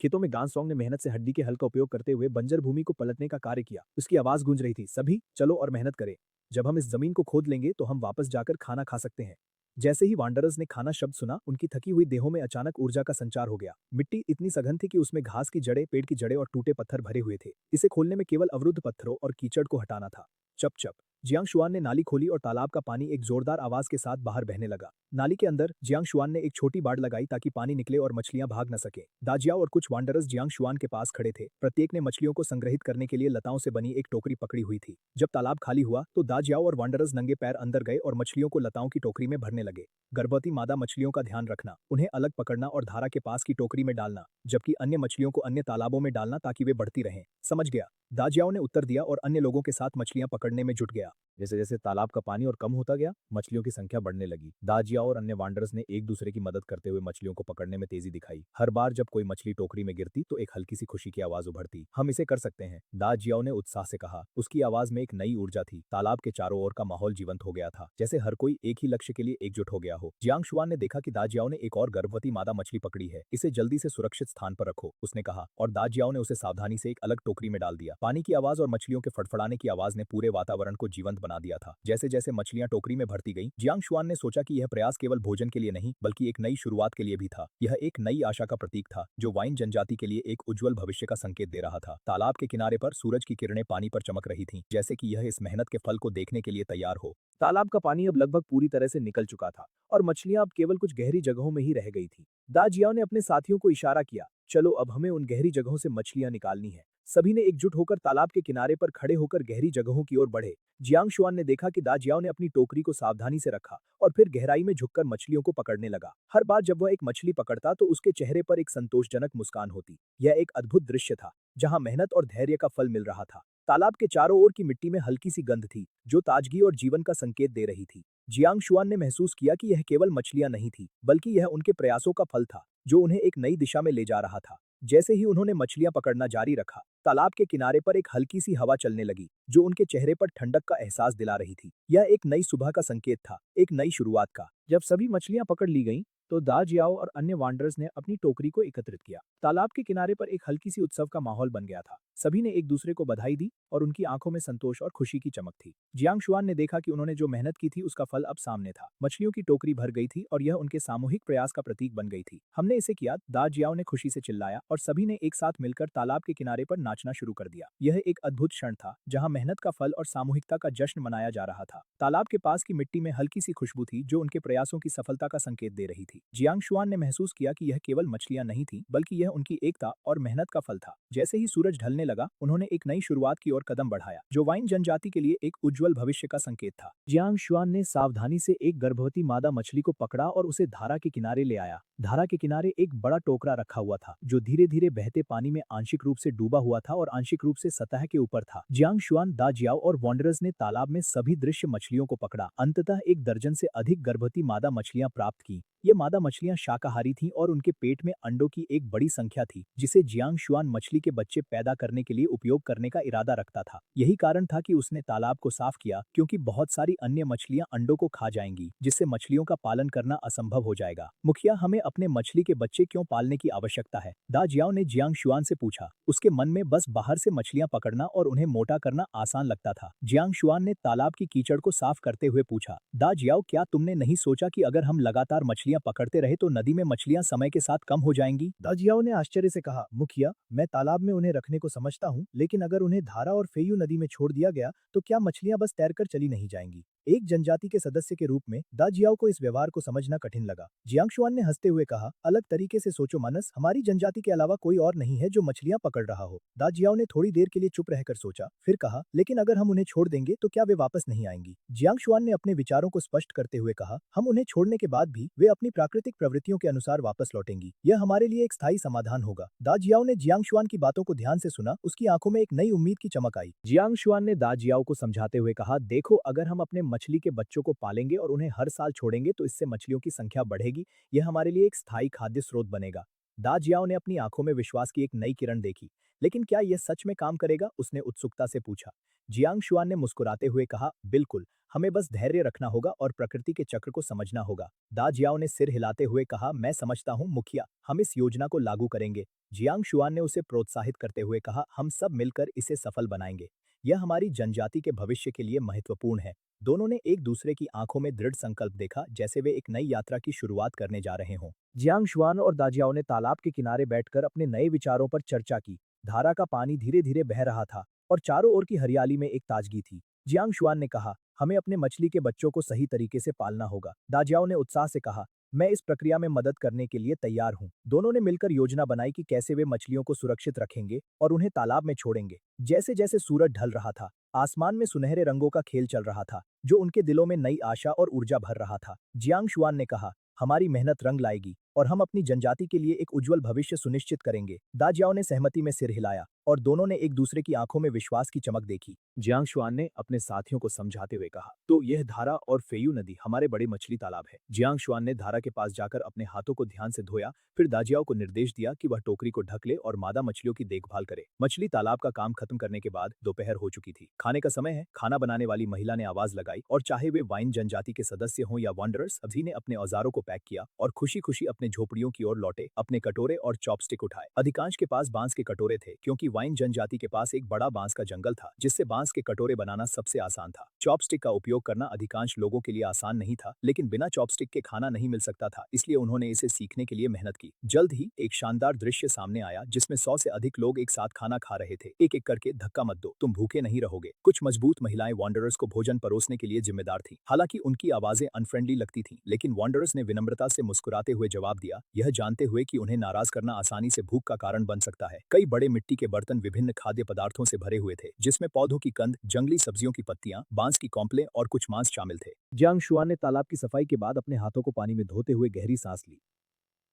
खेतों में गांसोंग ने मेहनत से हड्डी के हल का उपयोग करते हुए बंजर भूमि को पलटने का कार्य किया। उसकी आवाज गूंज रही थी, सभी चलो और मेहनत करें। जब हम इस जमीन को खोद लेंगे तो हम वापस जाकर खाना खा सकते हैं। जैसे ही वांडरर्स ने खाना शब्द सुना, उनकी थकी हुई देहों में अचानक ऊर्जा का संचार हो गया। मिट्टी इतनी सघन थी कि उसमें घास की जड़ें, पेड़ की जड़ें और टूटे पत्थर भरे हुए थे। इसे खोलने में केवल अवरुद्ध पत्थरों और कीचड़ को हटाना था। चप चप। जियांग शुआन ने नाली खोली और तालाब का पानी एक जोरदार आवाज के साथ बाहर बहने लगा। नाली के अंदर जियांग शुआन ने एक छोटी बाड़ लगाई ताकि पानी निकले और मछलियां भाग न सके। दाजियाओ और कुछ वांडरर्स जियांग शुआन के पास खड़े थे। प्रत्येक ने मछलियों को संग्रहित करने के लिए लताओं से बनी एक टोकरी पकड़ी हुई थी। जब तालाब खाली हुआ तो दाजियाओ और वांडरर्स नंगे पैर अंदर गए और मछलियों को लताओं की टोकरी में भरने लगे। गर्भवती मादा मछलियों का ध्यान रखना, उन्हें अलग पकड़ना और धारा के पास की टोकरी में डालना, जबकि अन्य मछलियों को अन्य तालाबों में डालना ताकि वे बढ़ती रहें। समझ गया। दाजियाओ ने उत्तर दिया और अन्य लोगों के साथ मछलियां पकड़ने में जुट गया। जैसे जैसे तालाब का पानी और कम होता गया, मछलियों की संख्या बढ़ने लगी। दाजियाओ और अन्य वांडरर्स ने एक दूसरे की मदद करते हुए मछलियों को पकड़ने में तेजी दिखाई। हर बार जब कोई मछली टोकरी में गिरती तो एक हल्की सी खुशी की आवाज उभरती। हम इसे कर सकते हैं, दाजियाओ ने उत्साह से कहा। उसकी आवाज में एक नई ऊर्जा थी। तालाब के चारों ओर का माहौल जीवंत हो गया था, जैसे हर कोई एक ही लक्ष्य के लिए एकजुट हो गया हो। जियांग शुआन ने देखा कि दाजियाओ ने एक और गर्भवती मादा मछली पकड़ी है। इसे जल्दी से सुरक्षित स्थान पर रखो, उसने कहा, और दाजियाओ ने उसे सावधानी से एक अलग टोकरी में डाल दिया। पानी की आवाज और मछलियों के फड़फड़ाने की आवाज ने पूरे वातावरण को जीवंत बना दिया था। जैसे जैसे मछलियां टोकरी में भरती गईं, जियांग शुआन ने सोचा कि यह प्रयास केवल भोजन के लिए नहीं बल्कि एक नई शुरुआत के लिए भी था। यह एक नई आशा का प्रतीक था जो वाइन जनजाति के लिए एक उज्जवल भविष्य का संकेत दे रहा था। तालाब के किनारे पर सूरज की किरणें पानी पर चमक रही थीं, जैसे कि यह इस मेहनत के फल को देखने के लिए तैयार हो। तालाब का पानी अब लगभग पूरी तरह से निकल चुका था और मछलियां अब केवल कुछ गहरी जगहों में ही रह गई थी। दाजियाओ ने अपने साथियों को इशारा किया, चलो अब हमें उन गहरी जगहों से मछलियां निकालनी है। सभी ने एकजुट होकर तालाब के किनारे पर खड़े होकर गहरी जगहों की ओर बढ़े। जियांग शुआन ने देखा कि दाजियाओ ने अपनी टोकरी को सावधानी से रखा और फिर गहराई में झुककर मछलियों को पकड़ने लगा। हर बार जब वह एक मछली पकड़ता तो उसके चेहरे पर एक संतोषजनक मुस्कान होती। यह एक अद्भुत दृश्य था, जहां मेहनत और धैर्य का फल मिल रहा था। तालाब के चारों ओर की मिट्टी में हल्की सी गंध थी, जो ताजगी और जीवन का संकेत दे रही थी। जियांग शुआन ने महसूस किया कि यह केवल मछलियां नहीं थी, बल्कि यह उनके प्रयासों का फल था, जो उन्हें एक नई दिशा में ले जा रहा था। जैसे ही उन्होंने मछलियां पकड़ना जारी रखा, तालाब के किनारे पर एक हल्की सी हवा चलने लगी, जो उनके चेहरे पर ठंडक का एहसास दिला रही थी। यह एक नई सुबह का संकेत था, एक नई शुरुआत का। जब सभी मछलियां पकड़ ली गईं, तो दाजियाओ और अन्य वांडरर्स ने अपनी टोकरी को एकत्रित किया। तालाब के किनारे पर एक हल्की सी उत्सव का माहौल बन गया था। सभी ने एक दूसरे को बधाई दी और उनकी आंखों में संतोष और खुशी की चमक थी। जियांग शुआन ने देखा कि उन्होंने जो मेहनत की थी उसका फल अब सामने था। मछलियों की टोकरी भर गई थी और यह उनके सामूहिक प्रयास का प्रतीक बन गई थी। हमने इसे किया, दाजियाओ ने खुशी से चिल्लाया और सभी ने एक साथ मिलकर तालाब के किनारे पर नाचना शुरू कर दिया। यह एक अद्भुत क्षण था, जहां मेहनत का फल और सामूहिकता का जश्न मनाया जा रहा था। तालाब के पास की मिट्टी में हल्की सी खुशबू थी, जो उनके प्रयासों की सफलता का संकेत दे रही थी। जियांग शुआन ने महसूस किया कि यह केवल मछलियां नहीं थी, बल्कि यह उनकी एकता और मेहनत का फल था। जैसे ही सूरज ढलने लगा, उन्होंने एक नई शुरुआत की ओर कदम बढ़ाया, जो वाइन जनजाति के लिए एक उज्जवल भविष्य का संकेत था। जियांग शुआन ने सावधानी से एक गर्भवती मादा मछली को पकड़ा और उसे धारा के किनारे ले आया। धारा के किनारे एक बड़ा टोकरा रखा हुआ था, जो धीरे धीरे बहते पानी में आंशिक रूप से डूबा हुआ था और आंशिक रूप से सतह के ऊपर था। जियांग शुआन, दाजियाओ और वांडरर्स ने तालाब में सभी दृश्य मछलियों को पकड़ा। अंततः एक दर्जन से अधिक गर्भवती मादा मछलियां प्राप्त की। ये मादा मछलियां शाकाहारी थीं और उनके पेट में अंडों की एक बड़ी संख्या थी, जिसे जियांग शुआन मछली के बच्चे पैदा करने के लिए उपयोग करने का इरादा रखता था। यही कारण था कि उसने तालाब को साफ किया, क्योंकि बहुत सारी अन्य मछलियां अंडों को खा जाएंगी, जिससे मछलियों का पालन करना असंभव हो जाएगा। मुखिया, हमें अपने मछली के बच्चे क्यों पालने की आवश्यकता है? दाजियाओ ने जियांग शुआन से पूछा। उसके मन में बस बाहर से मछलियां पकड़ना और उन्हें मोटा करना आसान लगता था। जियांग शुआन ने तालाब की कीचड़ को साफ करते हुए पूछा, दाजियाओ, क्या तुमने नहीं सोचा कि अगर हम लगातार मछलियां पकड़ते रहे तो नदी में मछलियां समय के साथ कम हो जाएंगी? दाजियाओ ने आश्चर्य से कहा, मुखिया, मैं तालाब में उन्हें रखने को समझता हूँ, लेकिन अगर उन्हें धारा और फेयू नदी में छोड़ दिया गया तो क्या मछलियां बस तैरकर चली नहीं जाएंगी? एक जनजाति के सदस्य के रूप में दाजियाओ को इस व्यवहार को समझना कठिन लगा। जियांग शुआन ने हंसते हुए कहा, अलग तरीके से सोचो मानस, हमारी जनजाति के अलावा कोई और नहीं है जो मछलियां पकड़ रहा हो। दाजियाओ ने थोड़ी देर के लिए चुप रहकर सोचा, फिर कहा, लेकिन अगर हम उन्हें छोड़ देंगे तो क्या वे वापस नहीं आएंगी? जियांग शुआन ने अपने विचारों को स्पष्ट करते हुए कहा, हम उन्हें छोड़ने के बाद भी वे अपनी प्राकृतिक प्रवृत्तियों के अनुसार वापस लौटेंगी। यह हमारे लिए एक स्थायी समाधान होगा। दाजियाओ ने जियांग शुआन की बातों को ध्यान से सुना, उसकी आंखों में एक नई उम्मीद की चमक आई। जियांग शुआन ने दाजियाओ को समझाते हुए कहा, देखो, अगर हम अपने मछली के बच्चों को पालेंगे और उन्हें हर साल छोड़ेंगे तो इससे मछलियों की संख्या बढ़ेगी। यह हमारे लिए एक स्थायी खाद्य स्रोत बनेगा। दाजियाओ ने अपनी आंखों में विश्वास की एक नई किरण देखी। लेकिन क्या यह सच में काम करेगा? उसने उत्सुकता से पूछा। जियांग शुआन ने मुस्कुराते हुए कहा, बिल्कुल, हमें बस धैर्य रखना होगा और प्रकृति के चक्र को समझना होगा। दाजियाओ ने सिर हिलाते हुए कहा, मैं समझता हूँ मुखिया, हम इस योजना को लागू करेंगे। जियांग शुआन ने उसे प्रोत्साहित करते हुए कहा, हम सब मिलकर इसे सफल बनाएंगे। यह हमारी जनजाति के भविष्य के लिए महत्वपूर्ण है। दोनों ने एक दूसरे की आंखों में दृढ़ संकल्प देखा, जैसे वे एक नई यात्रा की शुरुआत करने जा रहे हों। जियांग शुआन और दाजियाओ ने तालाब के किनारे बैठकर अपने नए विचारों पर चर्चा की। धारा का पानी धीरे धीरे बह रहा था और चारों ओर की हरियाली में एक ताजगी थी। जियांग शुआन ने कहा, हमें अपने मछली के बच्चों को सही तरीके से पालना होगा। दाजियाओ ने उत्साह से कहा, मैं इस प्रक्रिया में मदद करने के लिए तैयार हूँ। दोनों ने मिलकर योजना बनाई कि कैसे वे मछलियों को सुरक्षित रखेंगे और उन्हें तालाब में छोड़ेंगे। जैसे जैसे सूरज ढल रहा था, आसमान में सुनहरे रंगों का खेल चल रहा था, जो उनके दिलों में नई आशा और ऊर्जा भर रहा था। जियांग शुआन ने कहा, हमारी मेहनत रंग लाएगी और हम अपनी जनजाति के लिए एक उज्जवल भविष्य सुनिश्चित करेंगे। दाजियाओ ने सहमति में सिर हिलाया और दोनों ने एक दूसरे की आंखों में विश्वास की चमक देखी। जियांग शुआन ने अपने साथियों को समझाते हुए कहा, तो यह धारा और फेयू नदी हमारे बड़े मछली तालाब है। जियांग शुआन ने धारा के पास जाकर अपने हाथों को ध्यान से धोया, फिर दाजियाओ को निर्देश दिया कि वह टोकरी को ढक ले और मादा मछलियों की देखभाल करे। मछली तालाब का काम खत्म करने के बाद दोपहर हो चुकी थी। खाने का समय है। खाना बनाने वाली महिला ने आवाज लगाई और चाहे वे वाइन जनजाति के सदस्य हों या वांडरर्स, सभी ने अपने औजारों को पैक किया और खुशी खुशी अपने झोपड़ियों की ओर लौटे। अपने कटोरे और चॉपस्टिक उठाए। अधिकांश के पास बांस के कटोरे थे, क्योंकि वाइन जनजाति के पास एक बड़ा बांस का जंगल था, जिससे बांस के कटोरे बनाना सबसे आसान था। चॉपस्टिक का उपयोग करना अधिकांश लोगों के लिए आसान नहीं था, लेकिन बिना चॉपस्टिक के खाना नहीं मिल सकता था, इसलिए उन्होंने इसे सीखने के लिए मेहनत की। जल्द ही एक शानदार दृश्य सामने आया, जिसमें 100 से अधिक लोग एक साथ खाना खा रहे थे। एक एक करके, धक्का मत दो, तुम भूखे नहीं रहोगे। कुछ मजबूत महिलाएं वांडरर्स को भोजन परोसने के लिए जिम्मेदार थीं। हालांकि उनकी आवाजें अनफ्रेंडली लगती थीं, लेकिन वांडरर्स ने विनम्रता से मुस्कुराते हुए जवाब दिया, यह जानते हुए कि उन्हें नाराज करना आसानी से भूख का कारण बन सकता है। कई बड़े मिट्टी के बर्तन विभिन्न खाद्य पदार्थों से भरे हुए थे, जिसमें पौधों की कंद, जंगली सब्जियों की पत्तियां, बांस की कॉम्पलें और कुछ मांस शामिल थे। जियांग शुआन ने तालाब की सफाई के बाद अपने हाथों को पानी में धोते हुए गहरी सांस ली।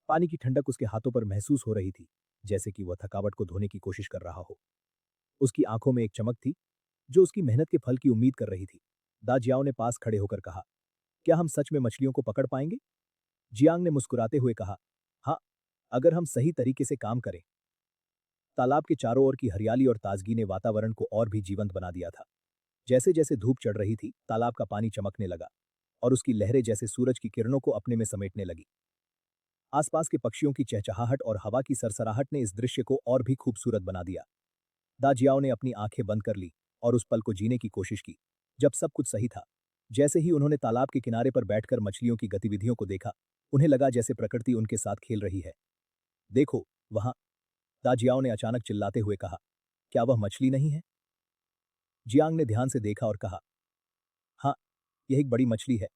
पानी की ठंडक उसके हाथों पर महसूस हो रही थी, जैसे कि वह थकावट को धोने की कोशिश कर रहा हो। उसकी आंखों में एक चमक थी, जो उसकी मेहनत के फल की उम्मीद कर रही थी। दाजियाओ ने पास खड़े होकर कहा, क्या हम सच में मछलियों को पकड़ पाएंगे? जियांग ने मुस्कुराते हुए कहा, हाँ, अगर हम सही तरीके से काम करें। तालाब के चारों ओर की हरियाली और ताजगी ने वातावरण को और भी जीवंत बना दिया था। जैसे जैसे धूप चढ़ रही थी, तालाब का पानी चमकने लगा और उसकी लहरें जैसे सूरज की किरणों को अपने में समेटने लगी। आसपास के पक्षियों की चहचहाहट और हवा की सरसराहट ने इस दृश्य को और भी खूबसूरत बना दिया। दाजियाओ ने अपनी आंखें बंद कर ली और उस पल को जीने की कोशिश की, जब सब कुछ सही था। जैसे ही उन्होंने तालाब के किनारे पर बैठकर मछलियों की गतिविधियों को देखा, उन्हें लगा जैसे प्रकृति उनके साथ खेल रही है। देखो, वहां, दाजियाओ ने अचानक चिल्लाते हुए कहा, क्या वह मछली नहीं है? जियांग ने ध्यान से देखा और कहा, हाँ, यह एक बड़ी मछली है,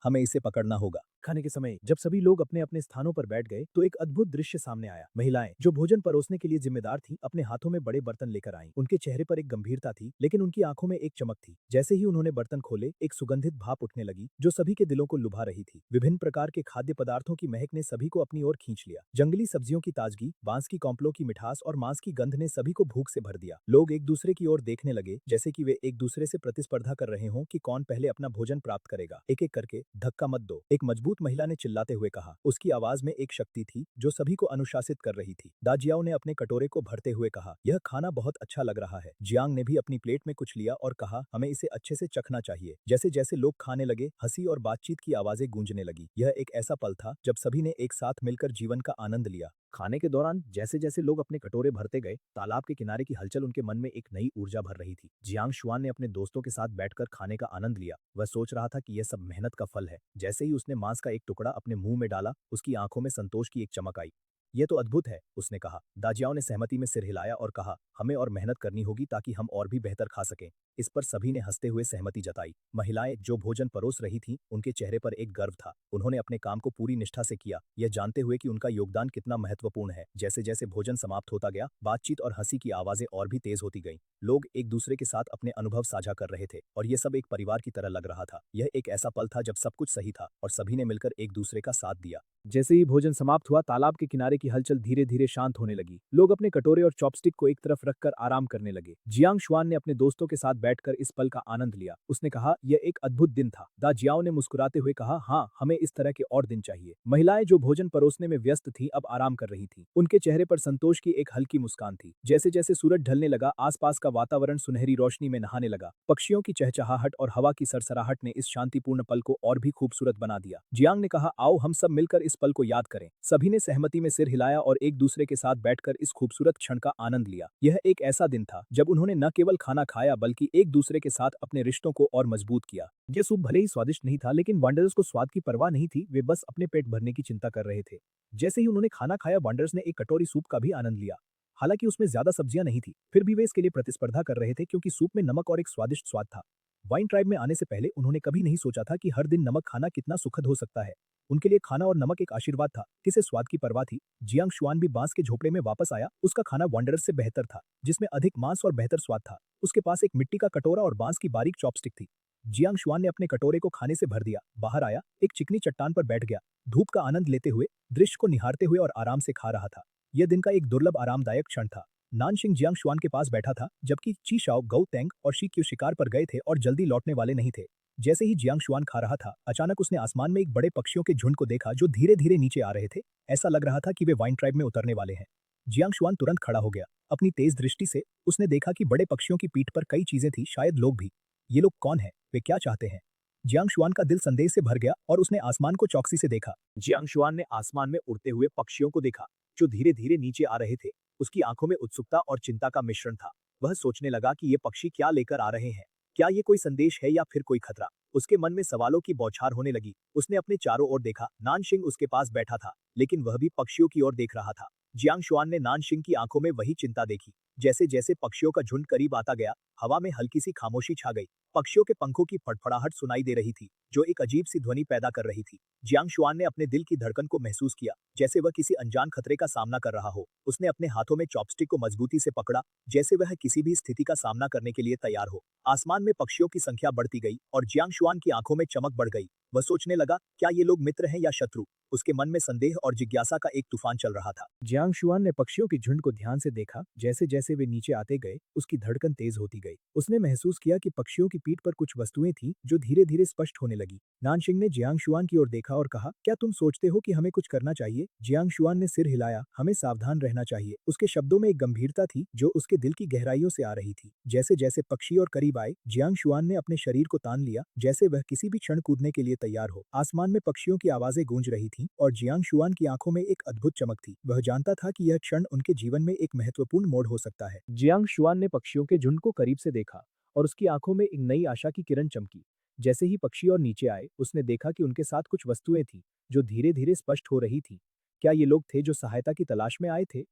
हमें इसे पकड़ना होगा। खाने के समय जब सभी लोग अपने अपने स्थानों पर बैठ गए, तो एक अद्भुत दृश्य सामने आया। महिलाएं, जो भोजन परोसने के लिए जिम्मेदार थीं, अपने हाथों में बड़े बर्तन लेकर आईं। उनके चेहरे पर एक गंभीरता थी, लेकिन उनकी आंखों में एक चमक थी। जैसे ही उन्होंने बर्तन खोले, एक सुगंधित भाप उठने लगी, जो सभी के दिलों को लुभा रही थी। विभिन्न प्रकार के खाद्य पदार्थों की महक ने सभी को अपनी ओर खींच लिया। जंगली सब्जियों की ताजगी, बांस की कॉम्पलों की मिठास और मांस की गंध ने सभी को भूख से भर दिया। लोग एक दूसरे की ओर देखने लगे, जैसे कि वे एक दूसरे से प्रतिस्पर्धा कर रहे हों कि कौन पहले अपना भोजन प्राप्त करेगा। एक एक करके, धक्का मत दो, एक मजबूत महिला ने चिल्लाते हुए कहा। उसकी आवाज में एक शक्ति थी, जो सभी को अनुशासित कर रही थी। दाजियाओ ने अपने कटोरे को भरते हुए कहा, यह खाना बहुत अच्छा लग रहा है। जियांग ने भी अपनी प्लेट में कुछ लिया और कहा, हमें इसे अच्छे से चखना चाहिए। जैसे जैसे लोग खाने लगे, हंसी और बातचीत की आवाजें गूंजने लगी। यह एक ऐसा पल था जब सभी ने एक साथ मिलकर जीवन का आनंद लिया। खाने के दौरान जैसे जैसे लोग अपने कटोरे भरते गए, तालाब के किनारे की हलचल उनके मन में एक नई ऊर्जा भर रही थी। जियांग शुआन ने अपने दोस्तों के साथ बैठकर खाने का आनंद लिया। वह सोच रहा था कि यह सब मेहनत का फल है। जैसे ही उसने मांस का एक टुकड़ा अपने मुंह में डाला, उसकी आंखों में संतोष की एक चमक आई। यह तो अद्भुत है, उसने कहा। दाजियाओ ने सहमति में सिर हिलाया और कहा, हमें और मेहनत करनी होगी ताकि हम और भी बेहतर खा सकें। इस पर सभी ने हंसते हुए सहमति जताई। महिलाएं, जो भोजन परोस रही थीं, उनके चेहरे पर एक गर्व था। उन्होंने अपने काम को पूरी निष्ठा से किया, यह जानते हुए कि उनका योगदान कितना महत्वपूर्ण है। जैसे जैसे भोजन समाप्त होता गया, बातचीत और हंसी की आवाजें और भी तेज होती गईं। लोग एक दूसरे के साथ अपने अनुभव साझा कर रहे थे और ये सब एक परिवार की तरह लग रहा था। यह एक ऐसा पल था जब सब कुछ सही था और सभी ने मिलकर एक दूसरे का साथ दिया। जैसे ही भोजन समाप्त हुआ, तालाब के किनारे की हलचल धीरे धीरे शांत होने लगी। लोग अपने कटोरे और चॉपस्टिक को एक तरफ रखकर आराम करने लगे। जियांग शुआन ने अपने दोस्तों के साथ बैठकर इस पल का आनंद लिया। उसने कहा, यह एक अद्भुत दिन था। दा जियाओ ने मुस्कुराते हुए कहा, हाँ, हमें इस तरह के और दिन चाहिए। महिलाएं जो भोजन परोसने में व्यस्त थीं अब आराम कर रही थीं। उनके चेहरे पर संतोष की एक हल्की मुस्कान थी। जैसे जैसे सूरज ढलने लगा, आसपास का वातावरण सुनहरी रोशनी में नहाने लगा। पक्षियों की चहचहाहट और हवा की सरसराहट ने इस शांतिपूर्ण पल को और भी खूबसूरत बना दिया। जियांग ने कहा, आओ हम सब मिलकर इस पल को याद करें। सभी ने सहमति में सिर हिलाया और एक दूसरे के साथ बैठकर इस खूबसूरत क्षण का आनंद लिया। यह एक ऐसा दिन था जब उन्होंने न केवल खाना खाया बल्कि एक दूसरे के साथ अपने रिश्तों को और मजबूत किया। यह सूप भले ही स्वादिष्ट नहीं था, लेकिन वांडरर्स को स्वाद की परवाह नहीं थी। वे बस अपने पेट भरने की चिंता कर रहे थे। जैसे ही उन्होंने खाना खाया, वांडरर्स ने एक कटोरी सूप का भी आनंद लिया। हालांकि उसमें ज्यादा सब्जियां नहीं थी, फिर भी वे इसके लिए प्रतिस्पर्धा कर रहे थे क्योंकि सूप में नमक और एक स्वादिष्ट स्वाद था। वाइन ट्राइब में आने से पहले उन्होंने कभी नहीं सोचा था कि हर दिन नमक खाना कितना सुखद हो सकता है। उनके लिए खाना और नमक एक आशीर्वाद था। किसे स्वाद की परवाह थी। जियांग शुआन भी बांस के झोपड़े में वापस आया। उसका खाना वांडरर्स से बेहतर था, जिसमें अधिक मांस और बेहतर स्वाद था। उसके पास एक मिट्टी का कटोरा और बांस की बारीक चॉपस्टिक थी। जियांग शुआन ने अपने कटोरे को खाने से भर दिया, बाहर आया, एक चिकनी चट्टान पर बैठ गया, धूप का आनंद लेते हुए, दृश्य को निहारते हुए और आराम से खा रहा था। यह दिन का एक दुर्लभ आरामदायक क्षण था। नानशिंग जियांग शुआन के पास बैठा था, जबकि ची शाओ, गौ तेंग और शी क्यू शिकार पर गए थे और जल्दी लौटने वाले नहीं थे। जैसे ही जियांग शुआन खा रहा था, अचानक उसने आसमान में एक बड़े पक्षियों के झुंड को देखा जो धीरे धीरे नीचे आ रहे थे। ऐसा लग रहा था कि वे वाइन ट्राइब में उतरने वाले हैं। जियांग शुआन तुरंत खड़ा हो गया। अपनी तेज दृष्टि से उसने देखा कि बड़े पक्षियों की पीठ पर कई चीजें थी, शायद लोग भी। ये लोग कौन हैं? वे क्या चाहते हैं? जियांग शुआन का दिल संदेह से भर गया और उसने आसमान को चौकसी से देखा। जियांग शुआन ने आसमान में उड़ते हुए पक्षियों को देखा, जो धीरे धीरे नीचे आ रहे थे। उसकी आंखों में उत्सुकता और चिंता का मिश्रण था। वह सोचने लगा कि ये पक्षी क्या लेकर आ रहे हैं। क्या ये कोई संदेश है या फिर कोई खतरा? उसके मन में सवालों की बौछार होने लगी। उसने अपने चारों ओर देखा। नानशिंग उसके पास बैठा था, लेकिन वह भी पक्षियों की ओर देख रहा था। जियांग शुआन ने नानशिंग की आंखों में वही चिंता देखी। जैसे जैसे पक्षियों का झुंड करीब आता गया, हवा में हल्की सी खामोशी छा गई। पक्षियों के पंखों की फड़फड़ाहट सुनाई दे रही थी, जो एक अजीब सी ध्वनि पैदा कर रही थी। जियांग शुआन ने अपने दिल की धड़कन को महसूस किया, जैसे वह किसी अनजान खतरे का सामना कर रहा हो। उसने अपने हाथों में चॉपस्टिक को मजबूती से पकड़ा, जैसे वह किसी भी स्थिति का सामना करने के लिए तैयार हो। आसमान में पक्षियों की संख्या बढ़ती गई और जियांग शुआन की आंखों में चमक बढ़ गई। वह सोचने लगा, क्या ये लोग मित्र हैं या शत्रु? उसके मन में संदेह और जिज्ञासा का एक तूफान चल रहा था। जियांग शुआन ने पक्षियों की झुंड को ध्यान से देखा। जैसे जैसे वे नीचे आते गए, उसकी धड़कन तेज होती गई। उसने महसूस किया कि पक्षियों की पीठ पर कुछ वस्तुएं थीं, जो धीरे धीरे स्पष्ट होने लगी। नानशिंग ने जियांग शुआन की ओर देखा और कहा, क्या तुम सोचते हो कि हमें कुछ करना चाहिए? जियांग शुआन ने सिर हिलाया, हमें सावधान रहना चाहिए। उसके शब्दों में एक गंभीरता थी जो उसके दिल की गहराइयों से आ रही थी। जैसे जैसे पक्षी और करीब आए, जियांग शुआन ने अपने शरीर को तान लिया, जैसे वह किसी भी क्षण कूदने के लिए तैयार हो। आसमान में पक्षियों की आवाजें गूंज रही थीं और जियांग शुआन की आंखों में एक अद्भुत चमक थी। वह जानता था कि यह क्षण उनके जीवन में एक महत्वपूर्ण मोड़ हो सकता है। जियांग शुआन ने पक्षियों के झुंड को करीब से देखा और उसकी आंखों में एक नई आशा की किरण चमकी। जैसे ही पक्षी और नीचे आए, उसने देखा कि उनके साथ कुछ वस्तुएं थीं, जो धीरे धीरे स्पष्ट हो रही थीं। क्या ये लोग थे जो सहायता की तलाश में आए थे?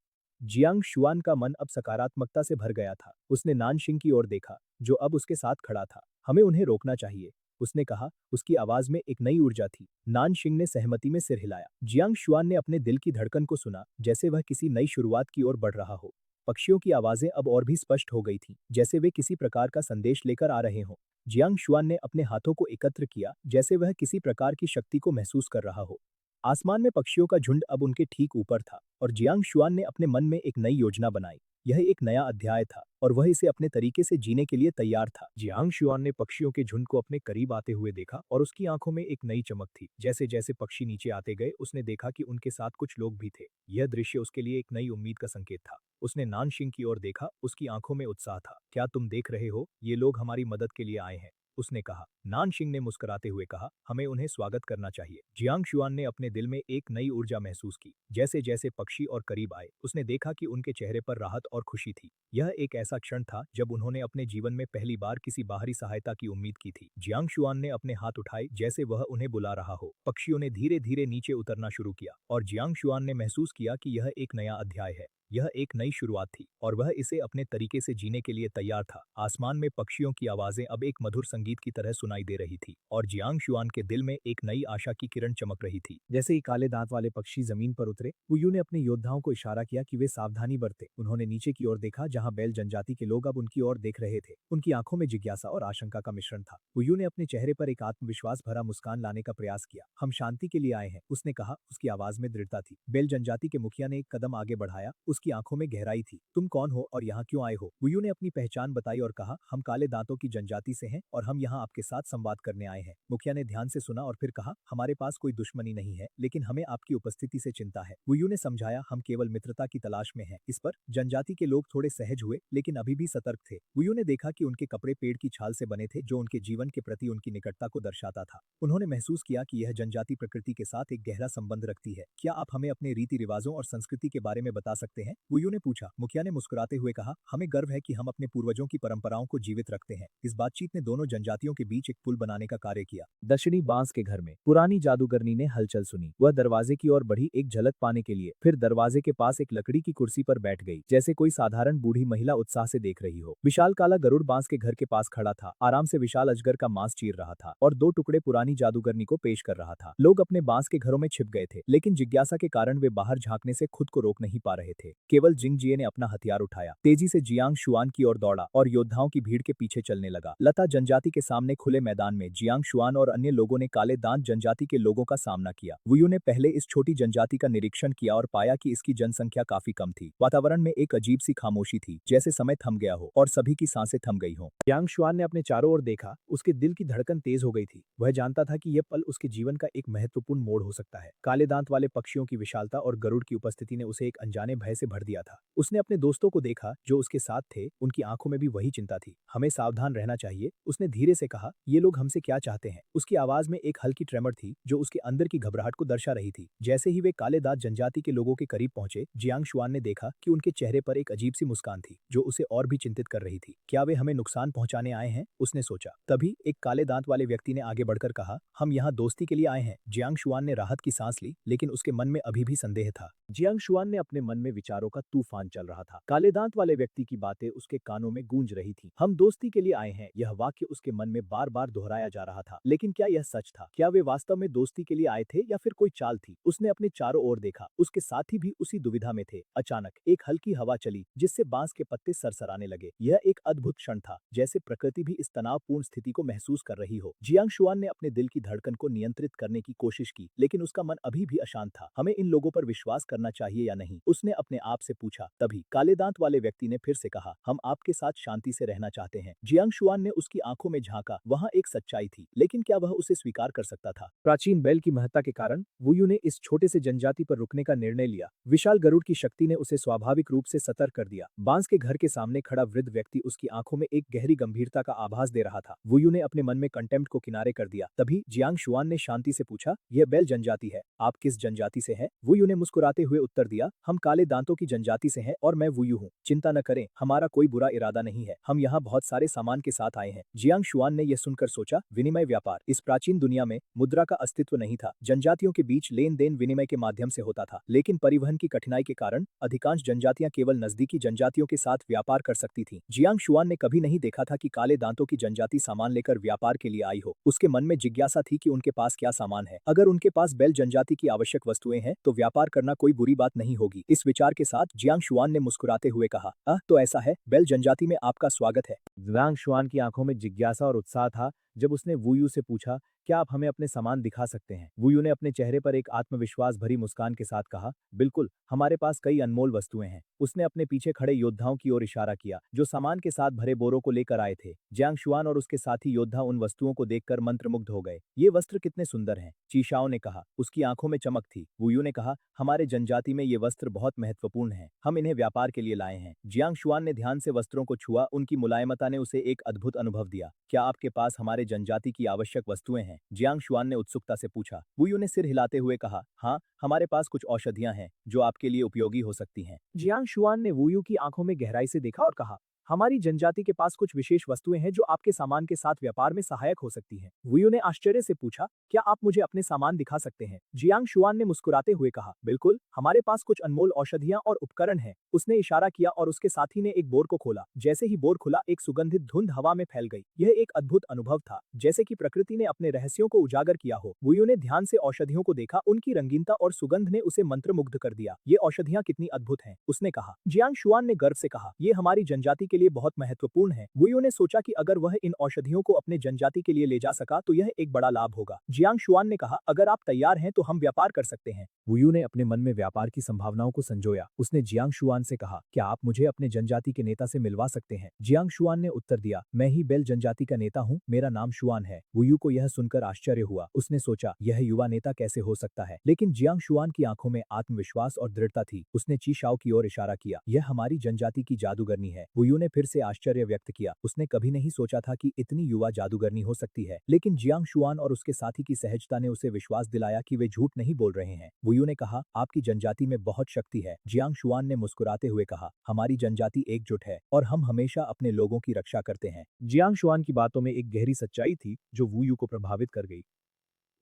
जियांग शुआन का मन अब सकारात्मकता से भर गया था। उसने नानशिंग की ओर देखा, जो अब उसके साथ खड़ा था। हमें उन्हें रोकना चाहिए, उसने कहा। उसकी आवाज में एक नई ऊर्जा थी। नानशिंग ने सहमति में सिर हिलाया। जियांग शुआन ने अपने दिल की धड़कन को सुना, जैसे वह किसी नई शुरुआत की ओर बढ़ रहा हो। पक्षियों की आवाजें अब और भी स्पष्ट हो गई थीं, जैसे वे किसी प्रकार का संदेश लेकर आ रहे हों। जियांग शुआन ने अपने हाथों को एकत्र किया, जैसे वह किसी प्रकार की शक्ति को महसूस कर रहा हो। आसमान में पक्षियों का झुंड अब उनके ठीक ऊपर था और जियांग शुआन ने अपने मन में एक नई योजना बनाई। यह एक नया अध्याय था और वह इसे अपने तरीके से जीने के लिए तैयार था। जियांग शुआन ने पक्षियों के झुंड को अपने करीब आते हुए देखा और उसकी आंखों में एक नई चमक थी। जैसे जैसे पक्षी नीचे आते गए, उसने देखा कि उनके साथ कुछ लोग भी थे। यह दृश्य उसके लिए एक नई उम्मीद का संकेत था। उसने नानशिंग की ओर देखा, उसकी आंखों में उत्साह था। क्या तुम देख रहे हो, ये लोग हमारी मदद के लिए आए हैं, उसने कहा। नानशिंग ने मुस्कुराते हुए कहा, हमें उन्हें स्वागत करना चाहिए। जियांग शुआन ने अपने दिल में एक नई ऊर्जा महसूस की। जैसे जैसे पक्षी और करीब आए, उसने देखा कि उनके चेहरे पर राहत और खुशी थी। यह एक ऐसा क्षण था जब उन्होंने अपने जीवन में पहली बार किसी बाहरी सहायता की उम्मीद की थी। जियांग शुआन ने अपने हाथ उठाए, जैसे वह उन्हें बुला रहा हो। पक्षियों ने धीरे धीरे नीचे उतरना शुरू किया और जियांग शुआन ने महसूस किया कि यह एक नया अध्याय है। यह एक नई शुरुआत थी और वह इसे अपने तरीके से जीने के लिए तैयार था। आसमान में पक्षियों की आवाजें अब एक मधुर संगीत की तरह सुनाई दे रही थी और जियांग शुआन के दिल में एक नई आशा की किरण चमक रही थी। जैसे ही काले दांत वाले पक्षी जमीन पर उतरे, वुयू ने अपने योद्धाओं को इशारा किया कि वे सावधानी बरतें। उन्होंने नीचे की ओर देखा, जहां बैल जनजाति के लोग अब उनकी ओर देख रहे थे। उनकी आंखों में जिज्ञासा और आशंका का मिश्रण था। वुयू ने अपने चेहरे पर एक आत्मविश्वास भरा मुस्कान लाने का प्रयास किया। हम शांति के लिए आए हैं, उसने कहा। उसकी आवाज में दृढ़ता थी। बैल जनजाति के मुखिया ने एक कदम आगे बढ़ाया। उसकी आंखों में गहराई थी। तुम कौन हो और यहाँ क्यों आए हो? वुयू ने अपनी पहचान बताई और कहा, हम काले दांतों की जनजाति से हैं और हम यहाँ आपके साथ संवाद करने आए हैं। मुखिया ने ध्यान से सुना और फिर कहा, हमारे पास कोई दुश्मनी नहीं है, लेकिन हमें आपकी उपस्थिति से चिंता है। वुयू ने समझाया, हम केवल मित्रता की तलाश में हैं। इस पर जनजाति के लोग थोड़े सहज हुए, लेकिन अभी भी सतर्क थे। वुयू ने देखा कि उनके कपड़े पेड़ की छाल से बने थे, जो उनके जीवन के प्रति उनकी निकटता को दर्शाता था। उन्होंने महसूस किया कि यह जनजाति प्रकृति के साथ एक गहरा संबंध रखती है। क्या आप हमें अपने रीति रिवाजों और संस्कृति के बारे में बता सकते हैं? वुयू ने पूछा। मुखिया ने मुस्कुराते हुए कहा, हमें गर्व है कि हम अपने पूर्वजों की परंपराओं को जीवित रखते हैं। इस बातचीत ने दोनों जनजातियों के बीच एक पुल बनाने का कार्य किया। दक्षिणी बांस के घर में पुरानी जादूगरनी ने हलचल सुनी। वह दरवाजे की ओर बढ़ी एक झलक पाने के लिए, फिर दरवाजे के पास एक लकड़ी की कुर्सी पर बैठ गई, जैसे कोई साधारण बूढ़ी महिला उत्साह से देख रही हो। विशाल काला गरुड़ बांस के घर के पास खड़ा था, आराम से विशाल अजगर का मांस चीर रहा था और 2 टुकड़े पुरानी जादूगरनी को पेश कर रहा था। लोग अपने बांस के घरों में छिप गए थे, लेकिन जिज्ञासा के कारण वे बाहर झांकने से खुद को रोक नहीं पा रहे थे। केवल जिंगजिए ने अपना हथियार उठाया, तेजी से जियांग शुआन की ओर दौड़ा और योद्धाओं की भीड़ के पीछे चलने लगा। लता जनजाति के सामने खुले मैदान में जियांग शुआन और अन्य लोगों ने काले दांत जनजाति के लोगों का सामना किया। वुयू ने पहले इस छोटी जनजाति का निरीक्षण किया और पाया कि इसकी जनसंख्या काफी कम थी। वातावरण में एक अजीब सी खामोशी थी, जैसे समय थम गया हो और सभी की सांसें थम गई हों। जियांग शुआन ने अपने चारों ओर देखा, उसके दिल की धड़कन तेज हो गई थी। वह जानता था कि यह पल उसके जीवन का एक महत्वपूर्ण मोड़ हो सकता है। काले दांत वाले पक्षियों की विशालता और गरुड़ की उपस्थिति ने उसे एक अनजाने भय से भर दिया था। उसने अपने दोस्तों को देखा जो उसके साथ थे, उनकी आंखों में भी वही चिंता थी। हमें सावधान रहना चाहिए, उसने धीरे से कहा। ये लोग हमसे क्या चाहते हैं? उसकी आवाज में एक हल्की ट्रेमर थी जो उसके अंदर की घबराहट को दर्शा रही थी। जैसे ही वे काले दांत जनजाति के लोगों के करीब पहुंचे, जियांग शुआन ने देखा कि उनके चेहरे पर एक अजीब सी मुस्कान थी जो उसे और भी चिंतित कर रही थी। क्या वे हमें नुकसान पहुंचाने आए हैं? उसने सोचा। तभी एक काले दांत वाले व्यक्ति ने आगे बढ़कर कहा, हम यहाँ दोस्ती के लिए आए हैं। जियांग शुआन ने राहत की सांस ली, लेकिन उसके मन में अभी भी संदेह था। जियांग शुआन ने अपने मन में विचारों का तूफान चल रहा था। काले दांत वाले व्यक्ति की बातें उसके कानों में गूंज रही थी। हम दोस्ती के लिए आए हैं, यह वाक्य उसके मन में बार बार दोहराया जा रहा था। लेकिन क्या यह सच था? क्या वे वास्तव में दोस्ती के लिए आए थे या फिर कोई चाल थी? उसने अपने चारों ओर देखा, उसके साथी भी उसी दुविधा में थे। अचानक एक हल्की हवा चली, जिससे बांस के पत्ते सरसराने लगे। यह एक अद्भुत क्षण था, जैसे प्रकृति भी इस तनावपूर्ण स्थिति को महसूस कर रही हो। जियांग शुआन ने अपने दिल की धड़कन को नियंत्रित करने की कोशिश की, लेकिन उसका मन अभी भी अशांत था। हमें इन लोगों पर विश्वास करना चाहिए या नहीं? उसने अपने आप से पूछा। तभी काले दांत वाले व्यक्ति ने फिर से कहा, हम आपके साथ शांति से रहना चाहते हैं। जियांग शुआन ने उसकी आंखों में झांका। वहां एक सच्चाई थी, लेकिन क्या वह उसे स्वीकार कर सकता था? प्राचीन बैल की महत्ता के कारण वुयू ने इस छोटे से जनजाति पर रुकने का निर्णय लिया। विशाल गरुड़ की शक्ति ने उसे स्वाभाविक रूप से सतर्क कर दिया। बांस के घर के सामने खड़ा वृद्ध व्यक्ति उसकी आंखों में एक गहरी गंभीरता का आभास दे रहा था। वुयू ने अपने मन में कंटेम्प्ट को किनारे कर दिया। तभी जियांग शुआन ने शांति से पूछा, यह बैल जनजाति है, आप किस जनजाति से हैं? वुयू ने मुस्कुराते हुए उत्तर दिया, हम काले दांतों की जनजाति से हैं और मैं वुयू हूँ। चिंता न करें, हमारा कोई बुरा इरादा नहीं है, हम यहाँ बहुत सारे सामान के साथ आए हैं। जियांग शुआन ने यह सुनकर सोचा, विनिमय व्यापार। इस प्राचीन दुनिया में मुद्रा का अस्तित्व नहीं था। जनजातियों के बीच लेन देन विनिमय के माध्यम से होता था, लेकिन परिवहन की कठिनाई के कारण अधिकांश जनजातियां केवल नजदीकी जनजातियों के साथ व्यापार कर सकती थीं। जियांग शुआन ने कभी नहीं देखा था कि काले दांतों की जनजाति सामान लेकर व्यापार के लिए आई हो। उसके मन में जिज्ञासा थी कि उनके पास क्या सामान है। अगर उनके पास बैल जनजाति की आवश्यक वस्तुएं हैं, तो व्यापार करना कोई बुरी बात नहीं होगी। इस विचार के साथ जियांग शुआन ने मुस्कुराते हुए कहा, तो ऐसा है, बैल जनजाति में आपका स्वागत है। जियांग शुआन की आंखों में जिज्ञासा और उत्साह था जब उसने वुयू से पूछा, क्या आप हमें अपने सामान दिखा सकते हैं? वुयू ने अपने चेहरे पर एक आत्मविश्वास भरी मुस्कान के साथ कहा, बिल्कुल, हमारे पास कई अनमोल वस्तुएं हैं। उसने अपने पीछे खड़े योद्धाओं की ओर इशारा किया, जो सामान के साथ भरे बोरों को लेकर आए थे। जियांग शुआन और उसके साथी योद्धा उन वस्तुओं को देखकर मंत्रमुग्ध हो गए। ये वस्त्र कितने सुंदर हैं, चीशाओ ने कहा। उसकी आंखों में चमक थी। वुयू ने कहा, हमारे जनजाति में ये वस्त्र बहुत महत्वपूर्ण हैं, हम इन्हें व्यापार के लिए लाए हैं। जियांग शुआन ने ध्यान से वस्त्रों को छुआ, उनकी मुलायमता ने उसे एक अद्भुत अनुभव दिया। क्या आपके पास हमारे जनजाति की आवश्यक वस्तुएं हैं? जियांग शुआन ने उत्सुकता से पूछा। वुयू ने सिर हिलाते हुए कहा, हाँ, हमारे पास कुछ औषधियां हैं जो आपके लिए उपयोगी हो सकती हैं। जियांग शुआन ने वुयू की आंखों में गहराई से देखा और कहा, हमारी जनजाति के पास कुछ विशेष वस्तुएं हैं जो आपके सामान के साथ व्यापार में सहायक हो सकती हैं। वुयू ने आश्चर्य से पूछा, क्या आप मुझे अपने सामान दिखा सकते हैं? जियांग शुआन ने मुस्कुराते हुए कहा, बिल्कुल, हमारे पास कुछ अनमोल औषधियां और उपकरण हैं। उसने इशारा किया और उसके साथी ने एक बोर को खोला। जैसे ही बोर खुला, एक सुगंधित धुंध हवा में फैल गई। यह एक अद्भुत अनुभव था, जैसे कि प्रकृति ने अपने रहस्यों को उजागर किया हो। वुयू ने ध्यान से औषधियों को देखा, उनकी रंगीनता और सुगंध ने उसे मंत्रमुग्ध कर दिया। ये औषधियां कितनी अद्भुत हैं, उसने कहा। जियांग शुआन ने गर्व से कहा, ये हमारी जनजाति के लिए बहुत महत्वपूर्ण है। वुयू ने सोचा कि अगर वह इन औषधियों को अपने जनजाति के लिए ले जा सका तो यह एक बड़ा लाभ होगा। जियांग शुआन ने कहा, अगर आप तैयार हैं तो हम व्यापार कर सकते हैं। वुयू ने अपने मन में व्यापार की संभावनाओं को संजोया। उसने जियांग शुआन से कहा, क्या आप मुझे अपने जनजाति के नेता से मिलवा सकते हैं? जियांग शुआन ने उत्तर दिया, मैं ही बेल जनजाति का नेता हूँ, मेरा नाम शुआन है। वुयू को यह सुनकर आश्चर्य हुआ। उसने सोचा, यह युवा नेता कैसे हो सकता है? लेकिन जियांग शुआन की आंखों में आत्मविश्वास और दृढ़ता थी। उसने ची शाओ की ओर इशारा किया, यह हमारी जनजाति की जादूगरनी है। वुयू ने फिर से आश्चर्य व्यक्त किया। उसने कभी नहीं सोचा था कि इतनी युवा जादूगरनी हो सकती है। लेकिन जियांग शुआन और उसके साथी की सहजता ने उसे विश्वास दिलाया कि वे झूठ नहीं बोल रहे हैं। वुयू ने कहा, आपकी जनजाति में बहुत शक्ति है। जियांग शुआन ने मुस्कुराते हुए कहा, हमारी जनजाति एकजुट है और हम हमेशा अपने लोगों की रक्षा करते हैं। जियांग शुआन की बातों में एक गहरी सच्चाई थी जो वुयू को प्रभावित कर गई।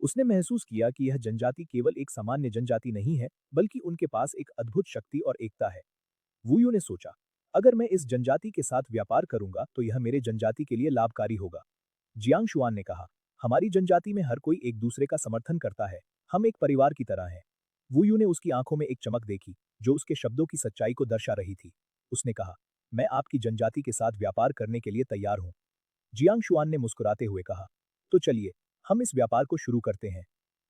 उसने महसूस किया कि यह जनजाति केवल एक सामान्य जनजाति नहीं है, बल्कि उनके पास एक अद्भुत शक्ति और एकता है। वुयू ने सोचा, अगर मैं इस जनजाति के साथ व्यापार करूंगा तो यह मेरे जनजाति के लिए लाभकारी होगा। जियांग शुआन ने कहा, हमारी जनजाति में हर कोई एक दूसरे का समर्थन करता है, हम एक परिवार की तरह हैं। वुयू ने उसकी आंखों में एक चमक देखी, जो उसके शब्दों की सच्चाई को दर्शा रही थी। उसने कहा, मैं आपकी जनजाति के साथ व्यापार करने के लिए तैयार हूं। जियांग शुआन ने मुस्कुराते हुए कहा, तो चलिए, हम इस व्यापार को शुरू करते हैं।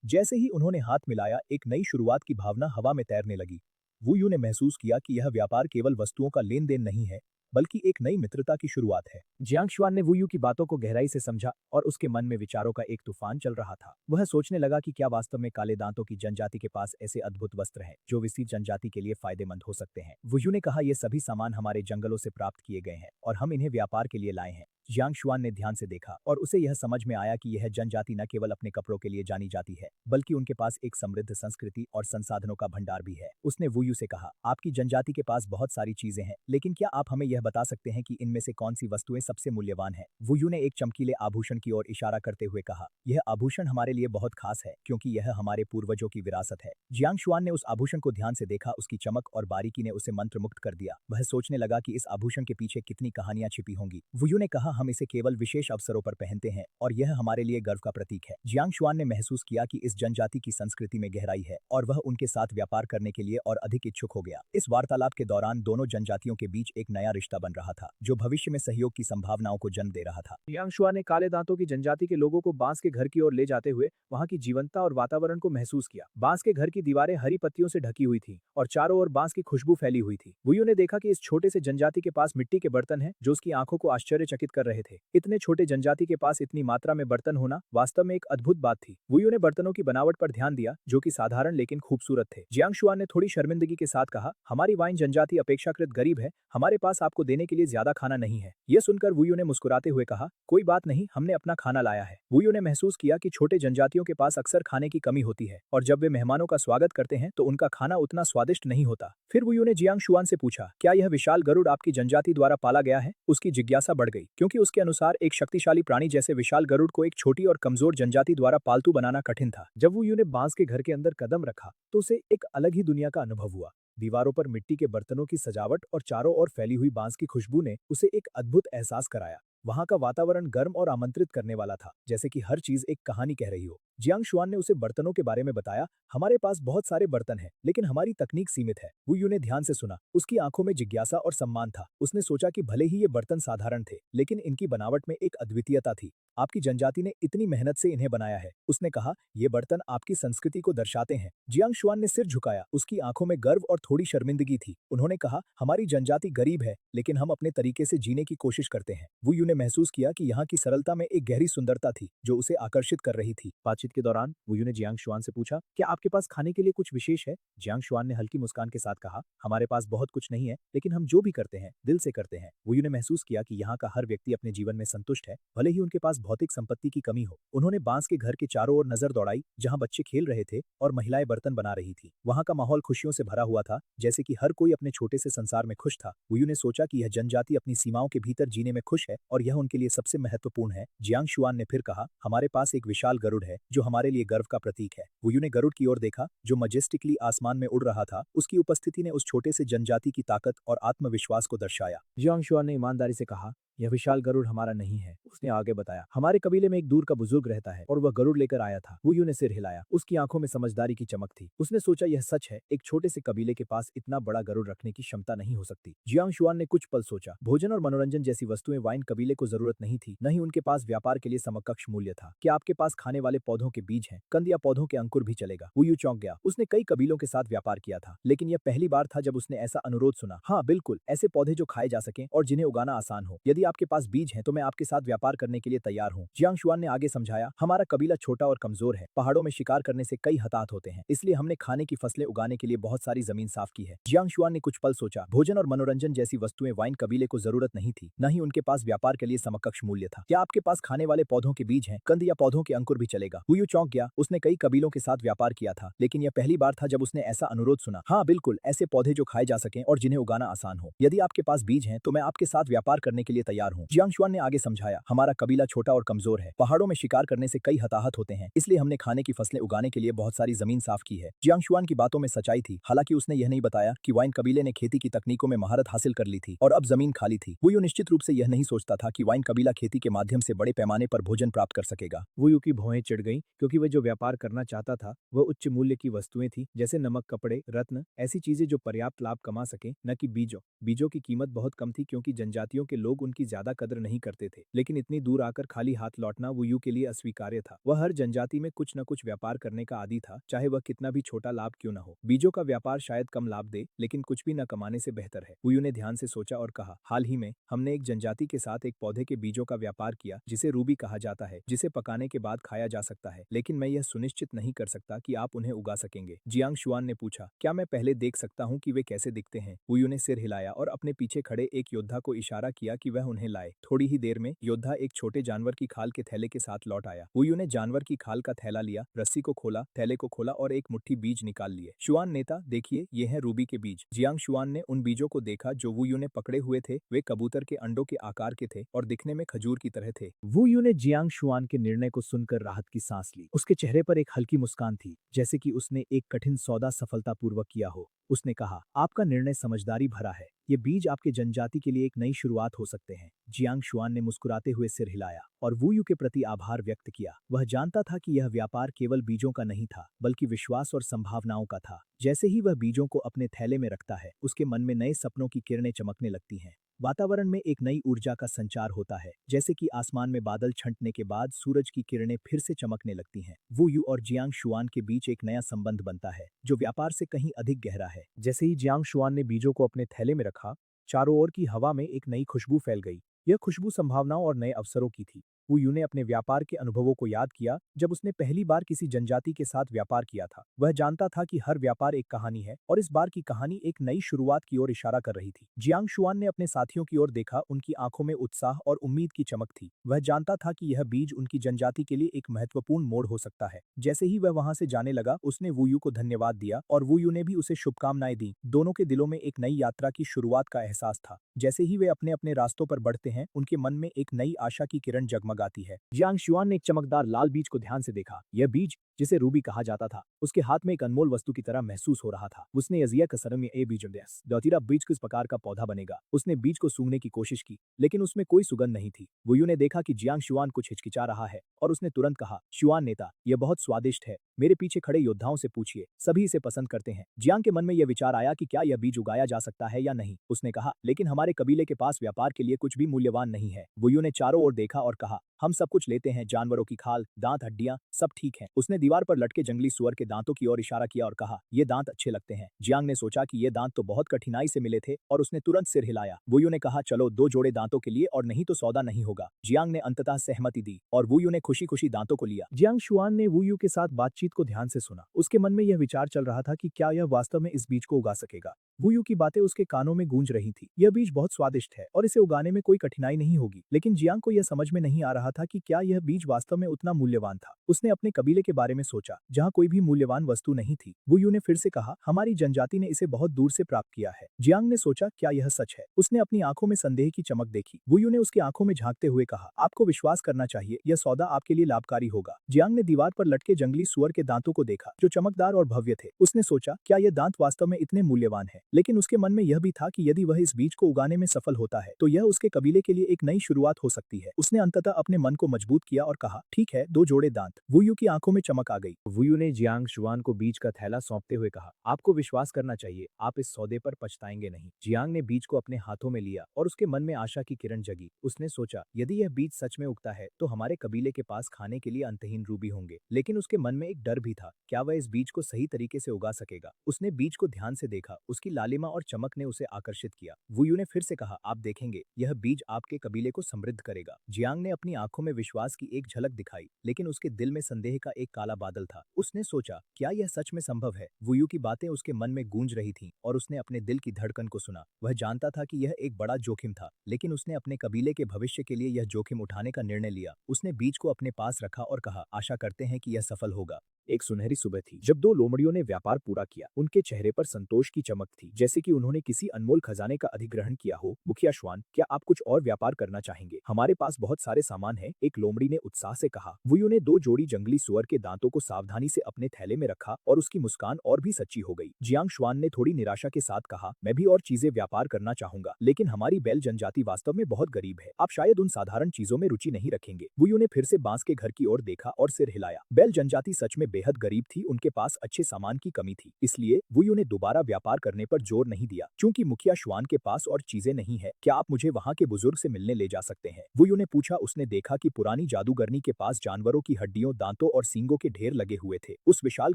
जैसे ही उन्होंने हाथ मिलाया, एक नई शुरुआत की भावना हवा में तैरने लगी। वुयू ने महसूस किया कि यह व्यापार केवल वस्तुओं का लेन देन नहीं है, बल्कि एक नई मित्रता की शुरुआत है। जियांग शुआन ने वुयू की बातों को गहराई से समझा और उसके मन में विचारों का एक तूफान चल रहा था। वह सोचने लगा कि क्या वास्तव में काले दांतों की जनजाति के पास ऐसे अद्भुत वस्त्र हैं जो विसी जनजाति के लिए फायदेमंद हो सकते हैं। वुयू ने कहा, ये सभी सामान हमारे जंगलों से प्राप्त किए गए हैं और हम इन्हें व्यापार के लिए लाए हैं। जियांग शुआन ने ध्यान से देखा और उसे यह समझ में आया कि यह जनजाति न केवल अपने कपड़ों के लिए जानी जाती है, बल्कि उनके पास एक समृद्ध संस्कृति और संसाधनों का भंडार भी है। उसने वुयू से कहा, आपकी जनजाति के पास बहुत सारी चीजें हैं, लेकिन क्या आप हमें यह बता सकते हैं कि इनमें से कौन सी वस्तुएं सबसे मूल्यवान हैं? वुयू ने एक चमकीले आभूषण की ओर इशारा करते हुए कहा, यह आभूषण हमारे लिए बहुत खास है क्योंकि यह हमारे पूर्वजों की विरासत है। जियांग शुआन ने उस आभूषण को ध्यान से देखा। उसकी चमक और बारीकी ने उसे मंत्रमुग्ध कर दिया। वह सोचने लगा कि इस आभूषण के पीछे कितनी कहानियां छिपी होंगी। वुयू ने कहा, हम इसे केवल विशेष अवसरों पर पहनते हैं और यह हमारे लिए गर्व का प्रतीक है। जियांग शुआन ने महसूस किया कि इस जनजाति की संस्कृति में गहराई है और वह उनके साथ व्यापार करने के लिए और अधिक इच्छुक हो गया। इस वार्तालाप के दौरान दोनों जनजातियों के बीच एक नया रिश्ता बन रहा था, जो भविष्य में सहयोग की संभावनाओं को जन्म दे रहा था। जियांग शुआन ने काले दांतों की जनजाति के लोगों को बांस के घर की ओर ले जाते हुए वहां की जीवंतता और वातावरण को महसूस किया। बांस के घर की दीवारें हरी पत्तियों से ढकी हुई थी और चारों ओर बांस की खुशबू फैली हुई थी। वुयू ने देखा कि इस छोटे से जनजाति के पास मिट्टी के बर्तन हैं जो उसकी आंखों को आश्चर्यचकित कर रहे थे। इतने छोटे जनजाति के पास इतनी मात्रा में बर्तन होना वास्तव में एक अद्भुत बात थी। वुयू ने बर्तनों की बनावट पर ध्यान दिया, जो कि साधारण लेकिन खूबसूरत थे। जियांग शुआन ने थोड़ी शर्मिंदगी के साथ कहा, हमारी वाइन जनजाति अपेक्षाकृत गरीब है, हमारे पास आपको देने के लिए ज्यादा खाना नहीं है। यह सुनकर वुयू ने मुस्कुराते हुए कहा, कोई बात नहीं, हमने अपना खाना लाया है। वुयू ने महसूस किया कि छोटे जनजातियों के पास अक्सर खाने की कमी होती है और जब वे मेहमानों का स्वागत करते हैं तो उनका खाना उतना स्वादिष्ट नहीं होता। फिर वुयू ने जियांग शुआन से पूछा, क्या यह विशाल गरुड़ आपकी जनजाति द्वारा पाला गया है? उसकी जिज्ञासा बढ़ गई, क्योंकि उसके अनुसार एक शक्तिशाली प्राणी जैसे विशाल गरुड़ को एक छोटी और कमजोर जनजाति द्वारा पालतू बनाना कठिन था। जब वुयू ने बांस के घर के अंदर कदम रखा तो उसे एक अलग ही दुनिया का अनुभव हुआ। दीवारों पर मिट्टी के बर्तनों की सजावट और चारों ओर फैली हुई बांस की खुशबू ने उसे एक अद्भुत एहसास कराया। वहां का वातावरण गर्म और आमंत्रित करने वाला था, जैसे कि हर चीज एक कहानी कह रही हो। जियांग शुआन ने उसे बर्तनों के बारे में बताया, हमारे पास बहुत सारे बर्तन हैं, लेकिन हमारी तकनीक सीमित है। वुयू ने ध्यान से सुना। उसकी आंखों में जिज्ञासा और सम्मान था। उसने सोचा कि भले ही ये बर्तन साधारण थे, लेकिन इनकी बनावट में एक अद्वितीयता थी। आपकी जनजाति ने इतनी मेहनत से इन्हें बनाया है। उसने कहा, ये बर्तन आपकी संस्कृति को दर्शाते हैं। जियांग शुआन ने सिर झुकाया। उसकी आंखों में गर्व और थोड़ी शर्मिंदगी थी। उन्होंने कहा, हमारी जनजाति गरीब है, लेकिन हम अपने तरीके से जीने की कोशिश करते हैं। वुयू ने महसूस किया कि यहाँ की सरलता में एक गहरी सुंदरता थी जो उसे आकर्षित कर रही थी। बातचीत के दौरान वुयू ने जियांग शुआन से पूछा, क्या आपके पास खाने के लिए कुछ विशेष है? जियांग शुआन ने हल्की मुस्कान के साथ कहा, हमारे पास बहुत कुछ नहीं है, लेकिन हम जो भी करते हैं दिल से करते हैं। वुयू ने महसूस किया कि यहाँ का हर व्यक्ति अपने जीवन में संतुष्ट है, भले ही उनके पास भौतिक संपत्ति की कमी हो। उन्होंने बांस के घर के चारों ओर नजर दौड़ाई, जहाँ बच्चे खेल रहे थे और महिलाएं बर्तन बना रही थी। वहाँ का माहौल खुशियों से भरा हुआ था, जैसे कि हर कोई अपने छोटे से संसार में खुश था। वुयू ने सोचा कि यह जनजाति अपनी सीमाओं के भीतर जीने में खुश है और यह उनके लिए सबसे महत्वपूर्ण है। जियांग शुआन ने फिर कहा, हमारे पास एक विशाल गरुड़ है जो हमारे लिए गर्व का प्रतीक है। वुयू ने गरुड़ की ओर देखा, जो मजेस्टिकली आसमान में उड़ रहा था। उसकी उपस्थिति ने उस छोटे से जनजाति की ताकत और आत्मविश्वास को दर्शाया। जियांग शुआन ने ईमानदारी से कहा, यह विशाल गरुड़ हमारा नहीं है, उसने आगे बताया। हमारे कबीले में एक दूर का बुजुर्ग रहता है और वह गरुड़ लेकर आया था। वुयू ने सिर हिलाया। उसकी आंखों में समझदारी की चमक थी। उसने सोचा यह सच है, एक छोटे से कबीले के पास इतना बड़ा गरुड़ रखने की क्षमता नहीं हो सकती। जियांग शुआन ने कुछ पल सोचा। भोजन और मनोरंजन जैसी वस्तुएं वाइन कबीले को जरूरत नहीं थी, न ही उनके पास व्यापार के लिए समकक्ष मूल्य था। क्या आपके पास खाने वाले पौधों के बीज हैं, कंद या पौधों के अंकुर भी चलेगा? वुयू चौंक गया। उसने कई कबीलों के साथ व्यापार किया था, लेकिन यह पहली बार था जब उसने ऐसा अनुरोध सुना। हाँ बिल्कुल, ऐसे पौधे जो खाए जा सकें और जिन्हें उगाना आसान हो। यदि आपके पास बीज हैं तो मैं आपके साथ व्यापार करने के लिए तैयार हूँ। जियांग शुआन ने आगे समझाया। हमारा कबीला छोटा और कमजोर है, पहाड़ों में शिकार करने से कई हताहत होते हैं, इसलिए हमने खाने की फसलें उगाने के लिए बहुत सारी जमीन साफ की है। जियांग शुआन ने कुछ पल सोचा। भोजन और मनोरंजन जैसी वस्तुएं वाइन कबीले को जरूरत नहीं थी, न ही उनके पास व्यापार के लिए समकक्ष मूल्य था। क्या आपके पास खाने वाले पौधों के बीज हैं, कंद या पौधों के अंकुर भी चलेगा? वुयू चौंक गया। उसने कई कबीलों के साथ व्यापार किया था, लेकिन यह पहली बार था जब उसने ऐसा अनुरोध सुना। हाँ बिल्कुल, ऐसे पौधे जो खाए जा सकें और जिन्हें उगाना आसान हो। यदि आपके पास बीज हैं तो मैं आपके साथ व्यापार करने के लिए तैयार हूँ। जियांग शुआन ने आगे समझाया। हमारा कबीला छोटा और कमजोर है, पहाड़ों में शिकार करने से कई हताहत होते हैं, इसलिए हमने खाने की फसलें उगाने के लिए बहुत सारी जमीन साफ की है। जियांग शुआन की बातों में सच्चाई थी, हालांकि उसने यह नहीं बताया कि वाइन कबीले ने खेती की तकनीकों में महारत हासिल कर ली थी और अब जमीन खाली थी। वुयू निश्चित रूप से यह नहीं सोचता था कि वाइन कबीला खेती के माध्यम से बड़े पैमाने पर भोजन प्राप्त कर सकेगा। वुयू की भौहें चिढ़ गईं, क्योंकि वह जो व्यापार करना चाहता था वह उच्च मूल्य की वस्तुएं थी, जैसे नमक, कपड़े, रत्न, ऐसी चीजें जो पर्याप्त लाभ कमा सकें, न कि बीजों। बीजों की कीमत बहुत कम थी क्योंकि जनजातियों के लोग उनकी ज्यादा कदर नहीं करते थे, लेकिन इतनी दूर आकर खाली हाथ लौटना वुयू के लिए अस्वीकार्य था। वह हर जनजाति में कुछ न कुछ व्यापार करने का आदी था, चाहे वह कितना भी छोटा लाभ क्यों न हो। बीजों का व्यापार शायद कम लाभ दे, लेकिन कुछ भी न कमाने से बेहतर है। वुयू ने ध्यान से सोचा और कहा, हाल ही में हमने एक जनजाति के साथ एक पौधे के बीजों का व्यापार किया जिसे रूबी कहा जाता है, जिसे पकाने के बाद खाया जा सकता है, लेकिन मैं यह सुनिश्चित नहीं कर सकता कि आप उन्हें उगा सकेंगे। जियांग शुआन ने पूछा, क्या मैं पहले देख सकता हूँ कि वे कैसे दिखते हैं? वुयू ने सिर हिलाया और अपने पीछे खड़े एक योद्धा को इशारा किया कि वह उन्हें लाए। थोड़ी ही देर में योद्धा एक छोटे जानवर की खाल के थैले के साथ लौट आया। वुयू ने जानवर की खाल का थैला लिया, रस्सी को खोला, थैले को खोला और एक मुट्ठी बीज निकाल लिए। शुआन नेता, देखिए, ये हैं रूबी के बीज। जियांग शुआन ने उन बीजों को देखा जो वुयू ने पकड़े हुए थे। वे कबूतर के अंडों के आकार के थे और दिखने में खजूर की तरह थे। वुयू ने जियांग शुआन के निर्णय को सुनकर राहत की सांस ली। उसके चेहरे पर एक हल्की मुस्कान थी, जैसे कि उसने एक कठिन सौदा सफलतापूर्वक किया हो। उसने कहा, आपका निर्णय समझदारी भरा है, ये बीज आपके जनजाति के लिए एक नई शुरुआत हो सकते हैं। जियांग शुआन ने मुस्कुराते हुए सिर हिलाया और वुयू के प्रति आभार व्यक्त किया। वह जानता था कि यह व्यापार केवल बीजों का नहीं था, बल्कि विश्वास और संभावनाओं का था। जैसे ही वह बीजों को अपने थैले में रखता है, उसके मन में नए सपनों की किरणें चमकने लगती हैं। वातावरण में एक नई ऊर्जा का संचार होता है, जैसे कि आसमान में बादल छंटने के बाद सूरज की किरणें फिर से चमकने लगती हैं। वुयू और जियांग शुआन के बीच एक नया संबंध बनता है, जो व्यापार से कहीं अधिक गहरा है। जैसे ही जियांग शुआन ने बीजों को अपने थैले में रखा, चारों ओर की हवा में एक नई खुशबू फैल गई। यह खुशबू संभावनाओं और नए अवसरों की थी। वुयू ने अपने व्यापार के अनुभवों को याद किया जब उसने पहली बार किसी जनजाति के साथ व्यापार किया था। वह जानता था कि हर व्यापार एक कहानी है और इस बार की कहानी एक नई शुरुआत की ओर इशारा कर रही थी। जियांग शुआन ने अपने साथियों की ओर देखा, उनकी आंखों में उत्साह और उम्मीद की चमक थी। वह जानता था कि यह बीज उनकी जनजाति के लिए एक महत्वपूर्ण मोड़ हो सकता है। जैसे ही वह वहां से जाने लगा, उसने वुयू को धन्यवाद दिया और वुयू ने भी उसे शुभकामनाएं दी। दोनों के दिलों में एक नई यात्रा की शुरुआत का एहसास था। जैसे ही वे अपने अपने रास्तों पर बढ़ते हैं, उनके मन में एक नई आशा की किरण जगमगाती है। जियांग शुआन ने एक चमकदार लाल बीज को ध्यान से देखा। यह बीज, जिसे रूबी कहा जाता था, उसके हाथ में एक अनमोल वस्तु की तरह महसूस हो रहा था। उसने यजिया कसरम में ए बीज दौतीरा बीज किस प्रकार का पौधा बनेगा। उसने बीज को सूंघने की कोशिश की, लेकिन उसमें कोई सुगंध नहीं थी। वुयू ने देखा कि जियांग शुआन कुछ हिचकिचा रहा है और उसने तुरंत कहा, शुआन नेता, यह बहुत स्वादिष्ट है, मेरे पीछे खड़े योद्धाओं से पूछिए, सभी इसे पसंद करते हैं। जियांग के मन में यह विचार आया कि क्या यह बीज उगाया जा सकता है या नहीं। उसने कहा, लेकिन हमारे कबीले के पास व्यापार के लिए कुछ भी मूल्यवान नहीं है। वुयू ने चारों ओर देखा और कहा, हम सब कुछ लेते हैं, जानवरों की खाल, दांत, हड्डियां, सब ठीक है। उसने दीवार पर लटके जंगली सुअर के दांतों की ओर इशारा किया और कहा, ये दांत अच्छे लगते हैं। जियांग ने सोचा कि ये दांत तो बहुत कठिनाई से मिले थे और उसने तुरंत सिर हिलाया। वुयू ने कहा, चलो 2 जोड़े दांतों के लिए, और नहीं तो सौदा नहीं होगा। जियांग ने अंततः सहमति दी और वुयू ने खुशी खुशी दांतों को लिया। जियांग शुआन ने वुयू के साथ बातचीत को ध्यान से सुना। उसके मन में यह विचार चल रहा था कि क्या यह वास्तव में इस बीज को उगा सकेगा। वुयू की बातें उसके कानों में गूंज रही थी। यह बीज बहुत स्वादिष्ट है और इसे उगाने में कोई कठिनाई नहीं होगी, लेकिन जियांग को यह समझ में नहीं आ रहा था कि क्या यह बीज वास्तव में उतना मूल्यवान था। उसने अपने कबीले के बारे में में सोचा जहाँ कोई भी मूल्यवान वस्तु नहीं थी। वू यू ने फिर से कहा, हमारी जनजाति ने इसे बहुत दूर से प्राप्त किया है। जियांग ने सोचा, क्या यह सच है? उसने अपनी आंखों में संदेह की चमक देखी। वू यू ने उसकी आंखों में झांकते हुए कहा, आपको विश्वास करना चाहिए, यह सौदा आपके लिए लाभकारी होगा। जियांग ने दीवार पर लटके जंगली सुअर के दांतों को देखा जो चमकदार और भव्य थे। उसने सोचा, क्या यह दांत वास्तव में इतने मूल्यवान है? लेकिन उसके मन में यह भी था कि यदि वह इस बीज को उगाने में सफल होता है तो यह उसके कबीले के लिए एक नई शुरुआत हो सकती है। उसने अंततः अपने मन को मजबूत किया और कहा, ठीक है, 2 जोड़े दांत। वू यू की आंखों में चमक आ गई। वू यू ने जियांग शुआन को बीज का थैला सौंपते हुए कहा, आपको विश्वास करना चाहिए, आप इस सौदे पर पछताएंगे नहीं। जियांग ने बीज को अपने हाथों में लिया और उसके मन में आशा की किरण जगी। उसने सोचा, यदि यह बीज सच में उगता है तो हमारे कबीले के पास खाने के लिए अंतहीन रूबी होंगे। लेकिन उसके मन में एक डर भी था, क्या वह इस बीज को सही तरीके से उगा सकेगा? उसने बीज को ध्यान से देखा, उसकी लालिमा और चमक ने उसे आकर्षित किया। वू यू ने फिर से कहा, आप देखेंगे, यह बीज आपके कबीले को समृद्ध करेगा। जियांग ने अपनी आंखों में विश्वास की एक झलक दिखाई, लेकिन उसके दिल में संदेह का एक काला बादल था। उसने सोचा, क्या यह सच में संभव है? वू यू की बातें उसके मन में गूंज रही थीं और उसने अपने दिल की धड़कन को सुना। वह जानता था कि यह एक बड़ा जोखिम था, लेकिन उसने अपने कबीले के भविष्य के लिए यह जोखिम उठाने का निर्णय लिया। उसने बीज को अपने पास रखा और कहा, आशा करते हैं कि यह सफल होगा। एक सुनहरी सुबह थी जब 2 लोमड़ियों ने व्यापार पूरा किया। उनके चेहरे पर संतोष की चमक थी, जैसे कि उन्होंने किसी अनमोल खजाने का अधिग्रहण किया हो। मुखिया श्वान, क्या आप कुछ और व्यापार करना चाहेंगे? हमारे पास बहुत सारे सामान है, एक लोमड़ी ने उत्साह से कहा। वुयू ने 2 जोड़ी जंगली सुअर के दांतों को सावधानी से अपने थैले में रखा और उसकी मुस्कान और भी सच्ची हो गई। जियांग श्वान ने थोड़ी निराशा के साथ कहा, मैं भी और चीजें व्यापार करना चाहूंगा, लेकिन हमारी बैल जनजाति वास्तव में बहुत गरीब है, आप शायद उन साधारण चीजों में रुचि नहीं रखेंगे। वुयू ने फिर से बांस के घर की ओर देखा और सिर हिलाया। बैल जनजाति सच में बेहद गरीब थी, उनके पास अच्छे सामान की कमी थी, इसलिए वुयू ने दोबारा व्यापार करने पर जोर नहीं दिया। चूंकि मुखिया श्वान के पास और चीजें नहीं है, क्या आप मुझे वहाँ के बुजुर्ग से मिलने ले जा सकते हैं? वुयू ने पूछा। उसने देखा कि पुरानी जादूगरनी के पास जानवरों की हड्डियों, दांतों और सींगों के ढेर लगे हुए थे। उस विशाल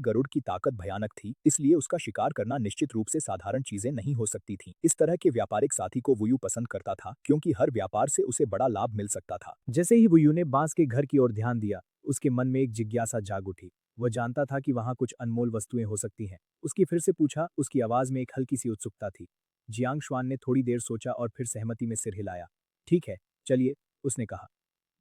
गरुड़ की ताकत भयानक थी, इसलिए उसका शिकार करना निश्चित रूप से साधारण चीजें नहीं हो सकती थी। इस तरह के व्यापारिक साथी को वुयू पसंद करता था, क्योंकि हर व्यापार से उसे बड़ा लाभ मिल सकता था। जैसे ही वुयू ने बांस के घर की ओर ध्यान दिया, उसके मन में एक जिज्ञासा जाग उठी। वह जानता था कि वहां कुछ अनमोल वस्तुएं हो सकती हैं। उसकी फिर से पूछा। उसकी आवाज में एक हल्की सी उत्सुकता थी। जियांग श्वान ने थोड़ी देर सोचा और फिर सहमति में सिर हिलाया। ठीक है, चलिए, उसने कहा।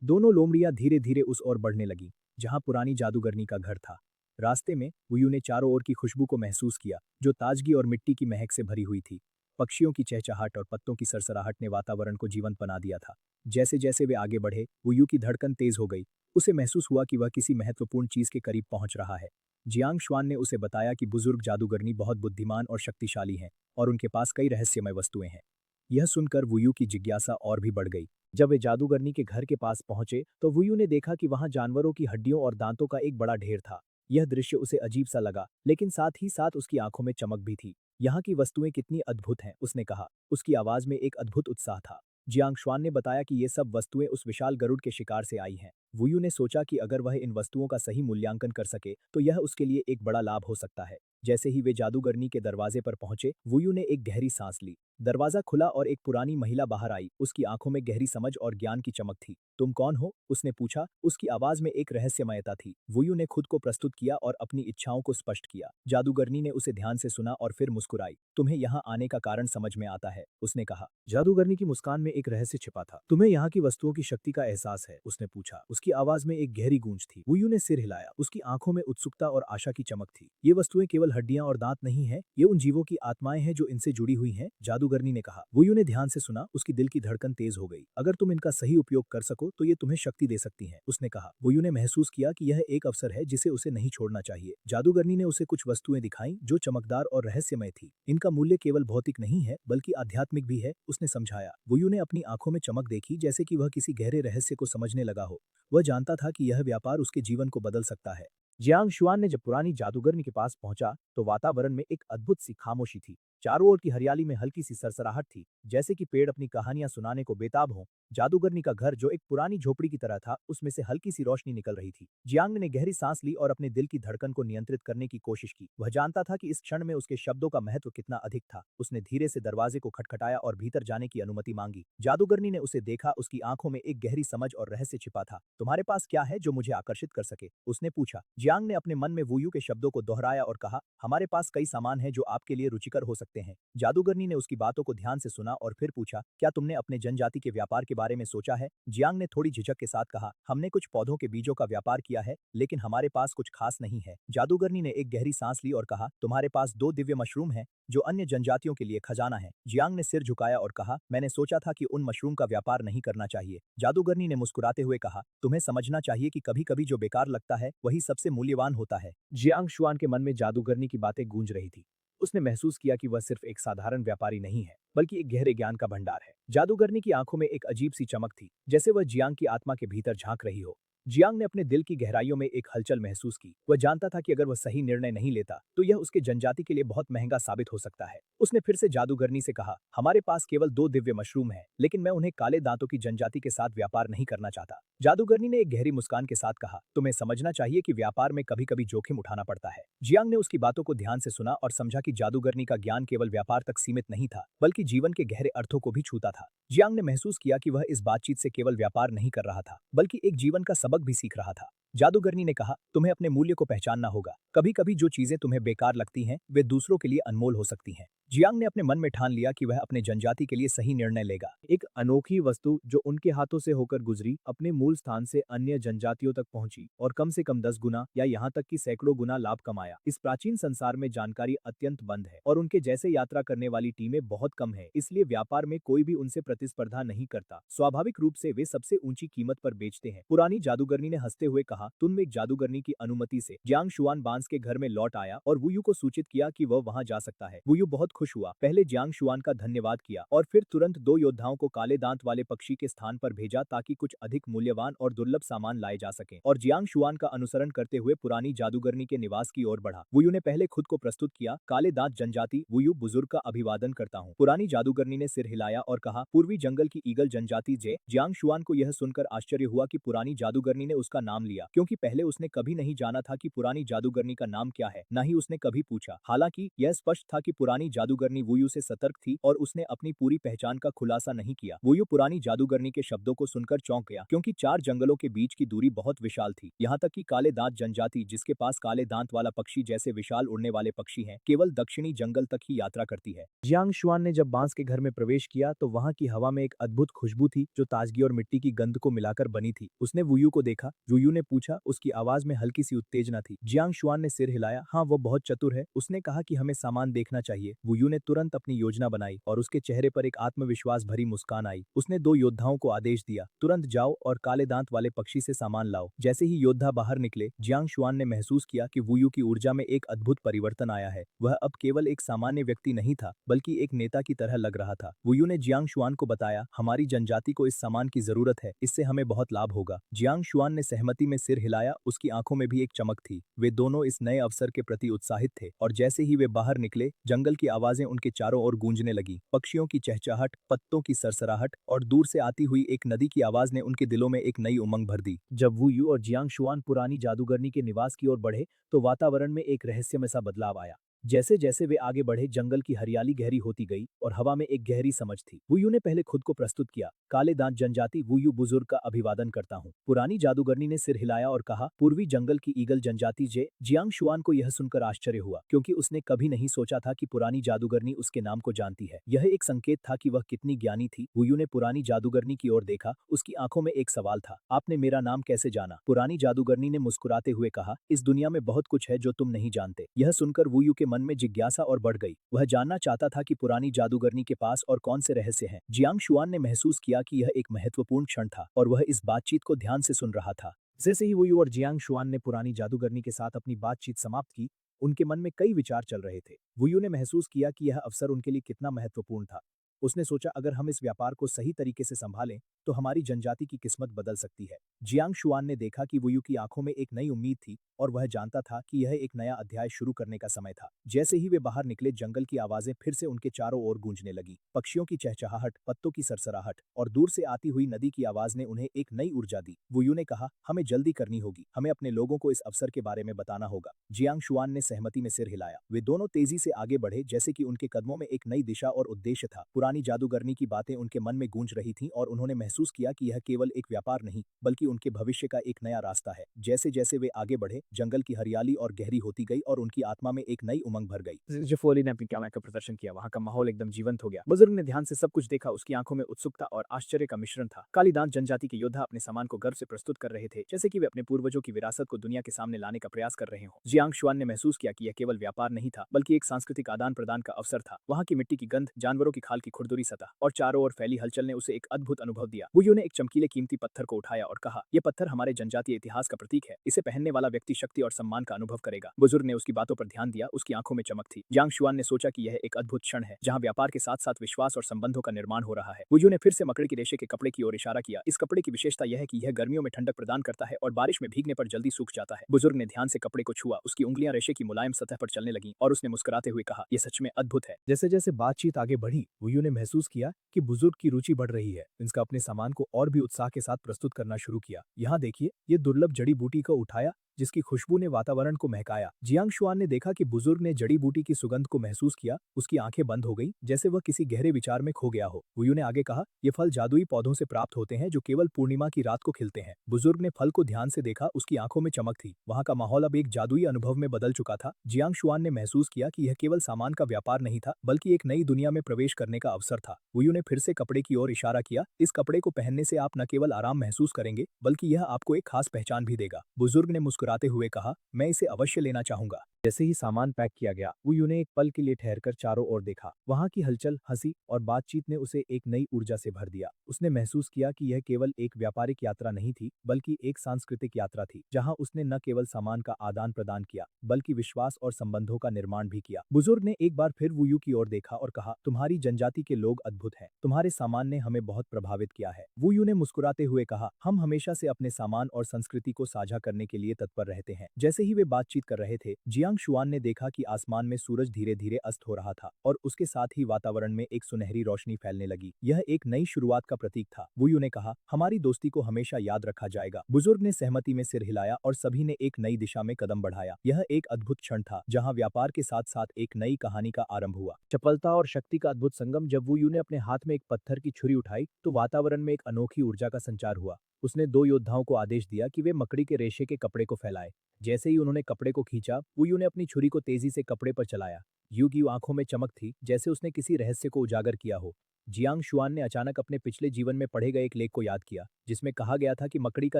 दोनों लोमड़ियां धीरे धीरे उस ओर बढ़ने लगीं, जहां पुरानी जादूगरनी का घर था। रास्ते में वुयू ने चारों ओर की खुशबू को महसूस किया, जो ताजगी और मिट्टी की महक से भरी हुई थी। पक्षियों की चहचहाहट और पत्तों की सरसराहट ने वातावरण को जीवंत बना दिया था। जैसे जैसे वे आगे बढ़े, वुयू की धड़कन तेज हो गई। उसे महसूस हुआ कि वह किसी महत्वपूर्ण चीज के करीब पहुंच रहा है। जियांग श्वान ने उसे बताया कि बुजुर्ग जादूगरनी बहुत बुद्धिमान और शक्तिशाली हैं और उनके पास कई रहस्यमय वस्तुएं हैं। यह सुनकर वुयू की जिज्ञासा और भी बढ़ गई। जब वे जादूगरनी के घर के पास पहुंचे तो वुयू ने देखा कि वहां जानवरों की हड्डियों और दांतों का एक बड़ा ढेर था। यह दृश्य उसे अजीब सा लगा, लेकिन साथ ही साथ उसकी आंखों में चमक भी थी। यहाँ की वस्तुएं कितनी अद्भुत हैं, उसने कहा। उसकी आवाज में एक अद्भुत उत्साह था। जियांग श्वान ने बताया कि ये सब वस्तुएं उस विशाल गरुड़ के शिकार से आई हैं। वुयू ने सोचा कि अगर वह इन वस्तुओं का सही मूल्यांकन कर सके तो यह उसके लिए एक बड़ा लाभ हो सकता है। जैसे ही वे जादूगरनी के दरवाजे पर पहुंचे, वुयू ने एक गहरी सांस ली। दरवाजा खुला और एक पुरानी महिला बाहर आई। उसकी आंखों में गहरी समझ और ज्ञान की चमक थी। तुम कौन हो? उसने पूछा। उसकी आवाज में एक रहस्यमयता थी। वुयू ने खुद को प्रस्तुत किया और अपनी इच्छाओं को स्पष्ट किया। जादूगरनी ने उसे ध्यान से सुना और फिर मुस्कुराई। तुम्हें यहाँ आने का कारण समझ में आता है, उसने कहा। जादूगरनी की मुस्कान में एक रहस्य छिपा था। तुम्हें यहाँ की वस्तुओं की शक्ति का एहसास है, उसने पूछा। उसकी आवाज में एक गहरी गूंज थी। वुयू ने सिर हिलाया। उसकी आंखों में उत्सुकता और आशा की चमक थी। ये वस्तुएं केवल हड्डियां और दांत नहीं है, ये उन जीवों की आत्माएं हैं जो इनसे जुड़ी हुई हैं, जादूगरनी ने कहा। वुयू ने ध्यान से सुना। उसकी दिल की धड़कन तेज हो गई। अगर तुम इनका सही उपयोग कर सको तो ये तुम्हें शक्ति दे सकती हैं, उसने कहा। वुयू ने महसूस किया कि यह एक अवसर है जिसे उसे नहीं छोड़ना चाहिए। जादूगरनी ने उसे कुछ वस्तुएं दिखाईं जो चमकदार और रहस्यमय थी। इनका मूल्य केवल भौतिक नहीं है बल्कि आध्यात्मिक भी है, उसने समझाया। वुयू ने अपनी आंखों में चमक देखी, जैसे कि वह किसी गहरे रहस्य को समझने लगा हो। वह जानता था कि यह व्यापार उसके जीवन को बदल सकता है। जियांग शुआन ने जब पुरानी जादूगरनी के पास पहुंचा तो वातावरण में एक अद्भुत सी खामोशी थी। चारों ओर की हरियाली में हल्की सी सरसराहट थी, जैसे कि पेड़ अपनी कहानियां सुनाने को बेताब हों। जादूगरनी का घर, जो एक पुरानी झोपड़ी की तरह था, उसमें से हल्की सी रोशनी निकल रही थी। जियांग ने गहरी सांस ली और अपने दिल की धड़कन को नियंत्रित करने की कोशिश की। वह जानता था कि इस क्षण में उसके शब्दों का महत्व कितना अधिक था। उसने धीरे से दरवाजे को खटखटाया और भीतर जाने की अनुमति मांगी। जादूगरनी ने उसे देखा। उसकी आंखों में एक गहरी समझ और रहस्य छिपा था। तुम्हारे पास क्या है जो मुझे आकर्षित कर सके? उसने पूछा। जियांग ने अपने मन में वुयू के शब्दों को दोहराया और कहा, हमारे पास कई सामान हैं जो आपके लिए रुचिकर हो सकते सकते हैं। जादूगरनी ने उसकी बातों को ध्यान से सुना और फिर पूछा, क्या तुमने अपने जनजाति के व्यापार के बारे में सोचा है? जियांग ने थोड़ी झिझक के साथ कहा, हमने कुछ पौधों के बीजों का व्यापार किया है, लेकिन हमारे पास कुछ खास नहीं है। जादूगरनी ने एक गहरी सांस ली और कहा, तुम्हारे पास 2 दिव्य मशरूम हैं, जो अन्य जनजातियों के लिए खजाना है। जियांग ने सिर झुकाया और कहा, मैंने सोचा था कि उन मशरूम का व्यापार नहीं करना चाहिए। जादूगरनी ने मुस्कुराते हुए कहा, तुम्हें समझना चाहिए कि कभी-कभी जो बेकार लगता है, वही सबसे मूल्यवान होता है। जियांग शुआन के मन में जादूगरनी की बातें गूंज रही थी। उसने महसूस किया कि वह सिर्फ एक साधारण व्यापारी नहीं है, बल्कि एक गहरे ज्ञान का भंडार है। जादूगरनी की आंखों में एक अजीब सी चमक थी, जैसे वह जियांग की आत्मा के भीतर झांक रही हो। जियांग ने अपने दिल की गहराइयों में एक हलचल महसूस की। वह जानता था कि अगर वह सही निर्णय नहीं लेता, तो यह उसके जनजाति के लिए बहुत महंगा साबित हो सकता है। उसने फिर से जादूगरनी से कहा, हमारे पास केवल 2 दिव्य मशरूम हैं, लेकिन मैं उन्हें काले दांतों की जनजाति के साथ व्यापार नहीं करना चाहता। जादूगरनी ने एक गहरी मुस्कान के साथ कहा, तुम्हें समझना चाहिए कि व्यापार में कभी-कभी जोखिम उठाना पड़ता है। जियांग ने उसकी बातों को ध्यान से सुना और समझा कि जादूगरनी का ज्ञान केवल व्यापार तक सीमित नहीं था, बल्कि जीवन के गहरे अर्थों को भी छूता था। जियांग ने महसूस किया कि वह इस बातचीत से केवल व्यापार नहीं कर रहा था, बल्कि एक जीवन का सबक भी सीख रहा था। जादूगरनी ने कहा, तुम्हें अपने मूल्य को पहचानना होगा। कभी-कभी जो चीजें तुम्हें बेकार लगती हैं, वे दूसरों के लिए अनमोल हो सकती हैं। जियांग ने अपने मन में ठान लिया कि वह अपने जनजाति के लिए सही निर्णय लेगा। एक अनोखी वस्तु जो उनके हाथों से होकर गुजरी, अपने मूल स्थान से अन्य जनजातियों तक पहुंची और कम से कम 10 गुना या यहाँ तक कि सैकड़ों गुना लाभ कमाया। इस प्राचीन संसार में जानकारी अत्यंत बंद है और उनके जैसे यात्रा करने वाली टीमें बहुत कम है, इसलिए व्यापार में कोई भी उनसे प्रतिस्पर्धा नहीं करता। स्वाभाविक रूप से वे सबसे ऊंची कीमत पर बेचते हैं। पुरानी जादूगरनी ने हंसते हुए कहा, तुम एक जादूगरनी की अनुमति से जियांग शुआन बांस के घर में लौट आया और वुयू को सूचित किया कि वह वहां जा सकता है। वुयू बहुत खुश हुआ, पहले जियांग शुआन का धन्यवाद किया और फिर तुरंत 2 योद्धाओं को काले दांत वाले पक्षी के स्थान पर भेजा ताकि कुछ अधिक मूल्यवान और दुर्लभ सामान लाए जा सकें, और जियांग शुआन का अनुसरण करते हुए पुरानी जादूगरनी के निवास की ओर बढ़ा। वुयू ने पहले खुद को प्रस्तुत किया, काले दांत जनजाति वुयू बुजुर्ग का अभिवादन करता हूँ। पुरानी जादूगरनी ने सिर हिलाया और कहा, पूर्वी जंगल की ईगल जनजाति जे। जियांग शुआन को यह सुनकर आश्चर्य हुआ कि पुरानी जादूगरनी ने उसका नाम लिया, क्योंकि पहले उसने कभी नहीं जाना था कि पुरानी जादूगरनी का नाम क्या है, न ही उसने कभी पूछा। हालांकि यह स्पष्ट था कि पुरानी जादूगरनी वुयू से सतर्क थी और उसने अपनी पूरी पहचान का खुलासा नहीं किया। वुयू पुरानी जादूगरनी के शब्दों को सुनकर चौंक गया, क्योंकि 4 जंगलों के बीच की दूरी बहुत विशाल थी। यहाँ तक कि काले दांत जनजाति, जिसके पास काले दांत वाला पक्षी जैसे विशाल उड़ने वाले पक्षी हैं, केवल दक्षिणी जंगल तक ही यात्रा करती है। जियांग शुआन ने जब बांस के घर में प्रवेश किया तो वहाँ की हवा में एक अद्भुत खुशबू थी, जो ताजगी और मिट्टी की गंध को मिलाकर बनी थी। उसने वुयू को देखा। वुयू ने पूछा, उसकी आवाज में हल्की सी उत्तेजना थी। जियांग शुआन ने सिर हिलाया, हाँ वो बहुत चतुर है। उसने कहा कि हमें सामान देखना चाहिए। वुयू ने तुरंत अपनी योजना बनाई और उसके चेहरे पर एक आत्मविश्वास भरी मुस्कान आई। उसने 2 योद्धाओं को आदेश दिया, तुरंत जाओ और काले दांत वाले पक्षी से सामान लाओ। जैसे ही योद्धा बाहर निकले, जियांग शुआन ने महसूस किया कि वुयू की ऊर्जा में एक अद्भुत परिवर्तन आया है। वह अब केवल एक सामान्य व्यक्ति नहीं था, बल्कि एक नेता की तरह लग रहा था। वुयू ने जियांग शुआन को बताया, हमारी जनजाति को इस सामान की जरूरत है, इससे हमें बहुत लाभ होगा। जियांग शुआन ने सहमति में सिर हिलाया, उसकी आंखों में भी एक चमक थी। वे दोनों इस नए अवसर के प्रति उत्साहित थे और जैसे ही वे बाहर निकले, जंगल की आवाजें उनके चारों ओर गूंजने लगी। पक्षियों की चहचहाहट, पत्तों की सरसराहट और दूर से आती हुई एक नदी की आवाज ने उनके दिलों में एक नई उमंग भर दी। जब वुयू और जियांग शुआन पुरानी जादूगरनी के निवास की ओर बढ़े, तो वातावरण में एक रहस्यमय सा बदलाव आया। जैसे जैसे वे आगे बढ़े, जंगल की हरियाली गहरी होती गई और हवा में एक गहरी समझ थी। वुयू ने पहले खुद को प्रस्तुत किया, काले दांत जनजाति वुयू बुजुर्ग का अभिवादन करता हूँ। पुरानी जादूगरनी ने सिर हिलाया और कहा, पूर्वी जंगल की ईगल जनजाति जे। जियांग शुआन को यह सुनकर आश्चर्य हुआ, क्योंकि उसने कभी नहीं सोचा था कि पुरानी जादूगरनी उसके नाम को जानती है। यह एक संकेत था कि वह कितनी ज्ञानी थी। वुयू ने पुरानी जादूगरनी की ओर देखा, उसकी आंखों में एक सवाल था, आपने मेरा नाम कैसे जाना? पुरानी जादूगरनी ने मुस्कुराते हुए कहा, इस दुनिया में बहुत कुछ है जो तुम नहीं जानते। यह सुनकर वुयू के मन में जिज्ञासा और बढ़ गई। वह जानना चाहता था कि पुरानी जादूगरनी के पास और कौन से रहस्य हैं। जियांग शुआन ने महसूस किया कि यह एक महत्वपूर्ण क्षण था और वह इस बातचीत को ध्यान से सुन रहा था। जैसे ही वुयू और जियांग शुआन ने पुरानी जादूगरनी के साथ अपनी बातचीत समाप्त की, उनके मन में कई विचार चल रहे थे। वुयू ने महसूस किया कि यह अवसर उनके लिए कितना महत्वपूर्ण था। उसने सोचा, अगर हम इस व्यापार को सही तरीके से संभालें तो हमारी जनजाति की किस्मत बदल सकती है। जियांग शुआन ने देखा कि वुयू की आंखों में एक नई उम्मीद थी और वह जानता था कि यह एक नया अध्याय शुरू करने का समय था। जैसे ही वे बाहर निकले, जंगल की आवाजें फिर से उनके चारों ओर गूंजने लगी। पक्षियों की चहचहाहट, पत्तों की सरसराहट और दूर से आती हुई नदी की आवाज ने उन्हें एक नई ऊर्जा दी। वुयू ने कहा, हमें जल्दी करनी होगी, हमें अपने लोगों को इस अवसर के बारे में बताना होगा। जियांग शुआन ने सहमति में सिर हिलाया। वे दोनों तेजी से आगे बढ़े, जैसे कि उनके कदमों में एक नई दिशा और उद्देश्य था। पुरानी पुरानी जादूगरनी की बातें उनके मन में गूंज रही थीं और उन्होंने महसूस किया कि यह केवल एक व्यापार नहीं, बल्कि उनके भविष्य का एक नया रास्ता है। जैसे-जैसे वे आगे बढ़े, जंगल की हरियाली और गहरी होती गई और उनकी आत्मा में एक नई उमंग भर गई। जो फोली ने अपनी कला का प्रदर्शन किया, वहाँ का माहौल एकदम जीवंत हो गया। बुजुर्ग ने ध्यान से सब कुछ देखा, उसकी आंखों में उत्सुकता और आश्चर्य का मिश्रण था। कालीदांत जनजाति के योद्धा अपने सामान को गर्व से प्रस्तुत कर रहे थे, जैसे कि वे अपने पूर्वजों की विरासत को दुनिया के सामने लाने का प्रयास कर रहे हों। जियांग शुआन ने महसूस किया कि यह केवल व्यापार नहीं था, बल्कि एक सांस्कृतिक आदान प्रदान का अवसर था। वहाँ की मिट्टी की गंध, जानवरों की खाल की खुरदुरी सतह और चारों ओर फैली हलचल ने उसे एक अद्भुत अनुभव दिया। वुयू ने एक चमकीले कीमती पत्थर को उठाया और कहा, यह पत्थर हमारे जनजातीय इतिहास का प्रतीक है, इसे पहनने वाला व्यक्ति शक्ति और सम्मान का अनुभव करेगा। बुजुर्ग ने उसकी बातों पर ध्यान दिया, उसकी आंखों में चमक थी। जियांग शुआन ने सोचा कि यह एक अद्भुत क्षण है, जहां व्यापार के साथ साथ विश्वास और संबंधों का निर्माण हो रहा है। वुयू ने फिर से मकड़ी के रेशे के कपड़े की ओर इशारा किया। इस कपड़े की विशेषता यह है कि यह गर्मियों में ठंडक प्रदान करता है और बारिश में भीगने पर जल्दी सूख जाता है। बुजुर्ग ने ध्यान से कपड़े को छुआ, उसकी उंगलियां रेशे की मुलायम सतह पर चलने लगीं और उसने मुस्कुराते हुए कहा, यह सच में अद्भुत है। जैसे जैसे बातचीत आगे बढ़ी, वुयू ने महसूस किया कि बुजुर्ग की रुचि बढ़ रही है। इसका अपने सामान को और भी उत्साह के साथ प्रस्तुत करना शुरू किया। यहाँ देखिए, ये दुर्लभ जड़ी बूटी को उठाया जिसकी खुशबू ने वातावरण को महकाया। जियांग शुआन ने देखा कि बुजुर्ग ने जड़ी बूटी की सुगंध को महसूस किया, उसकी आंखें बंद हो गईं, जैसे वह किसी गहरे विचार में खो गया हो। वुयू ने आगे कहा, ये फल जादुई पौधों से प्राप्त होते हैं जो केवल पूर्णिमा की रात को खिलते हैं। बुजुर्ग ने फल को ध्यान से देखा, उसकी आंखों में चमक थी। वहाँ का माहौल अब एक जादुई अनुभव में बदल चुका था। जियांग शुआन ने महसूस किया कि यह केवल सामान का व्यापार नहीं था, बल्कि एक नई दुनिया में प्रवेश करने का अवसर था। वुयू ने फिर से कपड़े की ओर इशारा किया, इस कपड़े को पहनने से आप न केवल आराम महसूस करेंगे, बल्कि यह आपको एक खास पहचान भी देगा। बुजुर्ग ने मुस्कुराते हुए कहा, मैं इसे अवश्य लेना चाहूंगा। जैसे ही सामान पैक किया गया, वुयू ने एक पल के लिए ठहरकर चारों ओर देखा। वहां की हलचल, हंसी और बातचीत ने उसे एक नई ऊर्जा से भर दिया। उसने महसूस किया कि यह केवल एक व्यापारिक यात्रा नहीं थी, बल्कि एक सांस्कृतिक यात्रा थी, जहां उसने न केवल सामान का आदान प्रदान किया, बल्कि विश्वास और संबंधों का निर्माण भी किया। बुजुर्ग ने एक बार फिर वुयू की ओर देखा और कहा, तुम्हारी जनजाति के लोग अद्भुत हैं, तुम्हारे सामान ने हमें बहुत प्रभावित किया है। वुयू ने मुस्कुराते हुए कहा, हम हमेशा से अपने सामान और संस्कृति को साझा करने के लिए तत्पर रहते हैं। जैसे ही वे बातचीत कर रहे थे, जियांग शुआन ने देखा कि आसमान में सूरज धीरे धीरे अस्त हो रहा था और उसके साथ ही वातावरण में एक सुनहरी रोशनी फैलने लगी। यह एक नई शुरुआत का प्रतीक था। वुयू ने कहा, हमारी दोस्ती को हमेशा याद रखा जाएगा। बुजुर्ग ने सहमति में सिर हिलाया और सभी ने एक नई दिशा में कदम बढ़ाया। यह एक अद्भुत क्षण था, जहां व्यापार के साथ साथ एक नई कहानी का आरंभ हुआ। चपलता और शक्ति का अद्भुत संगम। जब वुयू ने अपने हाथ में एक पत्थर की छुरी उठाई, तो वातावरण में एक अनोखी ऊर्जा का संचार हुआ। उसने दो योद्धाओं को आदेश दिया कि वे मकड़ी के रेशे के कपड़े को फैलाएं। जैसे ही उन्होंने कपड़े को खींचा, वुयू ने अपनी छुरी को तेजी से कपड़े पर चलाया। यू की आंखों में चमक थी, जैसे उसने किसी रहस्य को उजागर किया हो। जियांग शुआन ने अचानक अपने पिछले जीवन में पढ़े गए एक लेख को याद किया, जिसमें कहा गया था कि मकड़ी का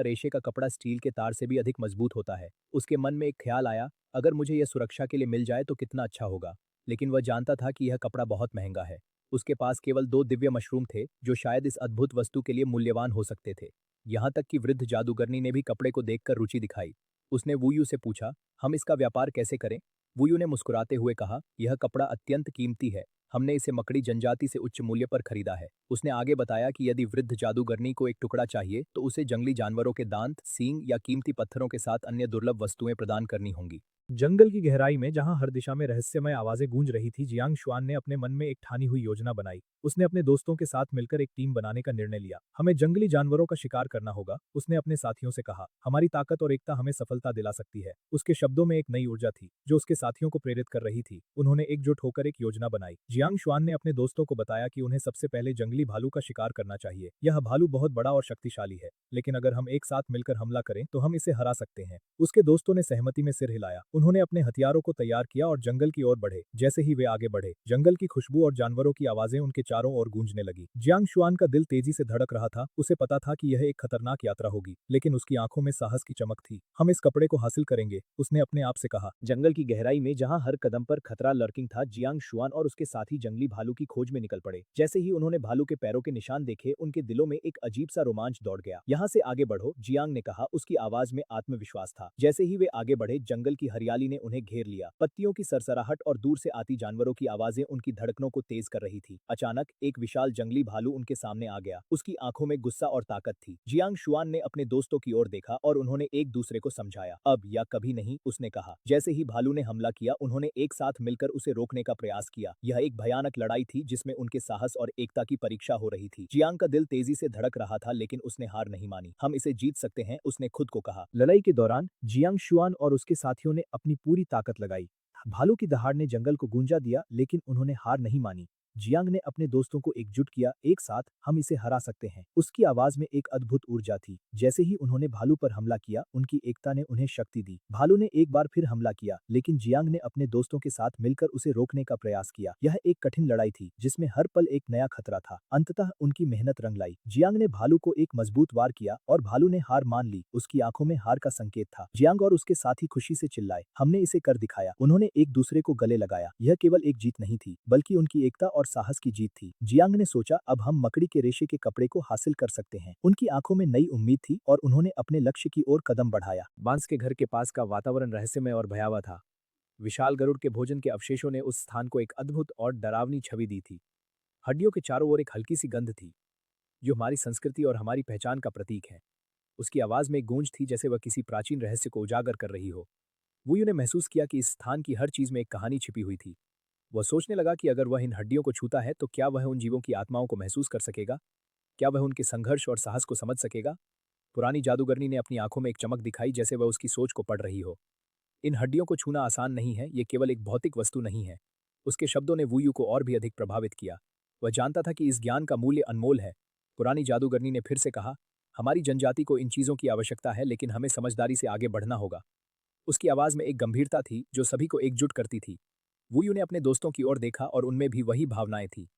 रेशे का कपड़ा स्टील के तार से भी अधिक मजबूत होता है। उसके मन में एक ख्याल आया, अगर मुझे यह सुरक्षा के लिए मिल जाए तो कितना अच्छा होगा। लेकिन वह जानता था कि यह कपड़ा बहुत महंगा है। उसके पास केवल 2 दिव्य मशरूम थे, जो शायद इस अद्भुत वस्तु के लिए मूल्यवान हो सकते थे। यहाँ तक कि वृद्ध जादूगरनी ने भी कपड़े को देखकर रुचि दिखाई। उसने वुयू से पूछा, हम इसका व्यापार कैसे करें? वुयू ने मुस्कुराते हुए कहा, यह कपड़ा अत्यंत कीमती है, हमने इसे मकड़ी जनजाति से उच्च मूल्य पर खरीदा है। उसने आगे बताया कि यदि वृद्ध जादूगरनी को एक टुकड़ा चाहिए, तो उसे जंगली जानवरों के दांत, सींग या कीमती पत्थरों के साथ अन्य दुर्लभ वस्तुएं प्रदान करनी होंगी। जंगल की गहराई में, जहां हर दिशा में रहस्यमय आवाजें गूंज रही थी, जियांग शुआन ने अपने मन में एक ठानी हुई योजना बनाई। उसने अपने दोस्तों के साथ मिलकर एक टीम बनाने का निर्णय लिया। हमें जंगली जानवरों का शिकार करना होगा, उसने अपने साथियों से कहा। हमारी ताकत और एकता हमें सफलता दिला सकती है। उसके शब्दों में एक नई ऊर्जा थी, जो उसके साथियों को प्रेरित कर रही थी। उन्होंने एकजुट होकर एक योजना बनाई। जियांग शुआन ने अपने दोस्तों को बताया कि उन्हें सबसे पहले जंगली भालू का शिकार करना चाहिए। यह भालू बहुत बड़ा और शक्तिशाली है, लेकिन अगर हम एक साथ मिलकर हमला करें तो हम इसे हरा सकते हैं। उसके दोस्तों ने सहमति में सिर हिलाया। उन्होंने अपने हथियारों को तैयार किया और जंगल की ओर बढ़े। जैसे ही वे आगे बढ़े, जंगल की खुशबू और जानवरों की आवाजें उनके चारों ओर गूंजने लगी। जियांग शुआन का दिल तेजी से धड़क रहा था। उसे पता था कि यह एक खतरनाक यात्रा होगी, लेकिन उसकी आंखों में साहस की चमक थी। हम इस कपड़े को हासिल करेंगे, उसने अपने आप से कहा। जंगल की गहराई में, जहां हर कदम पर खतरा लर्किंग था, जियांग शुआन और उसके साथी जंगली भालू की खोज में निकल पड़े। जैसे ही उन्होंने भालू के पैरों के निशान देखे, उनके दिलों में एक अजीब सा रोमांच दौड़ गया। यहाँ से आगे बढ़ो, जियांग ने कहा। उसकी आवाज में आत्मविश्वास था। जैसे ही वे आगे बढ़े, जंगल की हरियाली ने उन्हें घेर लिया। पत्तियों की सरसराहट और दूर से आती जानवरों की आवाजें उनकी धड़कनों को तेज कर रही थी। अचानक एक विशाल जंगली भालू उनके सामने आ गया। उसकी आंखों में गुस्सा और ताकत थी। जियांग शुआन ने अपने दोस्तों की ओर देखा और उन्होंने एक दूसरे को समझाया। अब या कभी नहीं, उसने कहा। जैसे ही भालू ने हमला किया, उन्होंने एक साथ मिलकर उसे रोकने का प्रयास किया। यह एक भयानक लड़ाई थी, जिसमें उनके साहस और एकता की परीक्षा हो रही थी। जियांग का दिल तेजी से धड़क रहा था, लेकिन उसने हार नहीं मानी। हम इसे जीत सकते हैं, उसने खुद को कहा। लड़ाई के दौरान जियांग शुआन और उसके साथियों ने अपनी पूरी ताकत लगाई। भालू की दहाड़ ने जंगल को गूंजा दिया, लेकिन उन्होंने हार नहीं मानी। जियांग ने अपने दोस्तों को एकजुट किया, एक साथ हम इसे हरा सकते हैं। उसकी आवाज में एक अद्भुत ऊर्जा थी। जैसे ही उन्होंने भालू पर हमला किया, उनकी एकता ने उन्हें शक्ति दी। भालू ने एक बार फिर हमला किया, लेकिन जियांग ने अपने दोस्तों के साथ मिलकर उसे रोकने का प्रयास किया। यह एक कठिन लड़ाई थी, जिसमें हर पल एक नया खतरा था। अंततः उनकी मेहनत रंग लाई। जियांग ने भालू को एक मजबूत वार किया और भालू ने हार मान ली। उसकी आंखों में हार का संकेत था। जियांग और उसके साथी खुशी से चिल्लाए, हमने इसे कर दिखाया। उन्होंने एक दूसरे को गले लगाया। यह केवल एक जीत नहीं थी, बल्कि उनकी एकता और साहस की जीत थी। जियांग ने सोचा, अब हम मकड़ी के रेशे के कपड़े को हासिल कर सकते हैं। उनकी आंखों में नई उम्मीद थी और उन्होंने अपने लक्ष्य की ओर कदम बढ़ाया। बांस के घर के पास का वातावरण रहस्यमय और भयावह था। विशाल गरुड़ के भोजन के अवशेषों ने उस स्थान को एक अद्भुत और डरावनी छवि दी थी। हड्डियों के चारों ओर एक हल्की सी गंध थी, जो हमारी संस्कृति और हमारी पहचान का प्रतीक है। उसकी आवाज में एक गूंज थी, जैसे वह किसी प्राचीन रहस्य को उजागर कर रही हो। वुयू ने महसूस किया कि इस स्थान की हर चीज में एक कहानी छिपी हुई थी। वह सोचने लगा कि अगर वह इन हड्डियों को छूता है तो क्या वह उन जीवों की आत्माओं को महसूस कर सकेगा? क्या वह उनके संघर्ष और साहस को समझ सकेगा? पुरानी जादूगरनी ने अपनी आंखों में एक चमक दिखाई, जैसे वह उसकी सोच को पढ़ रही हो। इन हड्डियों को छूना आसान नहीं है, ये केवल एक भौतिक वस्तु नहीं है। उसके शब्दों ने वुयू को और भी अधिक प्रभावित किया। वह जानता था कि इस ज्ञान का मूल्य अनमोल है। पुरानी जादूगरनी ने फिर से कहा, हमारी जनजाति को इन चीजों की आवश्यकता है, लेकिन हमें समझदारी से आगे बढ़ना होगा। उसकी आवाज में एक गंभीरता थी, जो सभी को एकजुट करती थी। वुयू ने अपने दोस्तों की ओर देखा और उनमें भी वही भावनाएं थी।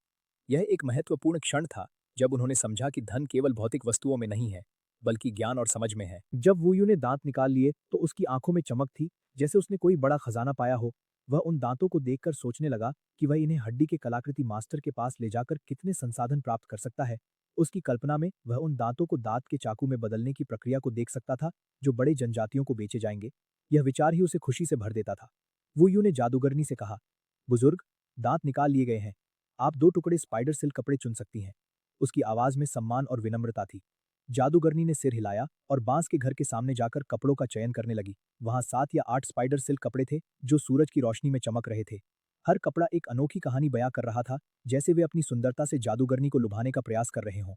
यह एक महत्वपूर्ण क्षण था, जब उन्होंने समझा कि धन केवल भौतिक वस्तुओं में नहीं है, बल्कि ज्ञान और समझ में है। जब वुयू ने दांत निकाल लिए, तो उसकी आंखों में चमक थी, जैसे उसने कोई बड़ा खजाना पाया हो। वह उन दांतों को देखकर सोचने लगा कि वह इन्हें हड्डी के कलाकृति मास्टर के पास ले जाकर कितने संसाधन प्राप्त कर सकता है। उसकी कल्पना में वह उन दांतों को दांत के चाकू में बदलने की प्रक्रिया को देख सकता था, जो बड़े जनजातियों को बेचे जाएंगे। यह विचार ही उसे खुशी से भर देता था। वुयू ने जादूगरनी से कहा, बुजुर्ग, दांत निकाल लिए गए हैं। आप 2 टुकड़े स्पाइडर सिल्क कपड़े चुन सकती हैं। उसकी आवाज में सम्मान और विनम्रता थी। जादूगरनी ने सिर हिलाया और बांस के घर के सामने जाकर कपड़ों का चयन करने लगी। वहां 7 या 8 स्पाइडर सिल्क कपड़े थे, जो सूरज की रोशनी में चमक रहे थे। हर कपड़ा एक अनोखी कहानी बयां कर रहा था, जैसे वे अपनी सुंदरता से जादूगरनी को लुभाने का प्रयास कर रहे हों।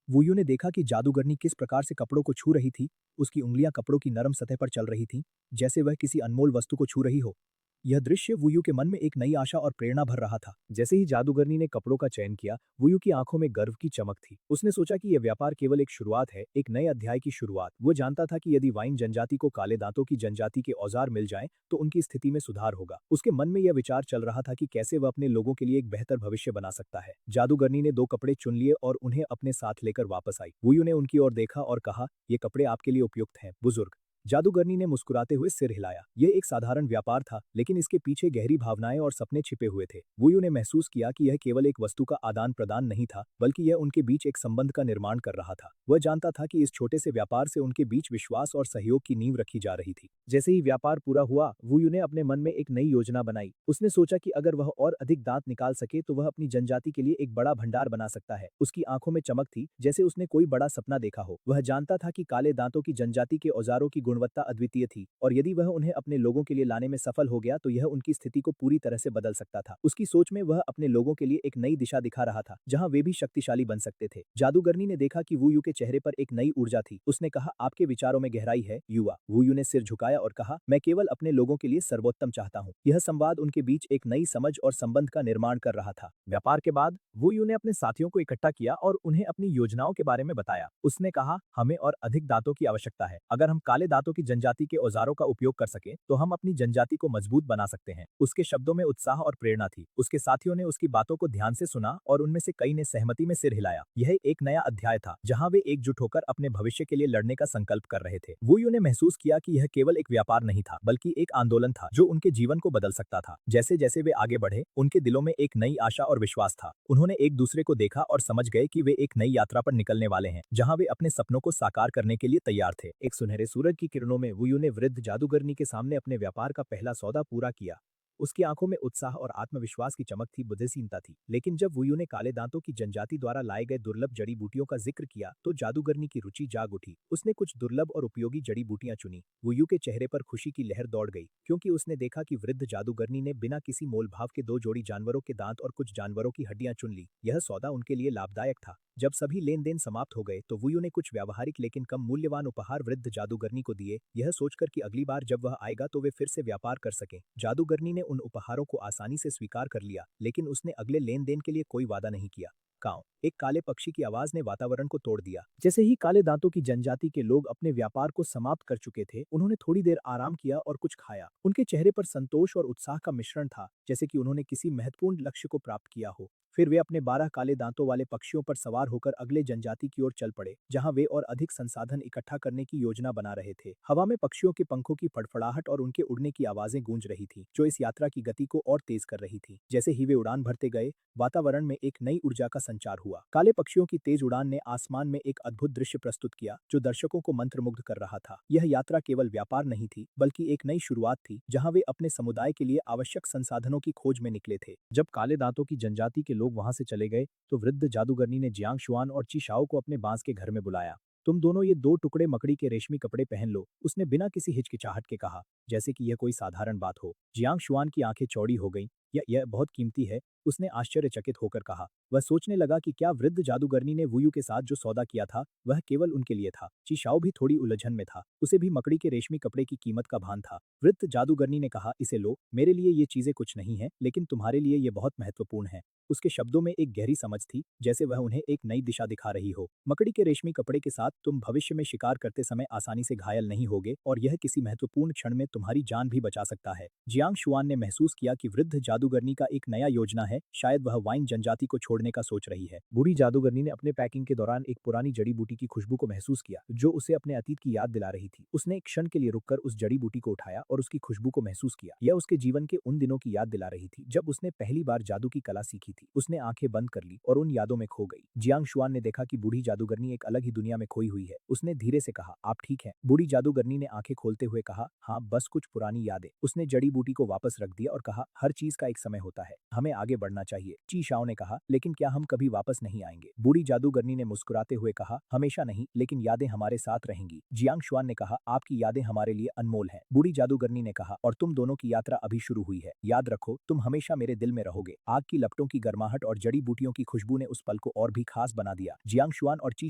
वुयू ने देखा कि जादूगरनी किस प्रकार से कपड़ों को छू रही थी। उसकी उंगलियां कपड़ों की नरम सतह पर चल रही थीं, जैसे वह किसी अनमोल वस्तु को छू रही हो। यह दृश्य वुयू के मन में एक नई आशा और प्रेरणा भर रहा था। जैसे ही जादूगरनी ने कपड़ों का चयन किया, वुयू की आंखों में गर्व की चमक थी। उसने सोचा कि यह व्यापार केवल एक शुरुआत है, एक नए अध्याय की शुरुआत। वो जानता था कि यदि वाइन जनजाति को काले दांतों की जनजाति के औजार मिल जाएं, तो उनकी स्थिति में सुधार होगा। उसके मन में यह विचार चल रहा था कि कैसे वह अपने लोगों के लिए एक बेहतर भविष्य बना सकता है। जादूगरनी ने 2 कपड़े चुन लिए और उन्हें अपने साथ लेकर वापस आई। वुयू ने उनकी ओर देखा और कहा, ये कपड़े आपके लिए उपयुक्त हैं, बुजुर्ग। जादूगरनी ने मुस्कुराते हुए सिर हिलाया। यह एक साधारण व्यापार था, लेकिन इसके पीछे गहरी भावनाएं और सपने छिपे हुए थे। वुयू ने महसूस किया कि यह केवल एक वस्तु का आदान प्रदान नहीं था, बल्कि यह उनके बीच एक संबंध का निर्माण कर रहा था। वह जानता था कि इस छोटे से व्यापार से उनके बीच विश्वास और सहयोग की नींव रखी जा रही थी। जैसे ही व्यापार पूरा हुआ, वुयू ने अपने मन में एक नई योजना बनाई। उसने सोचा कि अगर वह और अधिक दांत निकाल सके तो वह अपनी जनजाति के लिए एक बड़ा भंडार बना सकता है। उसकी आंखों में चमक थी, जैसे उसने कोई बड़ा सपना देखा हो। वह जानता था कि काले दांतों की जनजाति के औजारों की गुणवत्ता अद्वितीय थी, और यदि वह उन्हें अपने लोगों के लिए लाने में सफल हो गया तो यह उनकी स्थिति को पूरी तरह से बदल सकता था। उसकी सोच में वह अपने लोगों के लिए एक नई दिशा दिखा रहा था, जहां वे भी शक्तिशाली बन सकते थे। जादूगरनी ने देखा कि वुयू के चेहरे पर एक नई ऊर्जा थी। उसने कहा, आपके विचारों में गहराई है, युवा। वुयू ने सिर झुकाया और कहा, मैं केवल अपने लोगों के लिए सर्वोत्तम चाहता हूँ। यह संवाद उनके बीच एक नई समझ और संबंध का निर्माण कर रहा था। व्यापार के बाद वुयू ने अपने साथियों को इकट्ठा किया और उन्हें अपनी योजनाओं के बारे में बताया। उसने कहा, हमें और अधिक दांतों की आवश्यकता है। अगर हम काले दांतों की जनजाति के औजारों का उपयोग कर सके तो हम अपनी जनजाति को मजबूत बना सकते हैं। उसके शब्दों में उत्साह और प्रेरणा थी। उसके साथियों ने उसकी बातों को ध्यान से सुना और उनमें से कई ने सहमति में सिर हिलाया। यह एक नया अध्याय था, जहां वे एकजुट होकर अपने भविष्य के लिए लड़ने का संकल्प कर रहे थे। वुयू ने महसूस किया कि यह केवल एक व्यापार नहीं था, बल्कि एक आंदोलन था जो उनके जीवन को बदल सकता था। जैसे जैसे वे आगे बढ़े, उनके दिलों में एक नई आशा और विश्वास था। उन्होंने एक दूसरे को देखा और समझ गए कि वे एक नई यात्रा पर निकलने वाले हैं, जहां वे अपने सपनों को साकार करने के लिए तैयार थे। एक सुनहरे सूरज की किरणों में वुयू ने वृद्ध जादूगरनी के सामने अपने व्यापार का पहला सौदा पूरा किया। उसकी आंखों में उत्साह और आत्मविश्वास की चमक थी, बुद्धिशीलता थी। लेकिन जब वुयू ने काले दांतों की जनजाति द्वारा लाए गए दुर्लभ जड़ी बूटियों का जिक्र किया, तो जादूगरनी की रुचि जाग उठी। उसने कुछ दुर्लभ और उपयोगी जड़ी बूटियां चुनी। वुयू के चेहरे पर खुशी की लहर दौड़ गई, क्योंकि उसने देखा कि वृद्ध जादूगरनी ने बिना किसी मोलभाव के 2 जोड़ी जानवरों के दांत और कुछ जानवरों की हड्डियां चुन ली। यह सौदा उनके लिए लाभदायक था। जब सभी लेन देन समाप्त हो गए तो वुयू ने कुछ व्यावहारिक लेकिन कम मूल्यवान उपहार वृद्ध जादूगरनी को दिए, यह सोचकर कि अगली बार जब वह आएगा तो वे फिर से व्यापार कर सकें। जादूगरनी ने उन उपहारों को आसानी से स्वीकार कर लिया, लेकिन उसने अगले लेन देन के लिए कोई वादा नहीं किया। काऊ, एक काले पक्षी की आवाज ने वातावरण को तोड़ दिया। जैसे ही काले दांतों की जनजाति के लोग अपने व्यापार को समाप्त कर चुके थे, उन्होंने थोड़ी देर आराम किया और कुछ खाया। उनके चेहरे पर संतोष और उत्साह का मिश्रण था, जैसे कि उन्होंने किसी महत्वपूर्ण लक्ष्य को प्राप्त किया हो। फिर वे अपने 12 काले दांतों वाले पक्षियों पर सवार होकर अगले जनजाति की ओर चल पड़े, जहां वे और अधिक संसाधन इकट्ठा करने की योजना बना रहे थे। हवा में पक्षियों के पंखों की फड़फड़ाहट और उनके उड़ने की आवाजें गूंज रही थी, जो इस यात्रा की गति को और तेज कर रही थी। जैसे ही वे उड़ान भरते गए, वातावरण में एक नई ऊर्जा का संचार हुआ। काले पक्षियों की तेज उड़ान ने आसमान में एक अद्भुत दृश्य प्रस्तुत किया, जो दर्शकों को मंत्रमुग्ध कर रहा था। यह यात्रा केवल व्यापार नहीं थी, बल्कि एक नई शुरुआत थी, जहां वे अपने समुदाय के लिए आवश्यक संसाधनों की खोज में निकले थे। जब काले दांतों की जनजाति के लोग वहां से चले गए, तो वृद्ध जादूगरनी ने जियांग शुआन और ची शाओ को अपने बांस के घर में बुलाया। तुम दोनों ये 2 टुकड़े मकड़ी के रेशमी कपड़े पहन लो, उसने बिना किसी हिचकिचाहट के कहा, जैसे कि यह कोई साधारण बात हो। जियांग शुआन की आंखें चौड़ी हो गईं। यह बहुत कीमती है, उसने आश्चर्यचकित होकर कहा। वह सोचने लगा कि क्या वृद्ध जादूगरनी ने वुयू के साथ जो सौदा किया था, वह केवल उनके लिए था। ची शाओ भी थोड़ी उलझन में था, उसे भी मकड़ी के रेशमी कपड़े की कीमत का भान था। वृद्ध जादूगरनी ने कहा, इसे लो, मेरे लिए ये चीजें कुछ नहीं है, लेकिन तुम्हारे लिए ये बहुत महत्वपूर्ण है। उसके शब्दों में एक गहरी समझ थी, जैसे वह उन्हें एक नई दिशा दिखा रही हो। मकड़ी के रेशमी कपड़े के साथ तुम भविष्य में शिकार करते समय आसानी से घायल नहीं होगे, और यह किसी महत्वपूर्ण क्षण में तुम्हारी जान भी बचा सकता है। जियांग शुआन ने महसूस किया कि वृद्ध जादूगरनी का एक नया योजना है, शायद वह वाइन जनजाति को छोड़ने का सोच रही है। बूढ़ी जादूगरनी ने अपने पैकिंग के दौरान एक पुरानी जड़ी बूटी की खुशबू को महसूस किया, जो उसे अपने अतीत की याद दिला रही थी। उसने एक क्षण के लिए रुककर उस जड़ी बूटी को उठाया और उसकी खुशबू को महसूस किया। यह उसके जीवन के उन दिनों की याद दिला रही थी, जब उसने पहली बार जादू की कला सीखी थी। उसने आंखें बंद कर ली और उन यादों में खो गई। जियांग शुआन ने देखा कि बूढ़ी जादूगरनी एक अलग ही दुनिया में खोई हुई है। उसने धीरे से कहा, आप ठीक हैं? बूढ़ी जादूगरनी ने आंखें खोलते हुए कहा, हाँ, बस कुछ पुरानी यादें। उसने जड़ी बूटी को वापस रख दिया और कहा, हर चीज का एक समय होता है, हमें आगे बढ़ना चाहिए। ची शाओ ने कहा, लेकिन क्या हम कभी वापस नहीं आएंगे? बूढ़ी जादूगरनी ने मुस्कुराते हुए कहा, हमेशा नहीं, लेकिन यादें हमारे साथ रहेंगी। जियांग शुआन ने कहा, आपकी यादें हमारे लिए अनमोल हैं। बूढ़ी जादूगरनी ने कहा, और तुम दोनों की यात्रा अभी शुरू हुई है। याद रखो, तुम हमेशा मेरे दिल में रहोगे। आग की लपटों की गर्माहट और जड़ी बूटियों की खुशबू ने उस पल को और भी खास बना दिया। जियांग शुआन और ची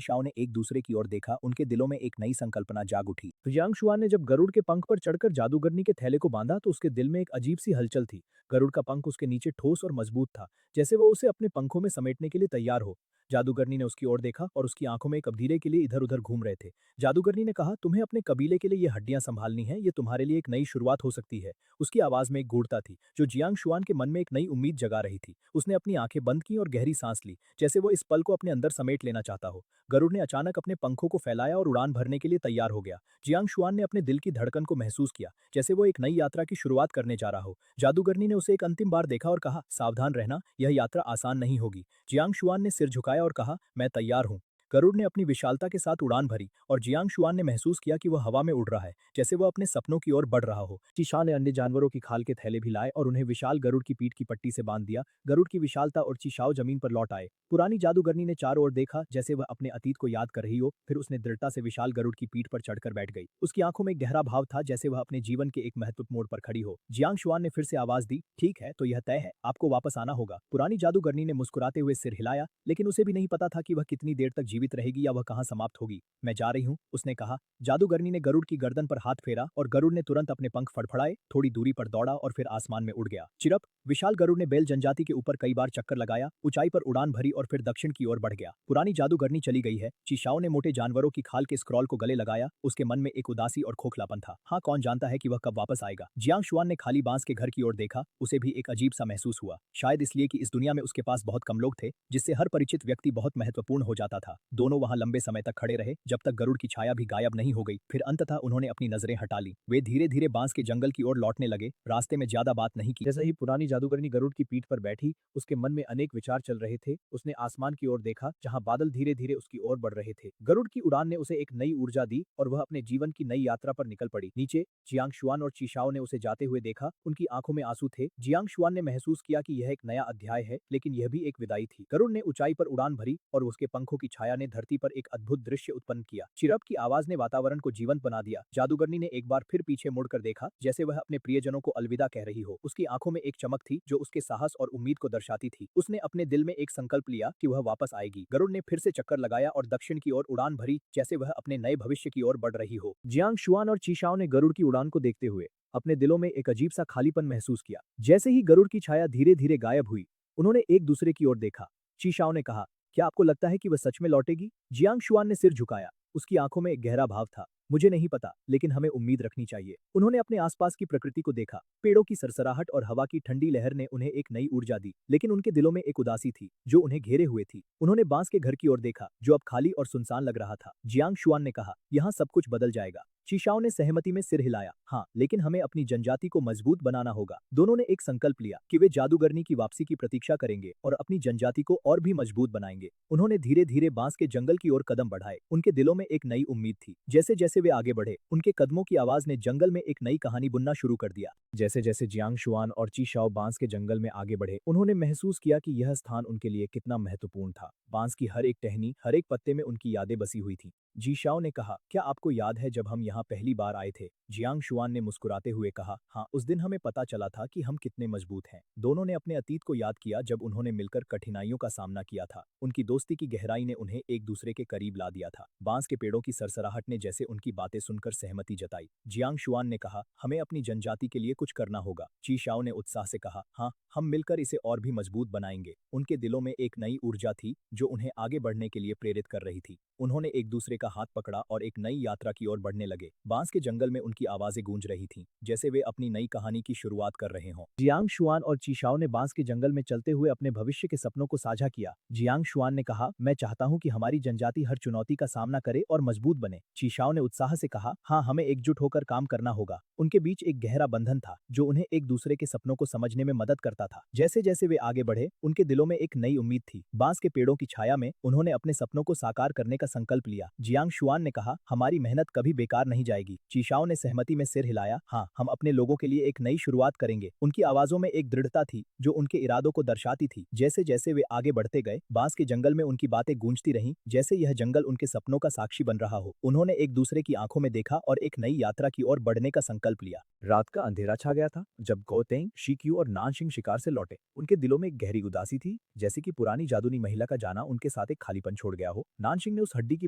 शाओ ने एक दूसरे की ओर देखा, उनके दिलों में एक नई संकल्पना जाग उठी। जियांग शुआन ने जब गरुड़ के पंख पर चढ़कर जादूगरनी के थैले को बांधा, तो उसके दिल में एक अजीब सी हलचल थी। गरुड़ का पंख उसके नीचे ठोस और मजबूत था, जैसे वो उसे अपने पंखों में समेटने के लिए तैयार हो। जादूगरनी ने उसकी ओर देखा और उसकी आंखों में एक अधीरे के लिए इधर उधर घूम रहे थे। जादूगरनी ने कहा, तुम्हें अपने कबीले के लिए ये हड्डियां संभालनी है, ये तुम्हारे लिए एक नई शुरुआत हो सकती है। उसकी आवाज में एक गूढ़ता थी, जो जियांग शुआन के मन में एक नई उम्मीद जगा रही थी। उसने अपनी आंखें बंद की और गहरी सांस ली, जैसे वो इस पल को अपने अंदर समेट लेना चाहता हो। गरुड़ ने अचानक अपने पंखों को फैलाया और उड़ान भरने के लिए तैयार हो गया। जियांग शुआन ने अपने दिल की धड़कन को महसूस किया, जैसे वो एक नई यात्रा की शुरुआत करने जा रहा हो। जादूगरनी ने उसे एक अंतिम बार देखा और कहा, सावधान रहना, यह यात्रा आसान नहीं होगी। जियांग शुआन ने सिर झुकाया और कहा, मैं तैयार हूं। गरुड़ ने अपनी विशालता के साथ उड़ान भरी और जियांग शुआन ने महसूस किया कि वह हवा में उड़ रहा है, जैसे वह अपने सपनों की ओर बढ़ रहा हो। चीशा ने अन्य जानवरों की खाल के थैले भी लाए और उन्हें विशाल गरुड़ की पीठ की पट्टी से बांध दिया। गरुड़ की विशालता और चीशाओ जमीन पर लौट आए। पुरानी जादूगरनी ने चारों ओर देखा, जैसे वह अपने अतीत को याद कर रही हो। फिर उसने दृढ़ता से विशाल गरुड़ की पीठ पर चढ़कर बैठ गई। उसकी आंखों में एक गहरा भाव था, जैसे वह अपने जीवन के एक महत्वपूर्ण मोड़ पर खड़ी हो। जियांग शुआन ने फिर से आवाज दी, ठीक है, तो यह तय है, आपको वापस आना होगा। पुरानी जादूगरनी ने मुस्कुराते हुए सिर हिलाया, लेकिन उसे भी नहीं पता था कि वह कितनी देर तक जीवित रहेगी या वह कहां समाप्त होगी। मैं जा रही हूं, उसने कहा। जादूगरनी ने गरुड़ की गर्दन पर हाथ फेरा और गरुड़ ने तुरंत अपने पंख फड़फड़ाए, थोड़ी दूरी पर दौड़ा और फिर आसमान में उड़ गया। चिरप, विशाल गरुड़ ने बेल जनजाति के ऊपर कई बार चक्कर लगाया, ऊंचाई पर उड़ान भरी और फिर दक्षिण की ओर बढ़ गया। पुरानी जादूगरनी चली गई है। चीशाओ ने मोटे जानवरों की खाल के स्क्रॉल को गले लगाया, उसके मन में एक उदासी और खोखलापन था। हाँ, कौन जानता है कि वह कब वापस आएगा। जियांग शुआन ने खाली बांस के घर की ओर देखा, उसे भी एक अजीब सा महसूस हुआ, शायद इसलिए कि इस दुनिया में उसके पास बहुत कम लोग थे, जिससे हर परिचित व्यक्ति बहुत महत्वपूर्ण हो जाता था। दोनों वहां लंबे समय तक खड़े रहे, जब तक गरुड़ की छाया भी गायब नहीं हो गई। फिर अंततः उन्होंने अपनी नजरें हटा ली। वे धीरे धीरे बांस के जंगल की ओर लौटने लगे, रास्ते में ज्यादा बात नहीं की। जैसे ही पुरानी जादूगरनी गरुड़ की पीठ पर बैठी, उसके मन में अनेक विचार चल रहे थे। उसने आसमान की ओर देखा, जहां बादल धीरे धीरे उसकी ओर बढ़ रहे थे। गरुड़ की उड़ान ने उसे एक नई ऊर्जा दी और वह अपने जीवन की नई यात्रा पर निकल पड़ी। नीचे जियांग शुआन और चीशाओ ने उसे जाते हुए देखा, उनकी आंखों में आंसू थे। जियांग शुआन ने महसूस किया कि यह एक नया अध्याय है, लेकिन यह भी एक विदाई थी। गरुड़ ने ऊंचाई पर उड़ान भरी और उसके पंखों की छाया ने ने धरती पर एक अद्भुत दृश्य उत्पन्न किया। चिरप की आवाज ने वातावरण को जीवंत बना दिया। जादूगरनी ने एक बार फिर पीछे मुड़कर देखा, जैसे वह अपने प्रियजनों को अलविदा कह रही हो। उसकी आंखों में एक चमक थी जो उसके साहस और उम्मीद को दर्शाती थी। उसने अपने दिल में एक संकल्प लिया कि वह वापस आएगी। गरुड़ ने फिर से चक्कर लगाया और दक्षिण की ओर उड़ान भरी, जैसे वह अपने नए भविष्य की ओर बढ़ रही हो। जियांग शुआन और चीशाओ ने गरुड़ की उड़ान को देखते हुए अपने दिलों में एक अजीब सा खालीपन महसूस किया। जैसे ही गरुड़ की छाया धीरे धीरे गायब हुई, उन्होंने एक दूसरे की ओर देखा। चीशाओ ने कहा, क्या आपको लगता है कि वह सच में लौटेगी? जियांग शुआन ने सिर झुकाया। उसकी आंखों में एक गहरा भाव था। मुझे नहीं पता, लेकिन हमें उम्मीद रखनी चाहिए। उन्होंने अपने आसपास की प्रकृति को देखा। पेड़ों की सरसराहट और हवा की ठंडी लहर ने उन्हें एक नई ऊर्जा दी, लेकिन उनके दिलों में एक उदासी थी जो उन्हें घेरे हुए थी। उन्होंने बांस के घर की ओर देखा, जो अब खाली और सुनसान लग रहा था। जियांग शुआन ने कहा, यहाँ सब कुछ बदल जाएगा। चीशाओ ने सहमति में सिर हिलाया। हाँ, लेकिन हमें अपनी जनजाति को मजबूत बनाना होगा। दोनों ने एक संकल्प लिया कि वे जादूगरनी की वापसी की प्रतीक्षा करेंगे और अपनी जनजाति को और भी मजबूत बनाएंगे। उन्होंने धीरे धीरे बांस के जंगल की ओर कदम बढ़ाए। उनके दिलों में एक नई उम्मीद थी। जैसे जैसे वे आगे बढ़े, उनके कदमों की आवाज ने जंगल में एक नई कहानी बुनना शुरू कर दिया। जैसे जैसे जियांग शुआन और चीशाओ बांस के जंगल में आगे बढ़े, उन्होंने महसूस किया कि यह स्थान उनके लिए कितना महत्वपूर्ण था। बांस की हर एक टहनी, हर एक पत्ते में उनकी यादें बसी हुई थीं। जीशाओ ने कहा, क्या आपको याद है जब हम यहाँ पहली बार आए थे? जियांग शुआन ने मुस्कुराते हुए कहा, हाँ, उस दिन हमें पता चला था कि हम कितने मजबूत हैं। दोनों ने अपने अतीत को याद किया जब उन्होंने मिलकर कठिनाइयों का सामना किया था। उनकी दोस्ती की गहराई ने उन्हें एक दूसरे के करीब ला दिया था। बांस के पेड़ों की सरसराहट ने जैसे उनकी बातें सुनकर सहमति जताई। जियांग शुआन ने कहा, हमें अपनी जनजाति के लिए कुछ करना होगा। चीशाओ ने उत्साह से कहा, हाँ, हम मिलकर इसे और भी मजबूत बनाएंगे। उनके दिलों में एक नई ऊर्जा थी जो उन्हें आगे बढ़ने के लिए प्रेरित कर रही थी। उन्होंने एक दूसरे का हाथ पकड़ा और एक नई यात्रा की ओर बढ़ने लगे। बांस के जंगल में उनकी आवाजें गूंज रही थीं, जैसे वे अपनी नई कहानी की शुरुआत कर रहे हों। जियांग शुआन और चीशाओ ने बांस के जंगल में चलते हुए अपने भविष्य के सपनों को साझा किया। जियांग शुआन ने कहा, मैं चाहता हूं कि हमारी जनजाति हर चुनौती का सामना करे और मजबूत बने। चीशाओ ने उत्साह से कहा, हाँ, हमें एकजुट होकर काम करना होगा। उनके बीच एक गहरा बंधन था जो उन्हें एक दूसरे के सपनों को समझने में मदद करता था। जैसे जैसे वे आगे बढ़े, उनके दिलों में एक नई उम्मीद थी। बांस के पेड़ों की छाया में उन्होंने अपने सपनों को साकार करने का संकल्प लिया। जियांग शुआन ने कहा, हमारी मेहनत कभी बेकार नहीं जाएगी। चीशाओ ने सहमति में सिर हिलाया। हाँ, हम अपने लोगों के लिए एक नई शुरुआत करेंगे। उनकी आवाजों में एक दृढ़ता थी जो उनके इरादों को दर्शाती थी। जैसे जैसे वे आगे बढ़ते गए, बांस के जंगल में उनकी बातें गूंजती रहीं, जैसे यह जंगल उनके सपनों का साक्षी बन रहा हो। उन्होंने एक दूसरे की आंखों में देखा और एक नई यात्रा की ओर बढ़ने का संकल्प लिया। रात का अंधेरा छा गया था जब गौतेंग, शिक्यू और नानशिंग शिकार से लौटे। उनके दिलों में एक गहरी उदासी थी, जैसे कि पुरानी जादुनी महिला का जाना उनके साथ एक खालीपन छोड़ गया हो। नानशिंग ने उस हड्डी की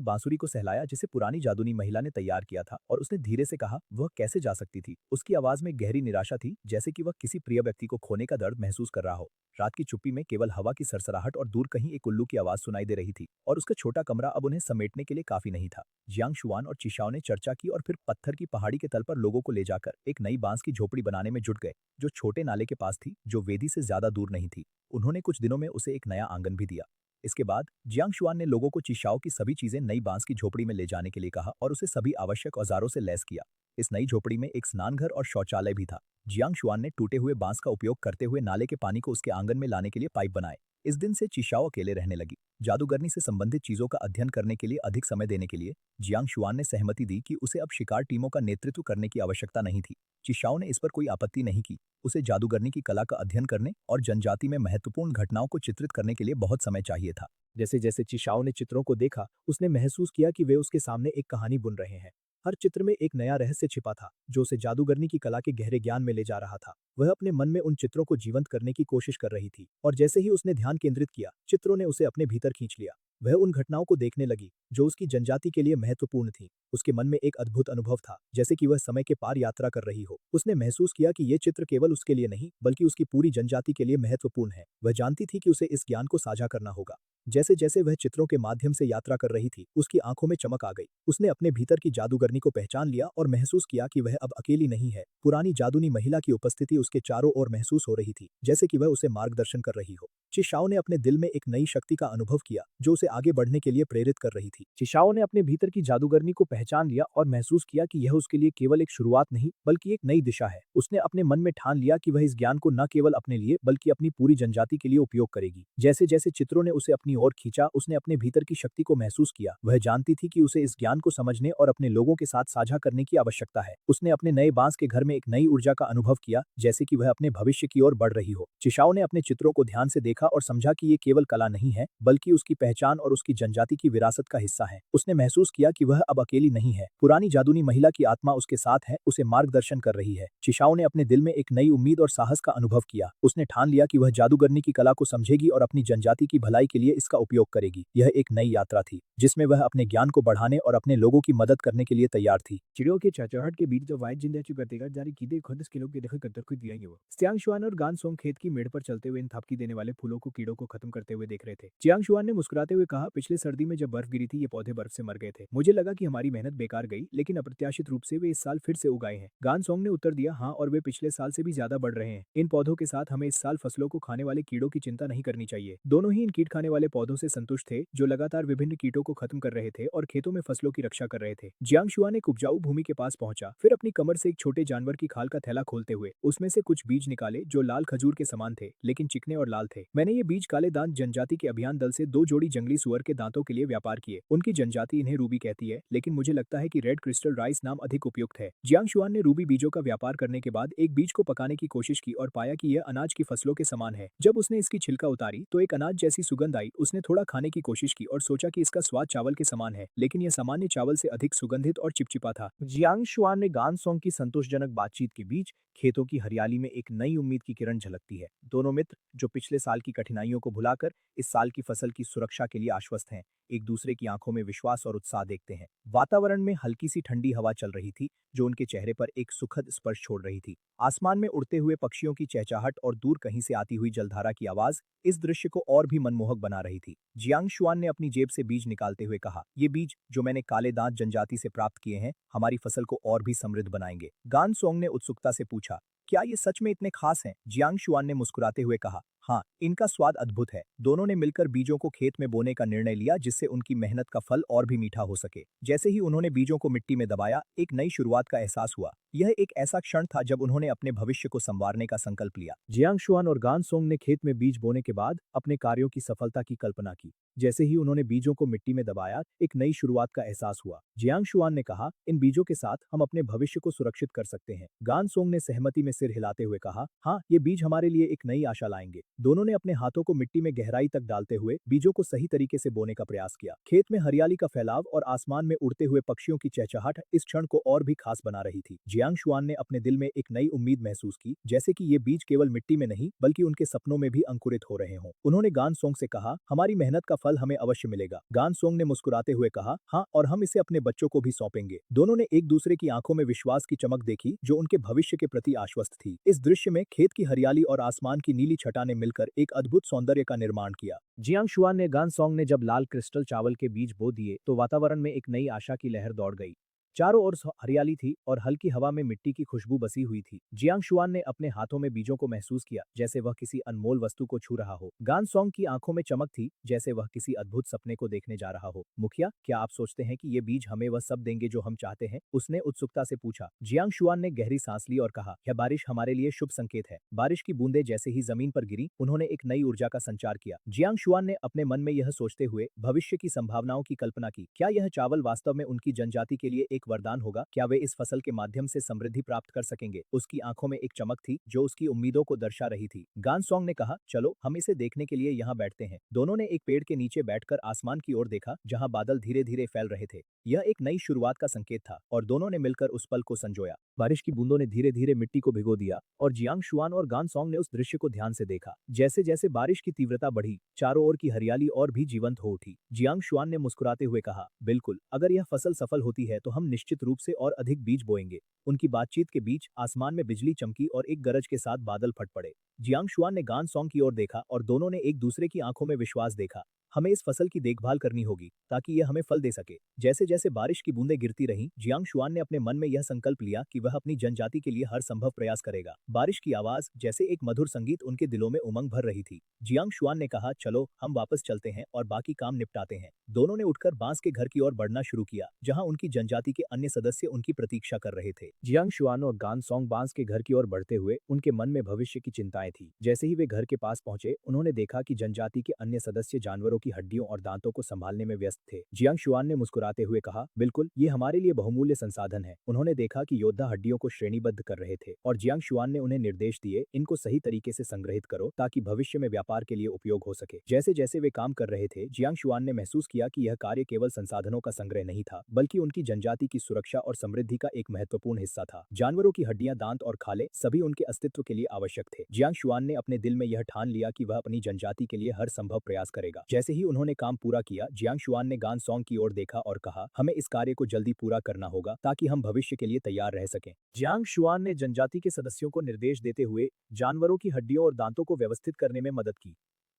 बांसुरी को सहलाया जिसे पुरानी जादुनी महिला ने तैयार किया था, और उसने धीरे से कहा, वह कैसे जा सकती थी? उसकी आवाज में गहरी निराशा थी, जैसे कि वह किसी प्रिय व्यक्ति को खोने का दर्द महसूस कर रहा हो। रात की चुप्पी में केवल हवा की सरसराहट और दूर कहीं एक उल्लू की आवाज सुनाई दे रही थी, और उसका छोटा कमरा अब उन्हें समेटने के लिए काफी नहीं था। जियांग शुआन और चीशाओ ने चर्चा की और फिर पत्थर की पहाड़ी के तल पर लोगों को ले जाकर एक नई बांस की झोपड़ी बनाने में जुट गए, जो छोटे नाले के पास थी, जो वेदी से ज्यादा दूर नहीं थी। उन्होंने कुछ दिनों में उसे एक नया आंगन भी दिया। इसके बाद जियांग शुआन ने लोगों को चीशाओ की सभी चीजें नई बांस की झोपड़ी में ले जाने के लिए कहा और उसे सभी आवश्यक औजारों से लैस किया। इस नई झोपड़ी में एक स्नानघर और शौचालय भी था। जियांग शुआन ने टूटे हुए बांस का उपयोग करते हुए नाले के पानी को उसके आंगन में लाने के लिए पाइप बनाए। इस दिन से चीशाओ अकेले रहने लगी। जादूगरनी से संबंधित चीजों का अध्ययन करने के लिए अधिक समय देने के लिए जियांग शुआन ने सहमति दी कि उसे अब शिकार टीमों का नेतृत्व करने की आवश्यकता नहीं थी। चीशाओ ने इस पर कोई आपत्ति नहीं की। उसे जादूगरनी की कला का अध्ययन करने और जनजाति में महत्वपूर्ण घटनाओं को चित्रित करने के लिए बहुत समय चाहिए था। जैसे जैसे चीशाओ ने चित्रों को देखा, उसने महसूस किया कि वे उसके सामने एक कहानी बुन रहे हैं। हर चित्र में एक नया रहस्य छिपा था जो उसे जादूगरनी की कला के गहरे ज्ञान में ले जा रहा था। वह अपने मन में उन चित्रों को जीवंत करने की कोशिश कर रही थी, और जैसे ही उसने ध्यान केंद्रित किया, चित्रों ने उसे अपने भीतर खींच लिया। वह उन घटनाओं को देखने लगी जो उसकी जनजाति के लिए महत्वपूर्ण थी। उसके मन में एक अद्भुत अनुभव था, जैसे कि वह समय के पार यात्रा कर रही हो। उसने महसूस किया कि ये चित्र केवल उसके लिए नहीं, बल्कि उसकी पूरी जनजाति के लिए महत्वपूर्ण है। वह जानती थी कि उसे इस ज्ञान को साझा करना होगा। जैसे जैसे वह चित्रों के माध्यम से यात्रा कर रही थी, उसकी आंखों में चमक आ गई। उसने अपने भीतर की जादूगरनी को पहचान लिया और महसूस किया कि वह अब अकेली नहीं है। पुरानी जादुनी महिला की उपस्थिति उसके चारों ओर महसूस हो रही थी, जैसे कि वह उसे मार्गदर्शन कर रही हो। चीशाओ ने अपने दिल में एक नई शक्ति का अनुभव किया जो उसे आगे बढ़ने के लिए प्रेरित कर रही थी। चीशाओ ने अपने भीतर की जादूगरनी को पहचान लिया और महसूस किया कि यह उसके लिए केवल एक शुरुआत नहीं, बल्कि एक नई दिशा है। उसने अपने मन में ठान लिया कि वह इस ज्ञान को न केवल अपने लिए बल्कि अपनी पूरी जनजाति के लिए उपयोग करेगी। जैसे जैसे चित्रों ने उसे अपनी ओर खींचा, उसने अपने भीतर की शक्ति को महसूस किया। वह जानती थी कि उसे इस ज्ञान को समझने और अपने लोगों के साथ साझा करने की आवश्यकता है। उसने अपने नए बांस के घर में एक नई ऊर्जा का अनुभव किया, जैसे कि वह अपने भविष्य की ओर बढ़ रही हो। चीशाओ ने अपने चित्रों को ध्यान से देखा देखा और समझा कि ये केवल कला नहीं है, बल्कि उसकी पहचान और उसकी जनजाति की विरासत का हिस्सा है। उसने महसूस किया कि वह अब अकेली नहीं है। पुरानी जादुनी महिला की आत्मा उसके साथ है, उसे मार्गदर्शन कर रही है। चिशाओ ने अपने दिल में एक नई उम्मीद और साहस का अनुभव किया। उसने ठान लिया कि वह जादूगरनी की कला को समझेगी और अपनी जनजाति की भलाई के लिए इसका उपयोग करेगी। यह एक नई यात्रा थी, जिसमें वह अपने ज्ञान को बढ़ाने और अपने लोगों की मदद करने के लिए तैयार थी। चिड़ियों के चहचहाट के बीच जब वाइट जिंदा चुकतेगा जारी की दे खुद किलो के देखकर कतर खुद दिया वो स्यांग शुआन और गान सोंग खेत की मेड़ पर चलते हुए इन थपकी देने वाले फूलों को कीड़ों को खत्म करते हुए देख रहे थे। जियांग शुआन ने मुस्कुराते हुए कहा, पिछले सर्दी में जब बर्फ गिरी थी ये पौधे बर्फ से मर गए थे। मुझे लगा कि हमारी मेहनत बेकार गई, लेकिन अप्रत्याशित रूप से वे इस साल फिर से उगाए हैं। गान सोंग ने उत्तर दिया, हाँ, और वे पिछले साल से भी ज्यादा बढ़ रहे हैं। इन पौधों के साथ हमें इस साल फसलों को खाने वाले कीड़ों की चिंता नहीं करनी चाहिए। दोनों ही इन कीट खाने वाले पौधों से संतुष्ट थे, जो लगातार विभिन्न कीटों को खत्म कर रहे थे और खेतों में फसलों की रक्षा कर रहे थे। जियांग शुआन एक उपजाऊ भूमि के पास पहुंचा, फिर अपनी कमर से एक छोटे जानवर की खाल का थैला खोलते हुए उसमें से कुछ बीज निकाले जो लाल खजूर के समान थे, लेकिन चिकने और लाल थे। मैंने ये बीज काले दांत जनजाति के अभियान दल से 2 जोड़ी जंगली सुअर के दांतों के लिए व्यापार किए। उनकी जनजाति इन्हें रूबी कहती है, लेकिन मुझे लगता है कि रेड क्रिस्टल राइस नाम अधिक उपयुक्त है। जियांग शुआन ने रूबी बीजों का व्यापार करने के बाद एक बीज को पकाने की कोशिश की और पाया कि यह अनाज की फसलों के समान है। जब उसने इसकी छिलका उतारी तो एक अनाज जैसी सुगंध आई। उसने थोड़ा खाने की कोशिश की और सोचा कि इसका स्वाद चावल के समान है, लेकिन यह सामान्य चावल से अधिक सुगंधित और चिपचिपा था। जियांग शुआन ने गान सोंग की संतोषजनक बातचीत के बीच खेतों की हरियाली में एक नई उम्मीद की किरण झलकती है। दोनों मित्र, जो पिछले साल की कठिनाइयों को भुलाकर इस साल की फसल की सुरक्षा के लिए आश्वस्त हैं, एक दूसरे की आंखों में विश्वास और उत्साह देखते हैं। वातावरण में हल्की सी ठंडी हवा चल रही थी, जो उनके चेहरे पर एक सुखद स्पर्श छोड़ रही थी। आसमान में उड़ते हुए पक्षियों की चहचहाहट और दूर कहीं से आती हुई जलधारा की आवाज इस दृश्य को और भी मनमोहक बना रही थी। जियांग शुआन ने अपनी जेब से बीज निकालते हुए कहा, ये बीज जो मैंने काले दांत जनजाति से प्राप्त किए हैं, हमारी फसल को और भी समृद्ध बनाएंगे। गान सोंग ने उत्सुकता से पूछा, क्या ये सच में इतने खास हैं? जियांग शुआन ने मुस्कुराते हुए कहा, हाँ, इनका स्वाद अद्भुत है। दोनों ने मिलकर बीजों को खेत में बोने का निर्णय लिया, जिससे उनकी मेहनत का फल और भी मीठा हो सके। जैसे ही उन्होंने बीजों को मिट्टी में दबाया, एक नई शुरुआत का एहसास हुआ। यह एक ऐसा क्षण था जब उन्होंने अपने भविष्य को संवारने का संकल्प लिया। जियांग शुआन और गान सोंग ने खेत में बीज बोने के बाद अपने कार्यों की सफलता की कल्पना की। जैसे ही उन्होंने बीजों को मिट्टी में दबाया, एक नई शुरुआत का एहसास हुआ। जियांग शुआन ने कहा, इन बीजों के साथ हम अपने भविष्य को सुरक्षित कर सकते हैं। गान सोंग ने सहमति में सिर हिलाते हुए कहा, हाँ, ये बीज हमारे लिए एक नई आशा लाएंगे। दोनों ने अपने हाथों को मिट्टी में गहराई तक डालते हुए बीजों को सही तरीके से बोने का प्रयास किया। खेत में हरियाली का फैलाव और आसमान में उड़ते हुए पक्षियों की चहचहाहट इस क्षण को और भी खास बना रही थी। जियांग शुआन ने अपने दिल में एक नई उम्मीद महसूस की, जैसे कि ये बीज केवल मिट्टी में नहीं, बल्कि उनके सपनों में भी अंकुरित हो रहे हों। उन्होंने गान सोंग से कहा, हमारी मेहनत का फल हमें अवश्य मिलेगा। गान सोंग ने मुस्कुराते हुए कहा, हाँ, और हम इसे अपने बच्चों को भी सौंपेंगे। दोनों ने एक दूसरे की आंखों में विश्वास की चमक देखी, जो उनके भविष्य के प्रति आश्वस्त थी। इस दृश्य में खेत की हरियाली और आसमान की नीली छटा ने मिलकर एक अद्भुत सौंदर्य का निर्माण किया। जियांग शुआन ने गान सोंग ने जब लाल क्रिस्टल चावल के बीज बो दिए, तो वातावरण में एक नई आशा की लहर दौड़ गई। चारों ओर हरियाली थी और हल्की हवा में मिट्टी की खुशबू बसी हुई थी। जियांग शुआन ने अपने हाथों में बीजों को महसूस किया, जैसे वह किसी अनमोल वस्तु को छू रहा हो। गान सोंग की आंखों में चमक थी, जैसे वह किसी अद्भुत सपने को देखने जा रहा हो। मुखिया, क्या आप सोचते हैं कि ये बीज हमें वह सब देंगे जो हम चाहते हैं? उसने उत्सुकता से पूछा। जियांग शुआन ने गहरी सांस ली और कहा, यह बारिश हमारे लिए शुभ संकेत है। बारिश की बूंदें जैसे ही जमीन पर गिरी, उन्होंने एक नई ऊर्जा का संचार किया। जियांग शुआन ने अपने मन में यह सोचते हुए भविष्य की संभावनाओं की कल्पना की। क्या यह चावल वास्तव में उनकी जनजाति के लिए एक वरदान होगा? क्या वे इस फसल के माध्यम से समृद्धि प्राप्त कर सकेंगे? उसकी आंखों में एक चमक थी, जो उसकी उम्मीदों को दर्शा रही थी। गान सोंग ने कहा, चलो हम इसे देखने के लिए यहाँ बैठते हैं। दोनों ने एक पेड़ के नीचे बैठकर आसमान की ओर देखा, जहाँ बादल धीरे धीरे फैल रहे थे। यह एक नई शुरुआत का संकेत था और दोनों ने मिलकर उस पल को संजोया। बारिश की बूंदों ने धीरे धीरे मिट्टी को भिगो दिया और जियांग शुआन और गान सोंग ने उस दृश्य को ध्यान से देखा। जैसे जैसे बारिश की तीव्रता बढ़ी, चारों ओर की हरियाली और भी जीवंत हो उठी। जियांग शुआन ने मुस्कुराते हुए कहा, बिल्कुल, अगर यह फसल सफल होती है तो हम निश्चित रूप से और अधिक बीज बोएंगे। उनकी बातचीत के बीच आसमान में बिजली चमकी और एक गरज के साथ बादल फट पड़े। जियांग शुआन ने गान सोंग की ओर देखा और दोनों ने एक दूसरे की आंखों में विश्वास देखा। हमें इस फसल की देखभाल करनी होगी ताकि यह हमें फल दे सके। जैसे जैसे बारिश की बूंदें गिरती रहीं, जियांग शुआन ने अपने मन में यह संकल्प लिया कि वह अपनी जनजाति के लिए हर संभव प्रयास करेगा। बारिश की आवाज जैसे एक मधुर संगीत उनके दिलों में उमंग भर रही थी। जियांग शुआन ने कहा, चलो हम वापस चलते हैं और बाकी काम निपटाते हैं। दोनों ने उठकर बांस के घर की ओर बढ़ना शुरू किया, जहां उनकी जनजाति के अन्य सदस्य उनकी प्रतीक्षा कर रहे थे। जियांग शुआन और गान सोंग बांस के घर की ओर बढ़ते हुए उनके मन में भविष्य की चिंताएं थी। जैसे ही वे घर के पास पहुंचे, उन्होंने देखा कि जनजाति के अन्य सदस्य जानवरों की हड्डियों और दांतों को संभालने में व्यस्त थे। जियांग शुआन ने मुस्कुराते हुए कहा, बिल्कुल, ये हमारे लिए बहुमूल्य संसाधन है। उन्होंने देखा कि योद्धा हड्डियों को श्रेणीबद्ध कर रहे थे और जियांग शुआन ने उन्हें निर्देश दिए, इनको सही तरीके से संग्रहित करो ताकि भविष्य में व्यापार के लिए उपयोग हो सके। जैसे जैसे वे काम कर रहे थे, जियांग शुआन ने महसूस किया कि यह कार्य केवल संसाधनों का संग्रह नहीं था, बल्कि उनकी जनजाति की सुरक्षा और समृद्धि का एक महत्वपूर्ण हिस्सा था। जानवरों की हड्डियां, दांत और खाले सभी उनके अस्तित्व के लिए आवश्यक थे। जियांग शुआन ने अपने दिल में यह ठान लिया कि वह अपनी जनजाति के लिए हर संभव प्रयास करेगा। जैसे ही उन्होंने काम पूरा किया, जियांग शुआन ने गान सॉन्ग की ओर देखा और कहा, हमें इस कार्य को जल्दी पूरा करना होगा ताकि हम भविष्य के लिए तैयार रह सकें। जियांग शुआन ने जनजाति के सदस्यों को निर्देश देते हुए जानवरों की हड्डियों और दांतों को व्यवस्थित करने में मदद की।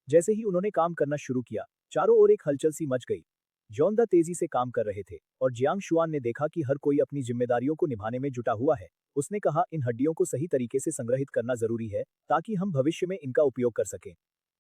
जैसे ही उन्होंने काम करना शुरू किया, चारों ओर एक हलचल सी मच गई। जॉनदा तेजी से काम कर रहे थे और जियांग शुआन ने देखा कि हर कोई अपनी जिम्मेदारियों को निभाने में जुटा हुआ है। उसने कहा, इन हड्डियों को सही तरीके से संग्रहित करना जरूरी है ताकि हम भविष्य में इनका उपयोग कर सकें।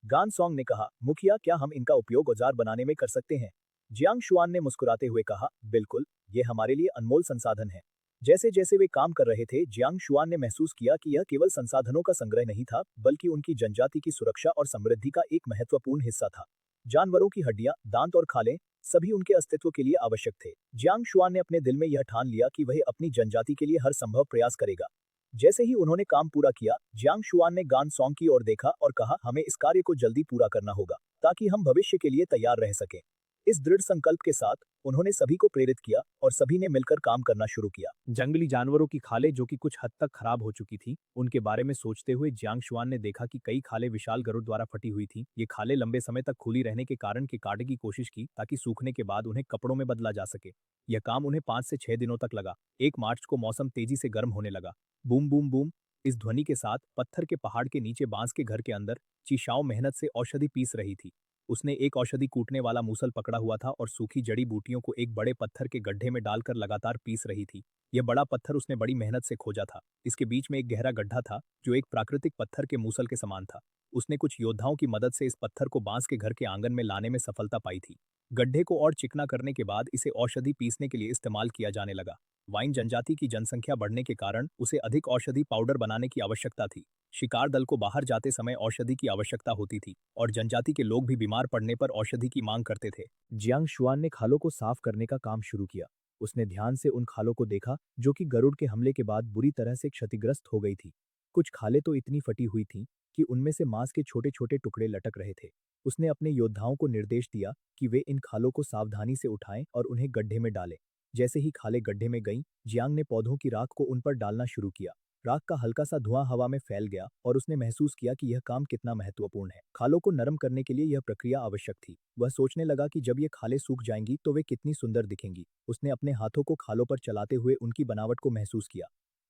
गान सॉन्ग ने कहा, मुखिया, क्या हम इनका उपयोग औजार बनाने में कर सकते हैं? जियांग शुआन ने मुस्कुराते हुए कहा, बिल्कुल, ये हमारे लिए अनमोल संसाधन है। जैसे जैसे वे काम कर रहे थे, जियांग शुआन ने महसूस किया कि यह केवल संसाधनों का संग्रह नहीं था, बल्कि उनकी जनजाति की सुरक्षा और समृद्धि का एक महत्वपूर्ण हिस्सा था। जानवरों की हड्डियां, दांत और खालें सभी उनके अस्तित्व के लिए आवश्यक थे। जियांग शुआन ने अपने दिल में यह ठान लिया कि वह अपनी जनजाति के लिए हर संभव प्रयास करेगा। जैसे ही उन्होंने काम पूरा किया, जियांग शुआन ने गान सॉन्ग की ओर देखा और कहा, हमें इस कार्य को जल्दी पूरा करना होगा ताकि हम भविष्य के लिए तैयार रह सकें। इस दृढ़ संकल्प के साथ उन्होंने सभी को प्रेरित किया और सभी ने मिलकर काम करना शुरू किया। जंगली जानवरों की खालें, जो कि कुछ हद तक खराब हो चुकी थीं, उनके बारे में सोचते हुए जियांग शुआन ने देखा कि कई खालें विशाल गरुड़ द्वारा फटी हुई थीं। ये खालें लंबे समय तक खुली रहने के कारण के काटने की कोशिश की ताकि सूखने के बाद उन्हें कपड़ों में बदला जा सके। यह काम उन्हें 5 से 6 दिनों तक लगा। 1 मार्च को मौसम तेजी से गर्म होने लगा। बूम बूम बूम, इस ध्वनि के साथ पत्थर के पहाड़ के नीचे बांस के घर के अंदर चीशाओ मेहनत से औषधि पीस रही थी। उसने एक औषधि कूटने वाला मूसल पकड़ा हुआ था और सूखी जड़ी बूटियों को एक बड़े पत्थर के गड्ढे में डालकर लगातार पीस रही थी। यह बड़ा पत्थर उसने बड़ी मेहनत से खोजा था। इसके बीच में एक गहरा गड्ढा था जो एक प्राकृतिक पत्थर के मूसल के समान था। उसने कुछ योद्धाओं की मदद से इस पत्थर को बांस के घर के आंगन में लाने में सफलता पाई थी। गड्ढे को और चिकना करने के बाद इसे औषधि पीसने के लिए इस्तेमाल किया जाने लगा। वाइन जनजाति की जनसंख्या बढ़ने के कारण उसे अधिक औषधि पाउडर बनाने की आवश्यकता थी। शिकार दल को बाहर जाते समय औषधि की आवश्यकता होती थी और जनजाति के लोग भी बीमार पड़ने पर औषधि की मांग करते थे। जियांग शुआन ने खालों को साफ करने का काम शुरू किया। उसने ध्यान से उन खालों को देखा जो कि गरुड़ के हमले के बाद बुरी तरह से क्षतिग्रस्त हो गई थी। कुछ खालें तो इतनी फटी हुई थीं कि उनमें से मांस के छोटे छोटे टुकड़े लटक रहे थे। उसने अपने योद्धाओं को निर्देश दिया कि वे इन खालों को सावधानी से उठाएं और उन्हें गड्ढे में डालें। जैसे ही खालें गड्ढे में गईं, जियांग ने पौधों की राख को उन पर डालना शुरू किया। राख का हल्का सा धुआं हवा में फैल गया और उसने महसूस किया कि यह काम कितना महत्वपूर्ण है। खालों को नरम करने के लिए यह प्रक्रिया आवश्यक थी। वह सोचने लगा कि जब ये खालें सूख जाएंगी तो वे कितनी सुंदर दिखेंगी। उसने अपने हाथों को खालों पर चलाते हुए उनकी बनावट को महसूस किया।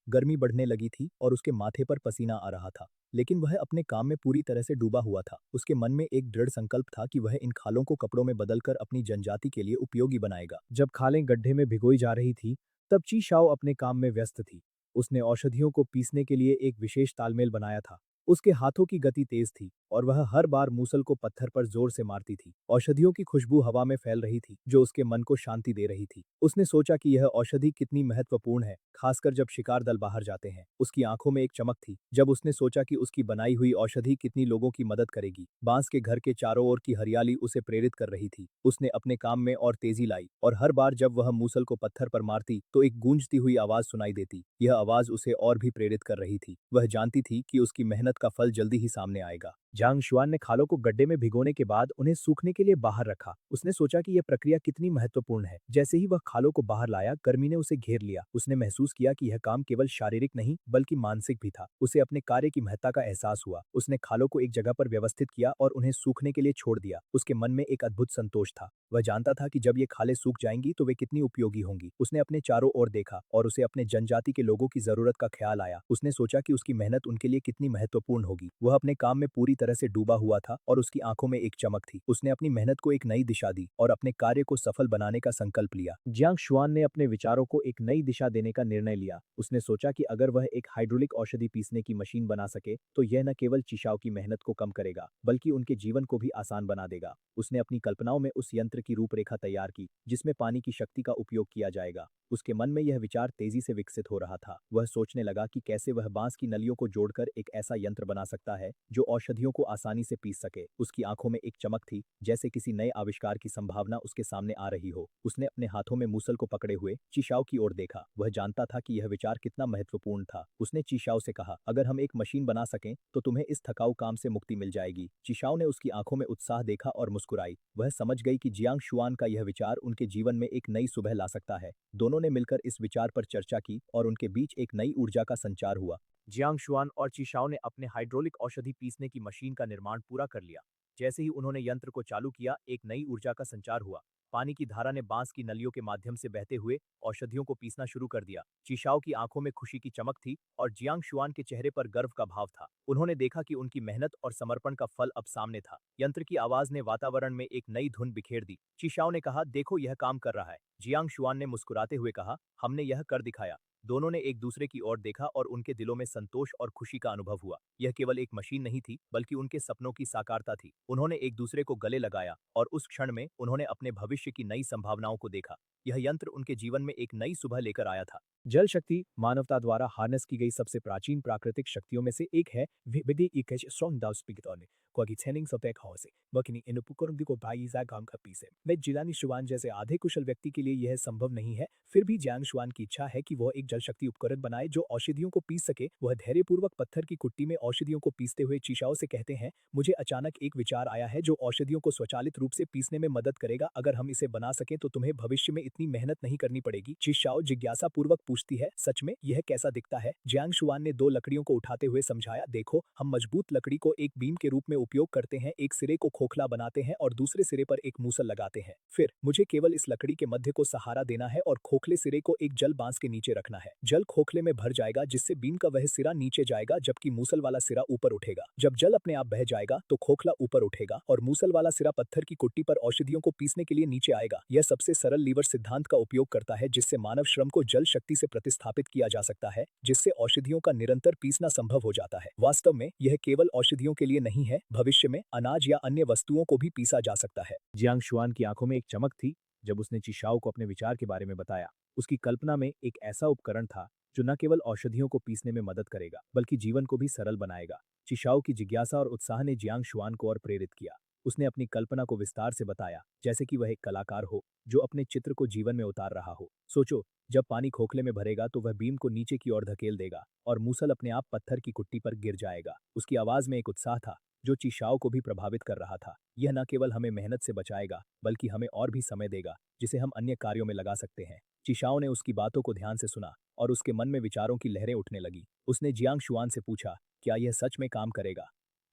गर्मी बढ़ने लगी थी और उसके माथे पर पसीना आ रहा था, लेकिन वह अपने काम में पूरी तरह से डूबा हुआ था। उसके मन में एक दृढ़ संकल्प था कि वह इन खालों को कपड़ों में बदलकर अपनी जनजाति के लिए उपयोगी बनाएगा। जब खालें गड्ढे में भिगोई जा रही थी, तब ची शाओ अपने काम में व्यस्त थी। उसने औषधियों को पीसने के लिए एक विशेष तालमेल बनाया था। उसके हाथों की गति तेज थी और वह हर बार मूसल को पत्थर पर जोर से मारती थी। औषधियों की खुशबू हवा में फैल रही थी जो उसके मन को शांति दे रही थी। उसने सोचा कि यह औषधि कितनी महत्वपूर्ण है, खासकर जब शिकार दल बाहर जाते हैं। उसकी आंखों में एक चमक थी जब उसने सोचा कि उसकी बनाई हुई औषधि कितनी लोगों की मदद करेगी। बांस के घर के चारों ओर की हरियाली उसे प्रेरित कर रही थी। उसने अपने काम में और तेजी लाई और हर बार जब वह मूसल को पत्थर पर मारती तो एक गूंजती हुई आवाज सुनाई देती। यह आवाज उसे और भी प्रेरित कर रही थी। वह जानती थी कि उसकी मेहनत का फल जल्दी ही सामने आएगा। जियांग शुआन ने खालों को गड्ढे में भिगोने के बाद उन्हें सूखने के लिए बाहर रखा। उसने सोचा कि यह प्रक्रिया कितनी महत्वपूर्ण है। जैसे ही वह खालों को बाहर लाया, गर्मी ने उसे घेर लिया। उसने महसूस किया कि यह काम केवल शारीरिक नहीं बल्कि मानसिक भी था। उसे अपने कार्य की महत्ता का एहसास हुआ। उसने खालों को एक जगह पर व्यवस्थित किया और उन्हें सूखने के लिए छोड़ दिया। उसके मन में एक अद्भुत संतोष था। वह जानता था कि जब ये खालें सूख जाएंगी तो वे कितनी उपयोगी होंगी। उसने अपने चारों ओर देखा और उसे अपने जनजाति के लोगों की जरूरत का ख्याल आया। उसने सोचा कि उसकी मेहनत उनके लिए कितनी महत्वपूर्ण होगी। वह अपने काम में पूरी तरह से डूबा हुआ था और उसकी आंखों में एक चमक थी। उसने अपनी मेहनत को एक नई दिशा दी और अपने कार्य को सफल बनाने का संकल्प लिया। जियांग शुआन ने अपने विचारों को एक नई दिशा देने का निर्णय लिया। उसने सोचा कि अगर वह एक हाइड्रोलिक औषधि पीसने की मशीन बना सके तो यह न केवल चिशाओ की मेहनत को कम करेगा बल्कि उनके जीवन को भी आसान बना देगा। उसने अपनी कल्पनाओं में उस यंत्र की रूपरेखा तैयार की जिसमें पानी की शक्ति का उपयोग किया जाएगा। उसके मन में यह विचार तेजी से विकसित हो रहा था। वह सोचने लगा कि कैसे वह बांस की नलियों को जोड़कर एक ऐसा यंत्र बना सकता है जो औषधियों को आसानी से पीस सके। उसकी आंखों में एक चमक थी, जैसे किसी नए आविष्कार की संभावना उसके सामने आ रही हो। उसने अपने हाथों में मूसल को पकड़े हुए चीशाओ की ओर देखा। वह जानता था कि यह विचार कितना महत्वपूर्ण था। उसने चीशाओ से कहा, अगर हम एक मशीन बना सकें तो तुम्हें इस थकाऊ काम से मुक्ति मिल जाएगी। चीशाओ ने उसकी आंखों में उत्साह देखा और मुस्कुराई। वह समझ गई कि जियांग शुआन का यह विचार उनके जीवन में एक नई सुबह ला सकता है। दोनों ने मिलकर इस विचार पर चर्चा की और उनके बीच एक नई ऊर्जा का संचार हुआ। जियांग शुआन और चीशाओ ने अपने हाइड्रोलिक औषधि पीसने की मशीन का निर्माण पूरा कर लिया। जैसे ही उन्होंने यंत्र को चालू किया, एक नई ऊर्जा का संचार हुआ। पानी की धारा ने बांस की नलियों के माध्यम से बहते हुए औषधियों को पीसना शुरू कर दिया। चीशाओ की आंखों में खुशी की चमक थी और जियांग शुआन के चेहरे पर गर्व का भाव था। उन्होंने देखा कि उनकी मेहनत और समर्पण का फल अब सामने था। यंत्र की आवाज ने वातावरण में एक नई धुन बिखेर दी। चीशाओ ने कहा, देखो यह काम कर रहा है। जियांग शुआन ने मुस्कुराते हुए कहा, हमने यह कर दिखाया। दोनों ने एक दूसरे की ओर देखा और उनके दिलों में संतोष और खुशी का अनुभव हुआ। यह केवल एक मशीन नहीं थी, बल्कि उनके सपनों की साकारता थी। उन्होंने एक दूसरे को गले लगाया और उस क्षण में उन्होंने अपने भविष्य की नई संभावनाओं को देखा। यह यंत्र उनके जीवन में एक नई सुबह लेकर आया था। जल शक्ति मानवता द्वारा हार्नेस की गई सबसे प्राचीन प्राकृतिक शक्तियों में से एक है। विधि इकेश स्ट्रॉन्ग दाउस पिगतौने क्योंकि छेनिंग सब तक हो से वर्किंग इन उपकरण को भाई जा काम का पीसे मैं जिलानी शुआन जैसे आधे कुशल व्यक्ति के लिए यह संभव नहीं है। फिर भी जियांग शुआन की इच्छा है कि वह एक जल शक्ति उपकरण बनाए जो औषधियों को पीस सके। वह धैर्यपूर्वक पत्थर की कुट्टी में औषधियों को पीसते हुए चीशाओ से कहते हैं, मुझे अचानक एक विचार आया है जो औषधियों को स्वचालित रूप से पीसने में मदद करेगा। अगर हम इसे बना सकें तो तुम्हें भविष्य में इतनी मेहनत नहीं करनी पड़ेगी। चीशाओ जिज्ञासा पूर्वक पूछती है, सच में यह कैसा दिखता है? जियांग शुआन ने दो लकड़ियों को उठाते हुए समझाया, देखो हम मजबूत लकड़ी को एक बीम के रूप में उपयोग करते हैं, एक सिरे को खोखला बनाते हैं और दूसरे सिरे पर एक मूसल लगाते हैं। फिर मुझे केवल इस लकड़ी के मध्य को सहारा देना है और खोखले सिरे को एक जल बांस के नीचे रखना है। जल खोखले में भर जाएगा जिससे बीम का वह सिरा नीचे जाएगा जबकि मूसल वाला सिरा ऊपर उठेगा। जब जल अपने आप बह जाएगा तो खोखला ऊपर उठेगा और मूसल वाला सिरा पत्थर की कुट्टी पर औषधियों को पीसने के लिए नीचे आएगा। यह सबसे सरल लीवर सिद्धांत का उपयोग करता है जिससे मानव श्रम को जल शक्ति से प्रतिस्थापित किया जा सकता है, जिससे औषधियों का निरंतर पीसना संभव हो जाता है। वास्तव में यह केवल औषधियों के लिए नहीं है, भविष्य में अनाज या अन्य वस्तुओं को भी पीसा जा सकता है। जियांग शुआन की आंखों में एक चमक थी जब उसने चिशाओ को अपने विचार के बारे में बताया। उसकी कल्पना में एक ऐसा उपकरण था जो न केवल औषधियों को पीसने में मदद करेगा बल्कि जीवन को भी सरल बनाएगा। चिशाओ की जिज्ञासा और उत्साह ने जियांग शुआन को और प्रेरित किया। उसने अपनी कल्पना को विस्तार से बताया, जैसे कि वह एक कलाकार हो जो अपने चित्र को जीवन में उतार रहा हो। सोचो, जब पानी खोखले में भरेगा तो वह बीम को नीचे की ओर धकेल देगा और मूसल अपने आप पत्थर की कुट्टी पर गिर जाएगा। उसकी आवाज में एक उत्साह था जो चिशाओ को भी प्रभावित कर रहा था। यह न केवल हमें मेहनत से बचाएगा बल्कि हमें और भी समय देगा जिसे हम अन्य कार्यों में लगा सकते हैं। चिशाओ ने उसकी बातों को ध्यान से सुना और उसके मन में विचारों की लहरें उठने लगी। उसने जियांग शुआन से पूछा, क्या यह सच में काम करेगा?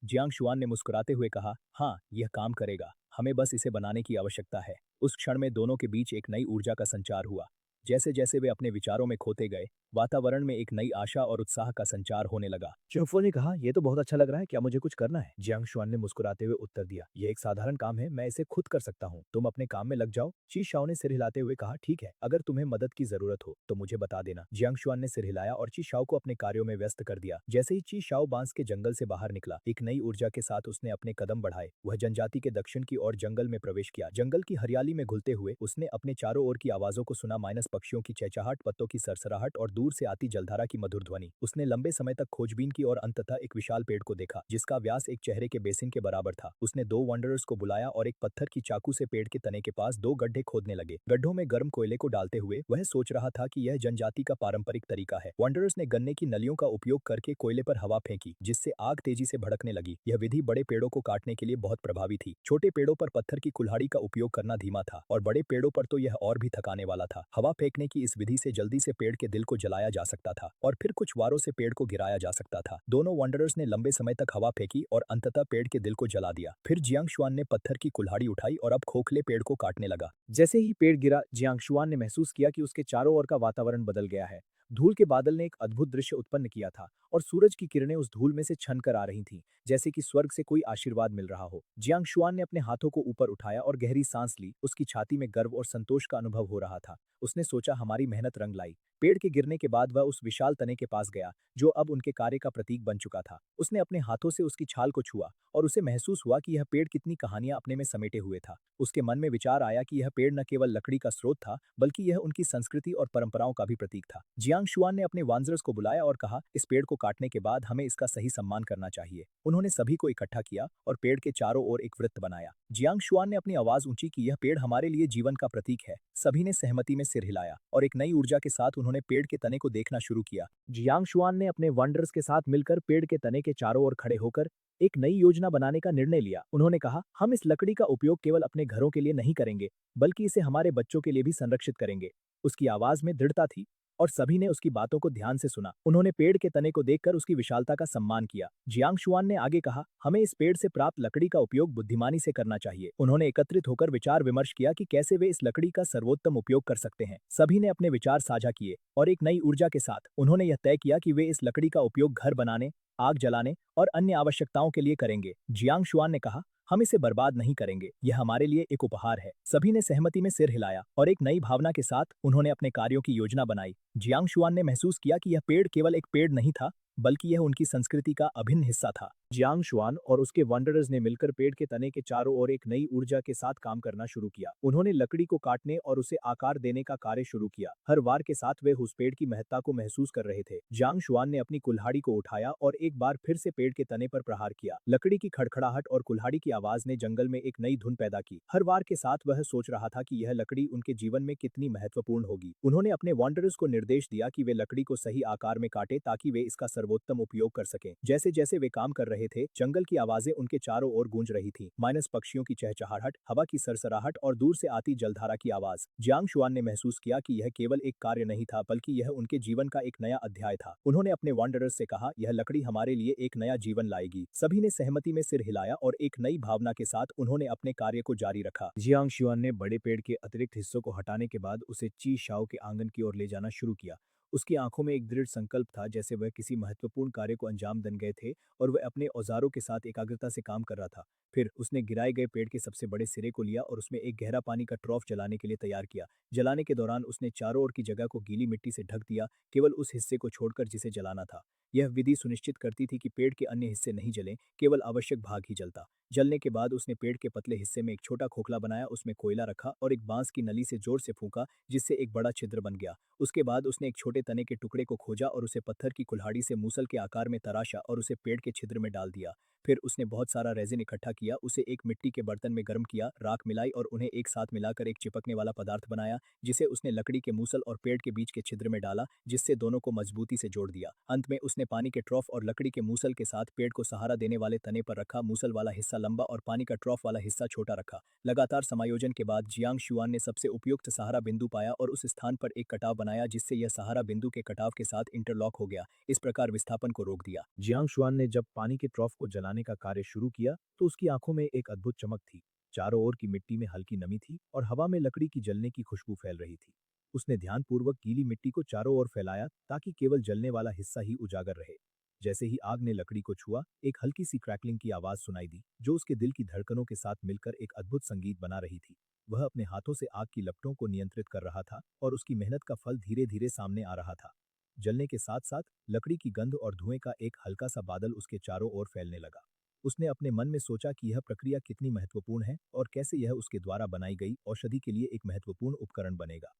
जियांग शुआन ने मुस्कुराते हुए कहा, हाँ, यह काम करेगा। हमें बस इसे बनाने की आवश्यकता है। उस क्षण में दोनों के बीच एक नई ऊर्जा का संचार हुआ। जैसे जैसे वे अपने विचारों में खोते गए, वातावरण में एक नई आशा और उत्साह का संचार होने लगा। चुफो ने कहा, यह तो बहुत अच्छा लग रहा है, क्या मुझे कुछ करना है? जियांग शुआन ने मुस्कुराते हुए उत्तर दिया, यह एक साधारण काम है, मैं इसे खुद कर सकता हूँ, तुम अपने काम में लग जाओ। ची शाओ ने सिर हिलाते हुए कहा, ठीक है, अगर तुम्हें मदद की जरूरत हो तो मुझे बता देना। जियांग शुआन ने सिर हिलाया और ची शाओ को अपने कार्यों में व्यस्त कर दिया। जैसे ही ची शाओ बांस के जंगल से बाहर निकला, एक नई ऊर्जा के साथ उसने अपने कदम बढ़ाए। वह जनजाति के दक्षिण की ओर जंगल में प्रवेश किया। जंगल की हरियाली में घुलते हुए उसने अपने चारों ओर की आवाजों को सुना, माइनस पक्षियों की चहचहाहट, पत्तों की सरसराहट और दूर से आती जलधारा की मधुर ध्वनि। उसने लंबे समय तक खोजबीन की और अंततः एक विशाल पेड़ को देखा जिसका व्यास एक चेहरे के बेसिन के बराबर था। उसने दो वंडरर्स को बुलाया और एक पत्थर की चाकू से पेड़ के तने के पास दो गड्ढे खोदने लगे। गड्ढों में गर्म कोयले को डालते हुए वह सोच रहा था कि यह जनजाति का पारंपरिक तरीका है। वंडरर्स ने गन्ने की नलियों का उपयोग करके कोयले पर हवा फेंकी जिससे आग तेजी से भड़कने लगी। यह विधि बड़े पेड़ों को काटने के लिए बहुत प्रभावी थी। छोटे पेड़ों पर पत्थर की कुल्हाड़ी का उपयोग करना धीमा था और बड़े पेड़ों पर तो यह और भी थकाने वाला था। हवा फेंकने की इस विधि से जल्दी से पेड़ के दिल को जलाया जा सकता था और फिर कुछ वारों से पेड़ को गिराया जा सकता था। दोनों वंडरर्स ने लंबे समय तक हवा फेंकी और अंततः पेड़ के दिल को जला दिया। फिर जियांग शुआन ने पत्थर की कुल्हाड़ी उठाई और अब खोखले पेड़ को काटने लगा। जैसे ही पेड़ गिरा, जियांग शुआन ने महसूस किया कि उसके चारों ओर का वातावरण बदल गया है। धूल के बादल ने एक अद्भुत दृश्य उत्पन्न किया था और सूरज की किरणें उस धूल में से छन कर आ रही थीं, जैसे कि स्वर्ग से कोई आशीर्वाद मिल रहा हो। जियांग शुआन ने अपने हाथों को ऊपर उठाया और गहरी सांस ली। उसकी छाती में गर्व और संतोष का अनुभव हो रहा था। उसने सोचा, हमारी मेहनत रंग लाई। पेड़ के गिरने के बाद वह उस विशाल तने के पास गया, जो अब उनके कार्य का प्रतीक बन चुका था। उसने अपने हाथों से उसकी छाल को छुआ और उसे महसूस हुआ कि यह पेड़ कितनी कहानियां अपने में समेटे हुए था। उसके मन में विचार आया कि यह पेड़ न केवल लकड़ी का स्रोत था, बल्कि यह उनकी संस्कृति और परंपराओं का भी प्रतीक था। जियांग शुआन ने अपने वानरर्स को बुलाया और कहा, इस पेड़ को काटने के बाद हमें इसका सही सम्मान करना चाहिए। उन्होंने सभी को इकट्ठा किया और पेड़ के चारों ओर एक वृत्त बनाया। जियांग शुआन ने अपनी आवाज ऊंची की, यह पेड़ हमारे लिए जीवन का प्रतीक है। सभी ने सहमति में सिर हिलाया और एक नई ऊर्जा के साथ उन्होंने पेड़ के तने को देखना शुरू किया। जियांग शुआन ने अपने वंडर्स के साथ मिलकर पेड़ के तने के चारों ओर खड़े होकर एक नई योजना बनाने का निर्णय लिया। उन्होंने कहा, हम इस लकड़ी का उपयोग केवल अपने घरों के लिए नहीं करेंगे, बल्कि इसे हमारे बच्चों के लिए भी संरक्षित करेंगे। उसकी आवाज में दृढ़ता थी और सभी ने उसकी बातों को ध्यान से सुना। उन्होंने पेड़ के तने को देखकर उसकी विशालता का सम्मान किया। जियांग शुआन ने आगे कहा, हमें इस पेड़ से प्राप्त लकड़ी का उपयोग बुद्धिमानी से करना चाहिए। उन्होंने एकत्रित होकर विचार विमर्श किया कि कैसे वे इस लकड़ी का सर्वोत्तम उपयोग कर सकते हैं। सभी ने अपने विचार साझा किए और एक नई ऊर्जा के साथ उन्होंने यह तय किया कि वे इस लकड़ी का उपयोग घर बनाने, आग जलाने और अन्य आवश्यकताओं के लिए करेंगे। जियांग शुआन ने कहा, हम इसे बर्बाद नहीं करेंगे, यह हमारे लिए एक उपहार है। सभी ने सहमति में सिर हिलाया और एक नई भावना के साथ उन्होंने अपने कार्यों की योजना बनाई। जियांग शुआन ने महसूस किया कि यह पेड़ केवल एक पेड़ नहीं था, बल्कि यह उनकी संस्कृति का अभिन्न हिस्सा था। जियांग शुआन और उसके वंडरर्स ने मिलकर पेड़ के तने के चारों ओर एक नई ऊर्जा के साथ काम करना शुरू किया। उन्होंने लकड़ी को काटने और उसे आकार देने का कार्य शुरू किया। हर वार के साथ वे उस पेड़ की महत्ता को महसूस कर रहे थे। जियांग शुआन ने अपनी कुल्हाड़ी को उठाया और एक बार फिर से पेड़ के तने पर प्रहार किया। लकड़ी की खड़खड़ाहट और कुल्हाड़ी की आवाज ने जंगल में एक नई धुन पैदा की। हर वार के साथ वह सोच रहा था कि यह लकड़ी उनके जीवन में कितनी महत्वपूर्ण होगी। उन्होंने अपने वॉन्डरर्स को निर्देश दिया कि वे लकड़ी को सही आकार में काटे ताकि वे इसका सर्वोत्तम उपयोग कर सकें। जैसे जैसे वे काम कर रहे थे, जंगल की आवाजें उनके चारों ओर गूंज रही थीं, माइनस पक्षियों की चहचहाहट, हवा की सरसराहट और दूर से आती जलधारा की आवाज। जियांग शुआन ने महसूस किया कि यह केवल एक कार्य नहीं था, बल्कि यह उनके जीवन का एक नया अध्याय था। उन्होंने अपने वॉन्डरर्स से कहा, यह लकड़ी हमारे लिए एक नया जीवन लाएगी। सभी ने सहमति में सिर हिलाया और एक नई भावना के साथ उन्होंने अपने कार्य को जारी रखा। जियांग शुआन ने बड़े पेड़ के अतिरिक्त हिस्सों को हटाने के बाद उसे ची शाओ के आंगन की ओर ले जाना शुरू किया। उसकी आंखों में एक दृढ़ संकल्प था, जैसे वह किसी महत्वपूर्ण कार्य को अंजाम दे गए थे और वह अपने औजारों के साथ एकाग्रता से काम कर रहा था। फिर उसने गिराए गए पेड़ के सबसे बड़े सिरे को लिया और उसमें एक गहरा पानी का ट्रॉफ जलाने के लिए तैयार किया। जलाने के दौरान उसने चारों ओर की जगह को गीली मिट्टी से ढक दिया, केवल उस हिस्से को छोड़कर जिसे जलाना था। यह विधि सुनिश्चित करती थी कि पेड़ के अन्य हिस्से नहीं जलें, केवल आवश्यक भाग ही जलता। जलने के बाद उसने पेड़ के पतले हिस्से में एक छोटा खोखला बनाया, उसमें कोयला रखा और एक बांस की नली से जोर से फूंका, जिससे एक बड़ा छिद्र बन गया। उसके बाद उसने एक छोटे तने के टुकड़े को खोजा और उसे पत्थर की कुल्हाड़ी से मूसल के आकार में तराशा और उसे पेड़ के छिद्र में डाल दिया। फिर उसने बहुत सारा रेजिन इकट्ठा किया, उसे एक मिट्टी के बर्तन में गर्म किया, राख मिलाई और उन्हें एक साथ मिलाकर एक चिपकने वाला पदार्थ बनाया, जिसे उसने लकड़ी के मूसल और पेड़ के बीच के छिद्र में डाला, जिससे दोनों को मजबूती से जोड़ दिया। अंत में उसने पानी के ट्रॉफ और लकड़ी के मूसल के साथ पेड़ को सहारा देने वाले तने पर रखा। मूसल वाला हिस्सा लंबा और पानी का ट्रॉफ वाला हिस्सा छोटा रखा। लगातार समायोजन के बाद जियांग शुआन ने सबसे उपयुक्त सहारा बिंदु पाया और उस स्थान पर एक कटाव बनाया, जिससे यह सहारा बिंदु के कटाव के साथ इंटरलॉक हो गया। इस प्रकार विस्थापन को रोक दिया। जियांग शुआन ने जब पानी के ट्रॉफ को जलाने का कार्य शुरू किया, तो उसकी आंखों में एक अद्भुत चमक थी। चारों ओर की मिट्टी में हल्की नमी थी और हवा में लकड़ी की जलने की खुशबू फैल रही थी। उसने ध्यानपूर्वक गीली मिट्टी को चारों ओर फैलाया ताकि केवल जलने वाला हिस्सा ही उजागर रहे। जैसे ही आग ने लकड़ी को छुआ, एक हल्की सी क्रैकलिंग की आवाज सुनाई दी, जो उसके दिल की धड़कनों के साथ मिलकर एक अद्भुत संगीत बना रही थी। वह अपने हाथों से आग की लपटों को नियंत्रित कर रहा था और उसकी मेहनत का फल धीरे धीरे सामने आ रहा था। जलने के साथ साथ लकड़ी की गंध और धुएं का एक हल्का सा बादल उसके चारों ओर फैलने लगा। उसने अपने मन में सोचा कि यह प्रक्रिया कितनी महत्वपूर्ण है और कैसे यह उसके द्वारा बनाई गई औषधि के लिए एक महत्वपूर्ण उपकरण बनेगा।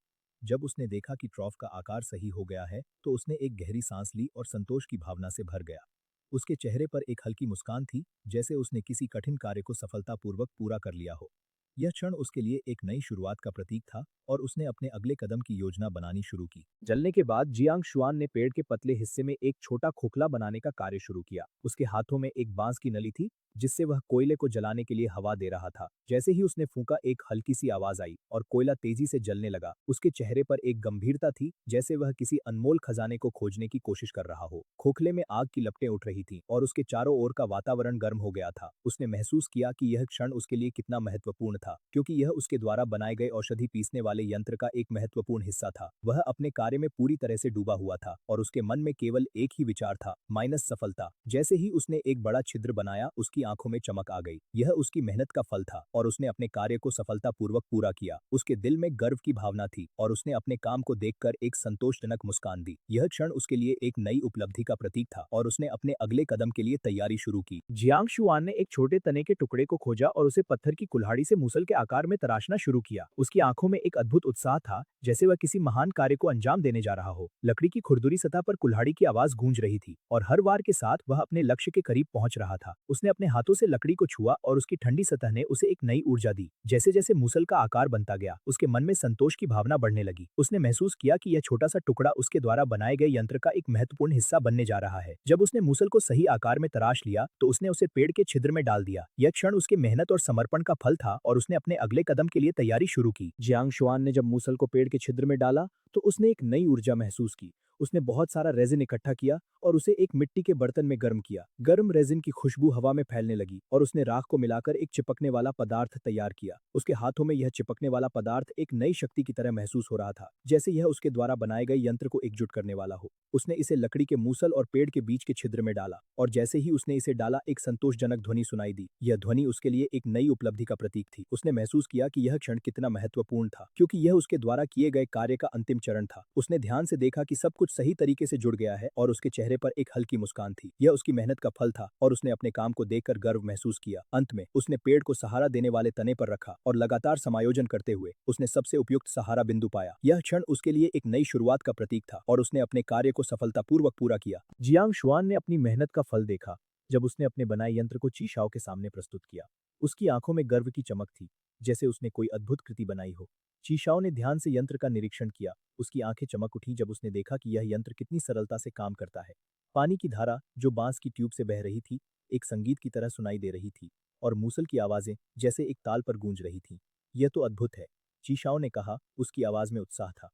जब उसने देखा कि ट्रॉफ का आकार सही हो गया है, तो उसने एक गहरी सांस ली और संतोष की भावना से भर गया। उसके चेहरे पर एक हल्की मुस्कान थी, जैसे उसने किसी कठिन कार्य को सफलतापूर्वक पूरा कर लिया हो। यह क्षण उसके लिए एक नई शुरुआत का प्रतीक था और उसने अपने अगले कदम की योजना बनानी शुरू की। जलने के बाद जियांग शुआन ने पेड़ के पतले हिस्से में एक छोटा खोखला बनाने का कार्य शुरू किया। उसके हाथों में एक बांस की नली थी, जिससे वह कोयले को जलाने के लिए हवा दे रहा था। जैसे ही उसने फूंका, एक हल्की सी आवाज आई और कोयला तेजी से जलने लगा। उसके चेहरे पर एक गंभीरता थी, जैसे वह किसी अनमोल खजाने को खोजने की कोशिश कर रहा हो। खोखले में आग की लपटें उठ रही थीं और उसके चारों ओर का वातावरण गर्म हो गया था। उसने महसूस किया कि यह क्षण उसके लिए कितना महत्वपूर्ण था क्योंकि यह उसके द्वारा बनाए गए औषधि पीसने वाले यंत्र का एक महत्वपूर्ण हिस्सा था। वह अपने कार्य में पूरी तरह से डूबा हुआ था और उसके मन में केवल एक ही विचार था, माइनस सफलता। जैसे ही उसने एक बड़ा छिद्र बनाया, उसकी आंखों में चमक आ गई। यह उसकी मेहनत का फल था और उसने अपने कार्य को सफलतापूर्वक पूरा किया। उसके दिल में गर्व की भावना थी और उसने अपने काम को देखकर एक संतोषजनक मुस्कान दी। यह क्षण उसके लिए एक नई उपलब्धि का प्रतीक था और उसने अपने अगले कदम के लिए तैयारी शुरू की। जियांग शुआन ने एक छोटे तने के टुकड़े को खोजा और उसे पत्थर की कुल्हाड़ी से मूसल के आकार में तराशना शुरू किया। उसकी आंखों में एक अद्भुत उत्साह था, जैसे वह किसी महान कार्य को अंजाम देने जा रहा हो। लकड़ी की खुरदुरी सतह पर कुल्हाड़ी की आवाज गूंज रही थी और हर वार के साथ वह अपने लक्ष्य के करीब पहुंच रहा था। उसने अपने हाथों से लकड़ी को छुआ और उसकी ठंडी सतह ने उसे एक नई ऊर्जा दी। जैसे जैसे मूसल का आकार बनता गया, उसके मन में संतोष की भावना बढ़ने लगी। उसने महसूस किया कि यह छोटा सा टुकड़ा उसके द्वारा बनाए गए यंत्र का एक महत्वपूर्ण हिस्सा बनने जा रहा है। जब उसने मूसल को सही आकार में तराश लिया तो उसने उसे पेड़ के छिद्र में डाल दिया। यह क्षण उसकी मेहनत और समर्पण का फल था और उसने अपने अगले कदम के लिए तैयारी शुरू की। जियांग शुआन ने जब मूसल को पेड़ के छिद्र में डाला तो उसने एक नई ऊर्जा महसूस की। उसने बहुत सारा रेजिन इकट्ठा किया और उसे एक मिट्टी के बर्तन में गर्म किया। गर्म रेजिन की खुशबू हवा में फैलने लगी और उसने राख को मिलाकर एक चिपकने वाला पदार्थ तैयार किया। उसके हाथों में यह चिपकने वाला पदार्थ एक नई शक्ति की तरह महसूस हो रहा था, जैसे यह उसके द्वारा बनाए गए यंत्र को एकजुट करने वाला हो। उसने इसे लकड़ी के मूसल और पेड़ के बीच के छिद्र में डाला और जैसे ही उसने इसे डाला, एक संतोषजनक ध्वनि सुनाई दी। यह ध्वनि उसके लिए एक नई उपलब्धि का प्रतीक थी। उसने महसूस किया कि यह क्षण कितना महत्वपूर्ण था क्योंकि यह उसके द्वारा किए गए कार्य का अंतिम चरण था। उसने ध्यान से देखा कि सब कुछ सही तरीके से जुड़ गया है और उसके चेहरे पर एक हल्की मुस्कान थी। यह उसकी मेहनत का फल था और उसने अपने काम को देखकर गर्व महसूस किया। अंत में उसने पेड़ को सहारा देने वाले तने पर रखा और लगातार समायोजन करते हुए उसने सबसे उपयुक्त सहारा बिंदु पाया। यह क्षण उसके लिए एक नई शुरुआत का प्रतीक था और उसने अपने कार्य को सफलतापूर्वक पूरा किया। जियांग शुआन ने अपनी मेहनत का फल देखा जब उसने अपने बनाए यंत्र को ची शाओ के सामने प्रस्तुत किया। उसकी आंखों में गर्व की चमक थी, जैसे उसने कोई अद्भुत कृति बनाई हो। ची शाओ ने ध्यान से यंत्र का निरीक्षण किया। उसकी आंखें चमक उठी जब उसने देखा कि यह यंत्र कितनी सरलता से काम करता है। पानी की धारा जो बांस की ट्यूब से बह रही थी, एक संगीत की तरह सुनाई दे रही थी और मूसल की आवाजें जैसे एक ताल पर गूंज रही थीं। यह तो अद्भुत है, ची शाओ ने कहा। उसकी आवाज में उत्साह था।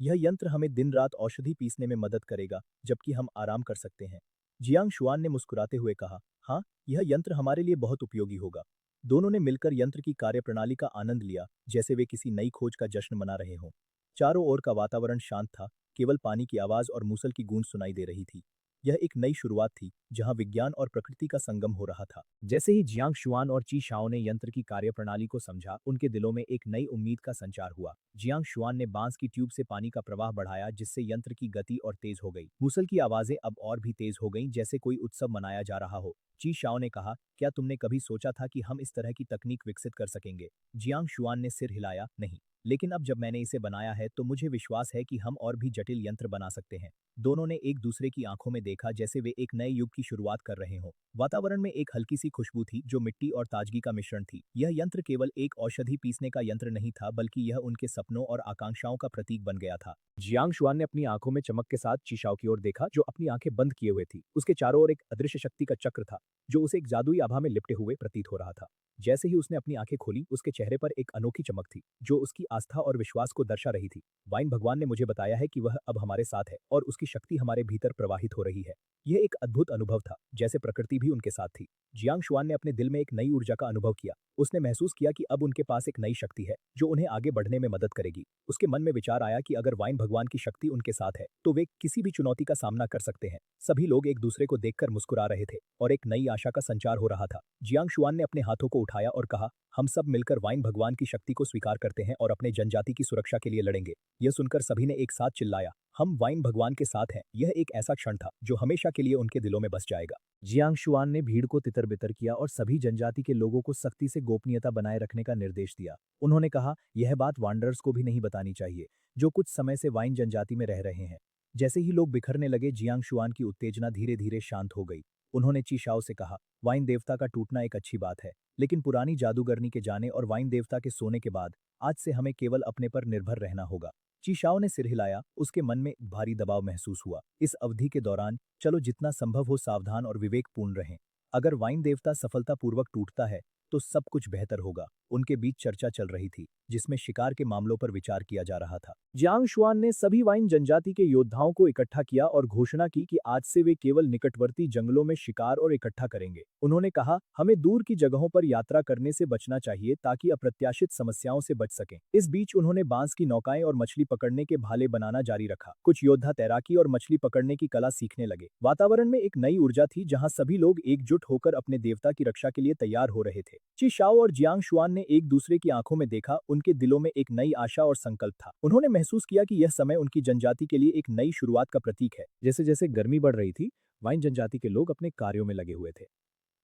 यह यंत्र हमें दिन रात औषधि पीसने में मदद करेगा, जबकि हम आराम कर सकते हैं। जियांग शुआन ने मुस्कुराते हुए कहा, हाँ, यह यंत्र हमारे लिए बहुत उपयोगी होगा। दोनों ने मिलकर यंत्र की कार्यप्रणाली का आनंद लिया, जैसे वे किसी नई खोज का जश्न मना रहे हों। चारों ओर का वातावरण शांत था, केवल पानी की आवाज और मूसल की गूंज सुनाई दे रही थी। यह एक नई शुरुआत थी, जहां विज्ञान और प्रकृति का संगम हो रहा था। जैसे ही जियांग शुआन और ची शाओ ने यंत्र की कार्यप्रणाली को समझा, उनके दिलों में एक नई उम्मीद का संचार हुआ। जियांग शुआन ने बांस की ट्यूब से पानी का प्रवाह बढ़ाया, जिससे यंत्र की गति और तेज हो गई। मूसल की आवाजें अब और भी तेज हो गईं, जैसे कोई उत्सव मनाया जा रहा हो। ची शाओ ने कहा, क्या तुमने कभी सोचा था कि हम इस तरह की तकनीक विकसित कर सकेंगे? जियांग शुआन ने सिर हिलाया, नहीं, लेकिन अब जब मैंने इसे बनाया है तो मुझे विश्वास है कि हम और भी जटिल यंत्र बना सकते हैं। दोनों ने एक दूसरे की आंखों में देखा, जैसे वे एक नए युग की शुरुआत कर रहे हों। वातावरण में एक हल्की सी खुशबू थी जो मिट्टी और ताजगी का मिश्रण थी। यह यंत्र केवल एक औषधि पीसने का यंत्र नहीं था, बल्कि यह उनके सपनों और आकांक्षाओं का प्रतीक बन गया था। जियांग शुआन ने अपनी आंखों में चमक के साथ चीशाओ की ओर देखा, जो अपनी आंखें बंद किए हुए थी। उसके चारों ओर एक अदृश्य शक्ति का चक्र था, जो उसे एक जादुई आभा में लिपटे हुए प्रतीत हो रहा था। जैसे ही उसने अपनी आंखें खोली, उसके चेहरे पर एक अनोखी चमक थी, जो उसकी आस्था और विश्वास को दर्शा रही थी। वाइन भगवान ने मुझे बताया है कि वह अब हमारे साथ है और उसकी शक्ति हमारे भीतर प्रवाहित हो रही है। यह एक अद्भुत अनुभव था, जैसे प्रकृति भी उनके साथ थी। जियांग शुआन ने अपने दिल में एक नई ऊर्जा का अनुभव किया। उसने महसूस किया कि अब उनके पास एक नई शक्ति है, जो उन्हें आगे बढ़ने में मदद करेगी। उसके मन में विचार आया कि अगर वाइन भगवान की शक्ति उनके साथ है, तो वे किसी भी चुनौती का सामना कर सकते हैं। सभी लोग एक दूसरे को देखकर मुस्कुरा रहे थे और एक नई आशा का संचार हो रहा था। जियांग शुआन ने अपने हाथों को उठाया और कहा, हम सब मिलकर वाइन भगवान की शक्ति को स्वीकार करते हैं और अपने जनजाति की सुरक्षा के लिए लड़ेंगे। यह सुनकर सभी ने एक साथ चिल्लाया, हम वाइन भगवान के साथ हैं। यह एक ऐसा क्षण था जो हमेशा के लिए उनके दिलों में बस जाएगा। जियांग शुआन ने भीड़ को तितर-बितर किया और सभी जनजाति के लोगों को सख्ती से गोपनीयता बनाए रखने का निर्देश दिया। उन्होंने कहा, यह बात वांडरर्स को भी नहीं बतानी चाहिए, जो कुछ समय से वाइन जनजाति में रह रहे हैं। जैसे ही लोग बिखरने लगे, जियांग शुआन की उत्तेजना धीरे-धीरे शांत हो गई। उन्होंने ची शाओ से कहा, वाइन देवता का टूटना एक अच्छी बात है, लेकिन पुरानी जादूगरनी के जाने और वाइन देवता के सोने के बाद आज से हमें केवल अपने पर निर्भर रहना होगा। ची शाओ ने सिर हिलाया, उसके मन में भारी दबाव महसूस हुआ। इस अवधि के दौरान चलो जितना संभव हो सावधान और विवेकपूर्ण रहें। अगर वाइन देवता सफलतापूर्वक टूटता है तो सब कुछ बेहतर होगा। उनके बीच चर्चा चल रही थी, जिसमें शिकार के मामलों पर विचार किया जा रहा था। जियांग शुआन ने सभी वाइन जनजाति के योद्धाओं को इकट्ठा किया और घोषणा की कि आज से वे केवल निकटवर्ती जंगलों में शिकार और इकट्ठा करेंगे। उन्होंने कहा, हमें दूर की जगहों पर यात्रा करने से बचना चाहिए ताकि अप्रत्याशित समस्याओं से बच सकें। इस बीच उन्होंने बांस की नौकाएं और मछली पकड़ने के भाले बनाना जारी रखा। कुछ योद्धा तैराकी और मछली पकड़ने की कला सीखने लगे। वातावरण में एक नई ऊर्जा थी जहां सभी लोग एकजुट होकर अपने देवता की रक्षा के लिए तैयार हो रहे थे। ची शाओ और जियांग शुआन ने एक दूसरे की आंखों में देखा, उनके दिलों में एक नई आशा और संकल्प था। उन्होंने महसूस किया कि यह समय उनकी जनजाति के लिए एक नई शुरुआत का प्रतीक है। जैसे जैसे गर्मी बढ़ रही थी, वाइन जनजाति के लोग अपने कार्यों में लगे हुए थे।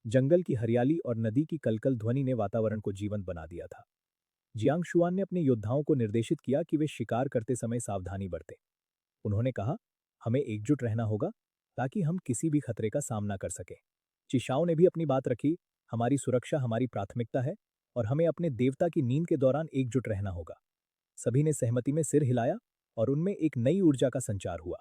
जंगल की हरियाली और नदी की कलकल ध्वनि ने वातावरण को जीवंत बना दिया था। जियांग शुआन ने अपने योद्धाओं को निर्देशित किया कि वे शिकार करते समय सावधानी बरतें। उन्होंने कहा, हमें एकजुट रहना होगा ताकि हम किसी भी खतरे का सामना कर सकें। चिशाओ ने भी अपनी बात रखी, हमारी सुरक्षा हमारी प्राथमिकता है और हमें अपने देवता की नींद के दौरान एकजुट रहना होगा। सभी ने सहमति में सिर हिलाया और उनमें एक नई ऊर्जा का संचार हुआ।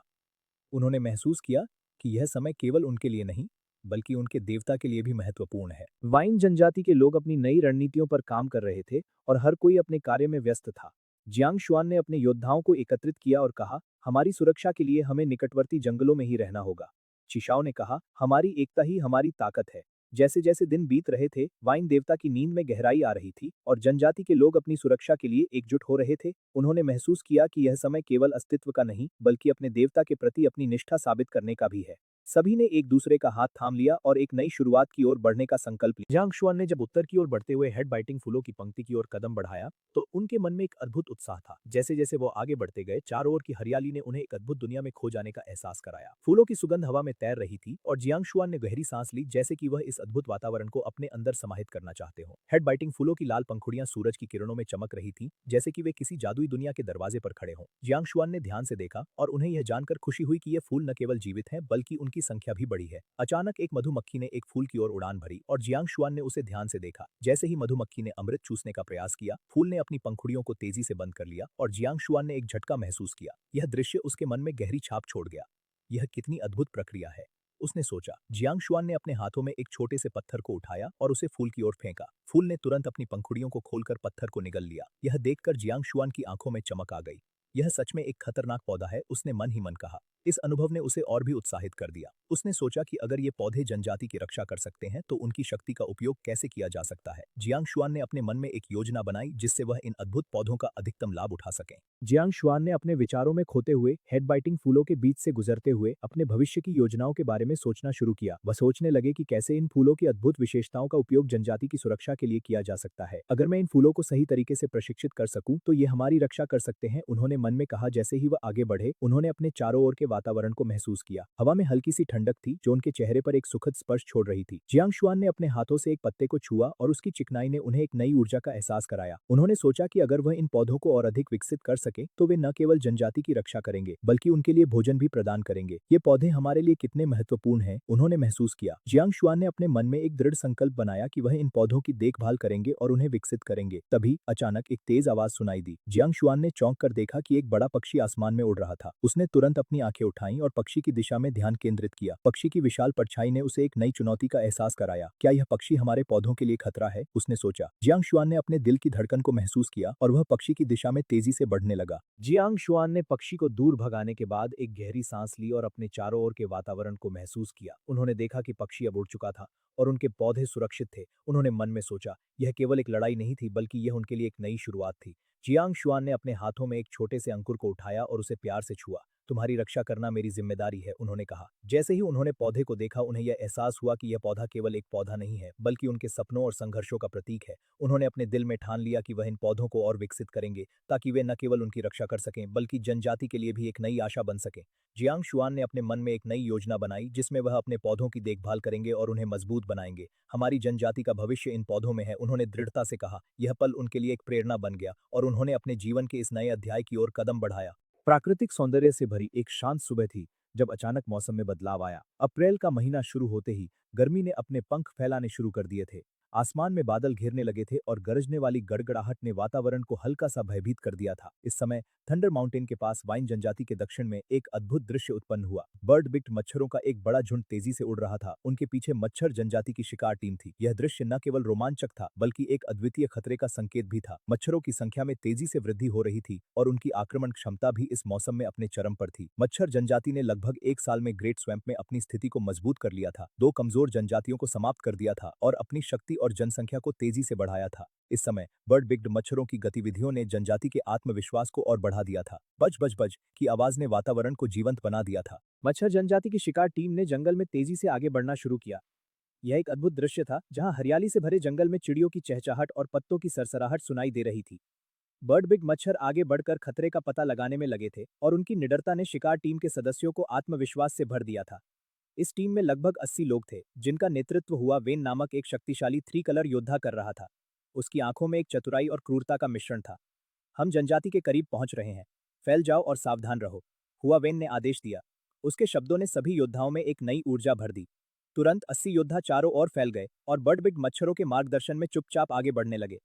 उन्होंने महसूस किया कि यह समय केवल उनके लिए नहीं, बल्कि उनके देवता के लिए भी महत्वपूर्ण है। वाइन जनजाति के लोग अपनी नई रणनीतियों पर काम कर रहे थे और हर कोई अपने कार्य में व्यस्त था। जियांग शुआन ने अपने योद्धाओं को एकत्रित किया और कहा, हमारी सुरक्षा के लिए हमें निकटवर्ती जंगलों में ही रहना होगा। चिशाओ ने कहा, हमारी एकता ही हमारी ताकत है। जैसे जैसे दिन बीत रहे थे, वाइन देवता की नींद में गहराई आ रही थी और जनजाति के लोग अपनी सुरक्षा के लिए एकजुट हो रहे थे। उन्होंने महसूस किया कि यह समय केवल अस्तित्व का नहीं, बल्कि अपने देवता के प्रति अपनी निष्ठा साबित करने का भी है। सभी ने एक दूसरे का हाथ थाम लिया और एक नई शुरुआत की ओर बढ़ने का संकल्प लिया। जियांग शुआन ने जब उत्तर की ओर बढ़ते हुए हेड बाइटिंग फूलों की पंक्ति की ओर कदम बढ़ाया, तो उनके मन में एक अद्भुत उत्साह था। जैसे जैसे वो आगे बढ़ते गए, चारों ओर की हरियाली ने उन्हें एक अद्भुत दुनिया में खो जाने का एहसास कराया। फूलों की सुगंध हवा में तैर रही थी और जियांग शुआन ने गहरी सांस ली, जैसे कि वह इस अद्भुत वातावरण को अपने अंदर समाहित करना चाहते हो। हेड बाइटिंग फूलों की लाल पंखुड़ियां सूरज की किरणों में चमक रही थीं, जैसे कि वे किसी जादुई दुनिया के दरवाजे पर खड़े हों। जियांग शुआन ने ध्यान से देखा और उन्हें यह जानकर खुशी हुई कि ये फूल न केवल जीवित हैं, बल्कि उनकी संख्या भी बढ़ी है। अचानक एक मधुमक्खी ने एक फूल की ओर उड़ान भरी और जियांग शुआन ने उसे ध्यान से देखा। जैसे ही मधुमक्खी ने अमृत चूसने का प्रयास किया, फूल ने अपनी पंखुड़ियों को तेजी से बंद कर लिया और जियांग शुआन ने एक झटका महसूस किया। यह दृश्य उसके मन में गहरी छाप छोड़ गया। यह कितनी अद्भुत प्रक्रिया है, उसने सोचा। जियांग शुआन ने अपने हाथों में एक छोटे से पत्थर को उठाया और उसे फूल की ओर फेंका। फूल ने तुरंत अपनी पंखुड़ियों को खोलकर पत्थर को निगल लिया। यह देखकर जियांग शुआन की आंखों में चमक आ गई। यह सच में एक खतरनाक पौधा है, उसने मन ही मन कहा। इस अनुभव ने उसे और भी उत्साहित कर दिया। उसने सोचा कि अगर ये पौधे जनजाति की रक्षा कर सकते हैं, तो उनकी शक्ति का उपयोग कैसे किया जा सकता है। जियांग शुआन ने अपने मन में एक योजना बनाई जिससे वह इन अद्भुत पौधों का अधिकतम लाभ उठा सकें। जियांग शुआन ने अपने विचारों में खोते हुए हेड बाइटिंग फूलों के बीच से गुजरते हुए अपने भविष्य की योजनाओं के बारे में सोचना शुरू किया। वह सोचने लगे कि कैसे इन फूलों की अद्भुत विशेषताओं का उपयोग जनजाति की सुरक्षा के लिए किया जा सकता है। अगर मैं इन फूलों को सही तरीके से प्रशिक्षित कर सकूं, तो ये हमारी रक्षा कर सकते हैं, उन्होंने मन में कहा। जैसे ही वह आगे बढ़े, उन्होंने अपने चारों ओर के वातावरण को महसूस किया। हवा में हल्की सी ठंडक थी जो उनके चेहरे पर एक सुखद स्पर्श छोड़ रही थी। जियांग शुआन ने अपने हाथों से एक पत्ते को छुआ और उसकी चिकनाई ने उन्हें एक नई ऊर्जा का एहसास कराया। उन्होंने सोचा कि अगर वह इन पौधों को और अधिक विकसित कर सके, तो वे न केवल जनजाति की रक्षा करेंगे, बल्कि उनके लिए भोजन भी प्रदान करेंगे। ये पौधे हमारे लिए कितने महत्वपूर्ण हैं, उन्होंने महसूस किया। जियांग शुआन ने अपने मन में एक दृढ़ संकल्प बनाया कि वह इन पौधों की देखभाल करेंगे और उन्हें विकसित करेंगे। तभी अचानक एक तेज आवाज सुनाई दी। जियांग शुआन ने चौंक कर देखा कि एक बड़ा पक्षी आसमान में उड़ रहा था। उसने तुरंत अपनी आंखें उठाईं और पक्षी की दिशा में ध्यान केंद्रित किया। पक्षी की विशाल परछाई ने उसे एक नई चुनौती का एहसास कराया। क्या यह पक्षी हमारे पौधों के लिए खतरा है, उसने सोचा। जियांग शुआन ने अपने दिल की धड़कन को महसूस किया और वह पक्षी की दिशा में तेजी से बढ़ने लगा। जियांग शुआन ने पक्षी को दूर भगाने के बाद एक गहरी सांस ली और अपने चारों ओर के वातावरण को महसूस किया। उन्होंने देखा कि पक्षी अब उड़ चुका था और उनके पौधे सुरक्षित थे। उन्होंने मन में सोचा, यह केवल एक लड़ाई नहीं थी, बल्कि यह उनके लिए एक नई शुरुआत थी। जियांग शुआन ने अपने हाथों में एक छोटे से अंकुर को उठाया और उसे प्यार से छुआ। तुम्हारी रक्षा करना मेरी जिम्मेदारी है, उन्होंने कहा। जैसे ही उन्होंने पौधे को देखा, उन्हें यह एहसास हुआ कि यह पौधा केवल एक पौधा नहीं है, बल्कि उनके सपनों और संघर्षों का प्रतीक है। उन्होंने अपने दिल में ठान लिया कि वह इन पौधों को और विकसित करेंगे, ताकि वे न केवल उनकी रक्षा कर सकें, बल्कि जनजाति के लिए भी एक नई आशा बन सकें। जियांग शुआन ने अपने मन में एक नई योजना बनाई जिसमें वह अपने पौधों की देखभाल करेंगे और उन्हें मजबूत बनाएंगे। हमारी जनजाति का भविष्य इन पौधों में है, उन्होंने दृढ़ता से कहा। यह पल उनके लिए एक प्रेरणा बन गया और उन्होंने अपने जीवन के इस नए अध्याय की ओर कदम बढ़ाया। प्राकृतिक सौंदर्य से भरी एक शांत सुबह थी जब अचानक मौसम में बदलाव आया। अप्रैल का महीना शुरू होते ही गर्मी ने अपने पंख फैलाने शुरू कर दिए थे। आसमान में बादल घेरने लगे थे और गरजने वाली गड़गड़ाहट ने वातावरण को हल्का सा भयभीत कर दिया था। इस समय थंडर माउंटेन के पास वाइन जनजाति के दक्षिण में एक अद्भुत दृश्य उत्पन्न हुआ। बर्ड बिक्ट मच्छरों का एक बड़ा झुंड तेजी से उड़ रहा था। उनके पीछे मच्छर जनजाति की शिकार टीम थी। यह दृश्य न केवल रोमांचक था बल्कि एक अद्वितीय खतरे का संकेत भी था। मच्छरों की संख्या में तेजी से वृद्धि हो रही थी और उनकी आक्रमण क्षमता भी इस मौसम में अपने चरम पर थी। मच्छर जनजाति ने लगभग एक साल में ग्रेट स्वैम्प में अपनी स्थिति को मजबूत कर लिया था, दो कमजोर जनजातियों को समाप्त कर दिया था और अपनी शक्ति और जनसंख्या को तेजी से बढ़ाया था। इस समय बर्ड बिक्ड मच्छरों की गतिविधियों ने जनजाति के आत्मविश्वास को और बढ़ा दिया था। बज बज बज की आवाज ने वातावरण को जीवंत बना दिया था। मच्छर जनजाति की शिकार टीम ने जंगल में तेजी से आगे बढ़ना शुरू किया। यह एक अद्भुत दृश्य था जहां हरियाली से भरे जंगल में चिड़ियों की चहचहाहट और पत्तों की सरसराहट सुनाई दे रही थी। बर्ड बिग मच्छर आगे बढ़कर खतरे का पता लगाने में लगे थे और उनकी निडरता ने शिकार टीम के सदस्यों को आत्मविश्वास से भर दिया था। इस टीम में लगभग 80 लोग थे, जिनका नेतृत्व हुआ वेन नामक एक शक्तिशाली 3 कलर योद्धा कर रहा था। उसकी आंखों में एक चतुराई और क्रूरता का मिश्रण था। हम जनजाति के करीब पहुंच रहे हैं, फैल जाओ और सावधान रहो, हुआ वेन ने आदेश दिया। उसके शब्दों ने सभी योद्धाओं में एक नई ऊर्जा भर दी। तुरंत 80 योद्धा चारों ओर फैल गए और बर्ड बिग मच्छरों के मार्गदर्शन में चुपचाप आगे बढ़ने लगे।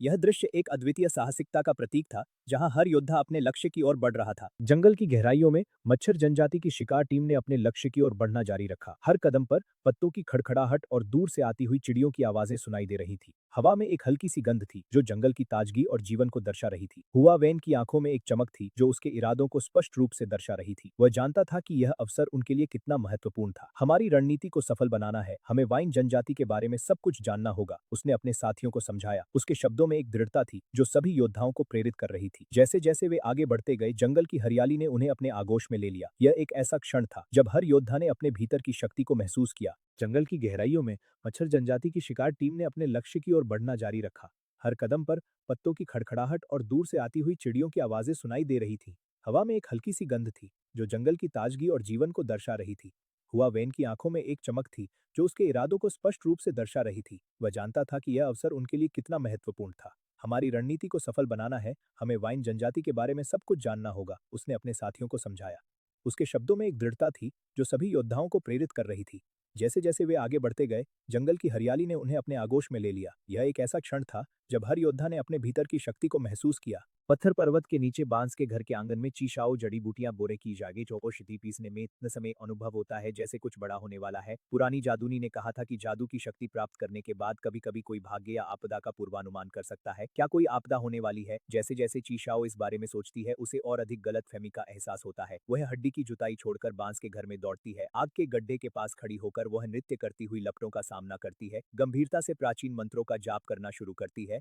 यह दृश्य एक अद्वितीय साहसिकता का प्रतीक था, जहां हर योद्धा अपने लक्ष्य की ओर बढ़ रहा था। जंगल की गहराइयों में मच्छर जनजाति की शिकार टीम ने अपने लक्ष्य की ओर बढ़ना जारी रखा। हर कदम पर पत्तों की खड़खड़ाहट और दूर से आती हुई चिड़ियों की आवाजें सुनाई दे रही थी। हवा में एक हल्की सी गंध थी जो जंगल की ताजगी और जीवन को दर्शा रही थी। हुआ वैन की आंखों में एक चमक थी जो उसके इरादों को स्पष्ट रूप से दर्शा रही थी। वह जानता था कि यह अवसर उनके लिए कितना महत्वपूर्ण था। हमारी रणनीति को सफल बनाना है, हमें वाइन जनजाति के बारे में सब कुछ जानना होगा, उसने अपने साथियों को समझाया। उसके शब्दों में एक दृढ़ता थी जो सभी योद्धाओं को प्रेरित कर रही थी। जैसे जैसे वे आगे बढ़ते गए, जंगल की हरियाली ने उन्हें अपने आगोश में ले लिया। यह एक ऐसा क्षण था जब हर योद्धा ने अपने भीतर की शक्ति को महसूस किया। जंगल की गहराइयों में मच्छर जनजाति की शिकार टीम ने अपने लक्ष्य की ओर बढ़ना जारी रखा। हर कदम पर पत्तों की खड़खड़ाहट और दूर से आती हुई चिड़ियों की आवाजें सुनाई दे रही थी। हवा में एक हल्की सी गंध थी जो जंगल की ताजगी और जीवन को दर्शा रही थी। हुआ वैन की आंखों में एक चमक थी जो उसके इरादों को स्पष्ट रूप से दर्शा रही थी। वह जानता था कि यह अवसर उनके लिए कितना महत्वपूर्ण था। हमारी रणनीति को सफल बनाना है, हमें वाइन जनजाति के बारे में सब कुछ जानना होगा, उसने अपने साथियों को समझाया। उसके शब्दों में एक दृढ़ता थी जो सभी योद्धाओं को प्रेरित कर रही थी। जैसे जैसे वे आगे बढ़ते गए, जंगल की हरियाली ने उन्हें अपने आगोश में ले लिया। यह एक ऐसा क्षण था जब हर योद्धा ने अपने भीतर की शक्ति को महसूस किया। पत्थर पर्वत के नीचे बांस के घर के आंगन में चीशाओ जड़ी बूटियां बोरे की जागे औषधि पीसने में इतने समय अनुभव होता है जैसे कुछ बड़ा होने वाला है। पुरानी जादूनी ने कहा था कि जादू की शक्ति प्राप्त करने के बाद कभी कभी कोई भाग्य या आपदा का पूर्वानुमान कर सकता है। क्या कोई आपदा होने वाली है? जैसे जैसे चीशाओ इस बारे में सोचती है, उसे और अधिक गलतफहमी का एहसास होता है। वह हड्डी की जुताई छोड़कर बांस के घर में दौड़ती है। आग के गड्ढे के पास खड़ी होकर वह नृत्य करती हुई लपटों का सामना करती है। गंभीरता से प्राचीन मंत्रों का जाप करना शुरू करती है।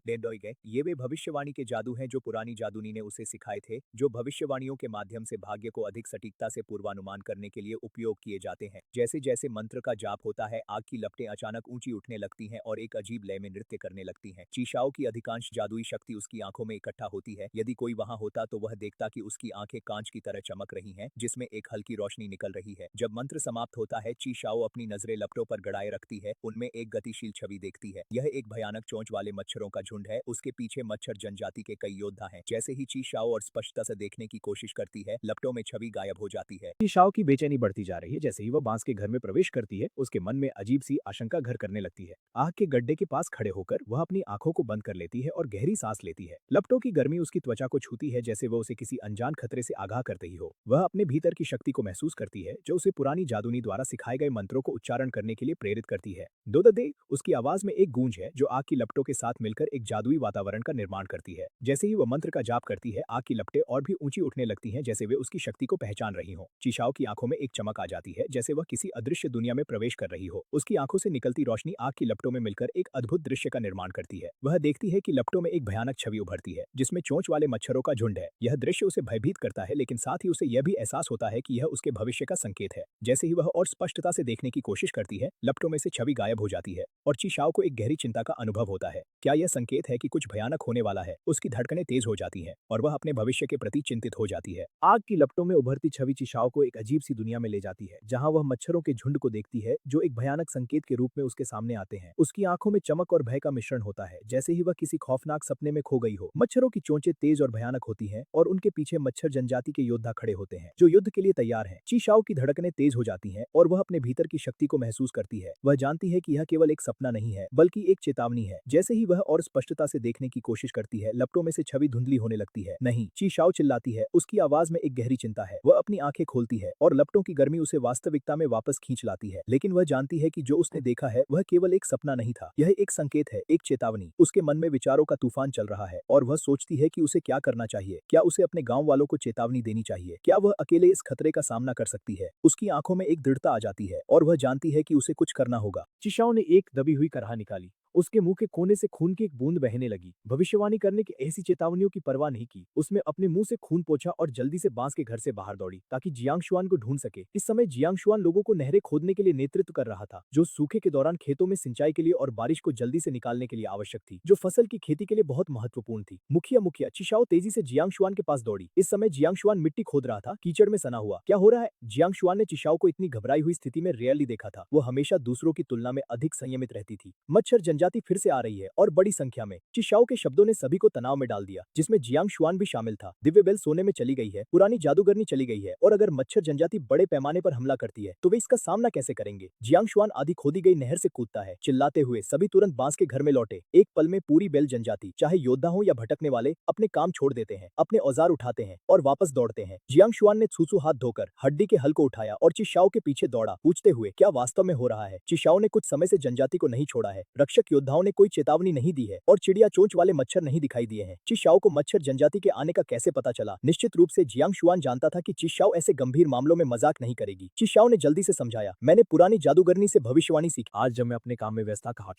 ये वे भविष्यवाणी के जादू हैं जो पुरानी जादूनी ने उसे सिखाए थे, जो भविष्यवाणियों के माध्यम से भाग्य को अधिक सटीकता से पूर्वानुमान करने के लिए उपयोग किए जाते हैं। जैसे जैसे मंत्र का जाप होता है, आग की लपटें अचानक ऊंची उठने लगती हैं और एक अजीब लय में नृत्य करने लगती हैं। चीशाओ की अधिकांश जादुई शक्ति उसकी आंखों में इकट्ठा होती है। यदि कोई वहां होता तो वह देखता कि उसकी आंखें कांच की तरह चमक रही हैं, जिसमें एक हल्की रोशनी निकल रही है। जब मंत्र समाप्त होता है, चीशाओ अपनी नजरें लपटों पर गड़ाए रखती है। उनमें एक गतिशील छवि देखती है। यह एक भयानक चोंच वाले मच्छरों का झुंड है। उसके पीछे मच्छर जनजाति के कई योद्धा हैं। जैसे ही चीशाओ और स्पष्टता से देखने की कोशिश करती है, लपटों में छवि गायब हो जाती है। चीशाओ की बेचैनी बढ़ती जा रही है। जैसे ही वह बांस के घर में प्रवेश करती है, उसके मन में अजीब सी आशंका घर करने लगती है। आग के गड्ढे के पास खड़े होकर वह अपनी आंखों को बंद कर लेती है और गहरी सांस लेती है। लपटों की गर्मी उसकी त्वचा को छूती है जैसे वह उसे किसी अनजान खतरे से आगाह कर रही हो। वह अपने भीतर की शक्ति को महसूस करती है जो उसे पुरानी जादूनी द्वारा सिखाए गए मंत्रों को उच्चारण करने के लिए प्रेरित करती है। दो दे उसकी आवाज में एक गूंज है जो आग की लपटों के साथ मिलकर एक जादुई वातावरण का निर्माण करती है। जैसे ही वह मंत्र का जाप करती है, आग की लपटें और भी ऊंची उठने लगती हैं जैसे वे उसकी शक्ति को पहचान रही हों। चीशाओ की आंखों में एक चमक आ जाती है जैसे वह किसी अदृश्य दुनिया में प्रवेश कर रही हो। उसकी आंखों से निकलती रोशनी आग की लपटों में मिलकर एक अद्भुत दृश्य का निर्माण करती है। वह देखती है कि लपटों में एक भयानक छवि उभरती है जिसमें चोंच वाले मच्छरों का झुंड है। यह दृश्य उसे भयभीत करता है, लेकिन साथ ही उसे यह भी एहसास होता है कि यह उसके भविष्य का संकेत है। जैसे ही वह और स्पष्टता से देखने की कोशिश करती है, लपटों में से छवि गायब हो जाती है और चीशाओ को एक गहरी चिंता का अनुभव होता है। क्या यह संकेत है कि कुछ भयानक होने वाला है? उसकी धड़कनें तेज हो जाती जाती हैं और वह अपने भविष्य के प्रति चिंतित हो जाती है। आग की लपटों में उभरती छवि चिशाओ को एक अजीब सी दुनिया में ले जाती है, जहां वह मच्छरों के झुंड को देखती है जो एक भयानक संकेत के रूप में उसके सामने आते हैं। उसकी आंखों में चमक और भय का मिश्रण होता है, जैसे ही वह किसी खौफनाक सपने में खो गई हो। मच्छरों की चोंचें तेज और भयानक होती हैं और उनके पीछे मच्छर जनजाति के योद्धा खड़े होते हैं जो युद्ध के लिए तैयार हैं। चिशाओ की धड़कनें तेज हो जाती हैं और वह अपने भीतर की शक्ति को महसूस करती है। वह जानती है कि यह केवल एक सपना नहीं है, बल्कि एक चेतावनी है। जैसे ही वह और स्पष्टता से देखने की कोशिश करती है, लपटों में से छवि धुंधली होने लगती है। नहीं, चिशाओ चिल्लाती है, उसकी आवाज में एक गहरी चिंता है। वह अपनी आंखें खोलती है और लपटों की गर्मी उसे वास्तविकता में वापस खींच लाती है। लेकिन वह जानती है कि जो उसने देखा है वह केवल एक सपना नहीं था, यह एक संकेत है, एक चेतावनी। उसके मन में विचारों का तूफान चल रहा है और वह सोचती है कि उसे क्या करना चाहिए। क्या उसे अपने गांव वालों को चेतावनी देनी चाहिए? क्या वह अकेले इस खतरे का सामना कर सकती है? उसकी आंखों में एक दृढ़ता आ जाती है और वह जानती है कि उसे कुछ करना होगा। चिशाओ ने एक दबी हुई कराह निकाली। उसके मुंह के कोने से खून की एक बूंद बहने लगी। भविष्यवाणी करने की ऐसी चेतावनियों की परवाह नहीं की। उसने अपने मुंह से खून पोंछा और जल्दी से बांस के घर से बाहर दौड़ी ताकि जियांगशुआन को ढूंढ सके। इस समय जियांगशुआन लोगों को नहरें खोदने के लिए नेतृत्व कर रहा था, जो सूखे के दौरान खेतों में सिंचाई के लिए और बारिश को जल्दी से निकालने के लिए आवश्यक थी, जो फसल की खेती के लिए बहुत महत्वपूर्ण थी। मुखिया चिशाओ तेजी से जियांगशुआन के पास दौड़ी। इस समय जियांगशुआन मिट्टी खोद रहा था, कीचड़ में सना हुआ। क्या हो रहा है? जियांगशुआन ने चिशाओ को इतनी घबराई हुई स्थिति में रेयरली देखा था। वो हमेशा दूसरों की तुलना में अधिक संयमित रहती थी। मच्छर जनजाति फिर से आ रही है और बड़ी संख्या में। चिशाओ के शब्दों ने सभी को तनाव में डाल दिया, जिसमें जियांगशुआन भी शामिल था। दिव्य बेल सोने में चली गई है, पुरानी जादूगरनी चली गई है और अगर मच्छर जनजाति बड़े पैमाने पर हमला करती है तो वे इसका सामना कैसे करेंगे? जियांगशुआन आधी खोदी गई नहर से कूदता है। चिल्लाते हुए सभी तुरंत बांस के घर में लौटे। एक पल में पूरी बेल जनजाति, चाहे योद्धा हो या भटकने वाले, अपने काम छोड़ देते हैं, अपने औजार उठाते हैं और वापस दौड़ते हैं। जियांगशुआन ने छूसू हाथ धोकर हड्डी के हल को उठाया और चिशाओ के पीछे दौड़ा, पूछते हुए क्या वास्तव में हो रहा है? चिशाओ ने कुछ समय से जनजाति को नहीं छोड़ा है। रक्षक योद्धाओं ने कोई चेतावनी नहीं दी है और चिड़िया चोंच वाले मच्छर नहीं दिखाई दिए हैं। चिशाओ को मच्छर जनजाति के आने का कैसे पता चला? निश्चित रूप से जियांगशुआन जानता था कि चिशाओ ऐसे गंभीर मामलों में मजाक नहीं करेगी। चिशाओ ने जल्दी से समझाया, मैंने पुरानी जादूगरनी से भविष्यवाणी सीखी। आज जब मैं अपने काम में व्यस्त था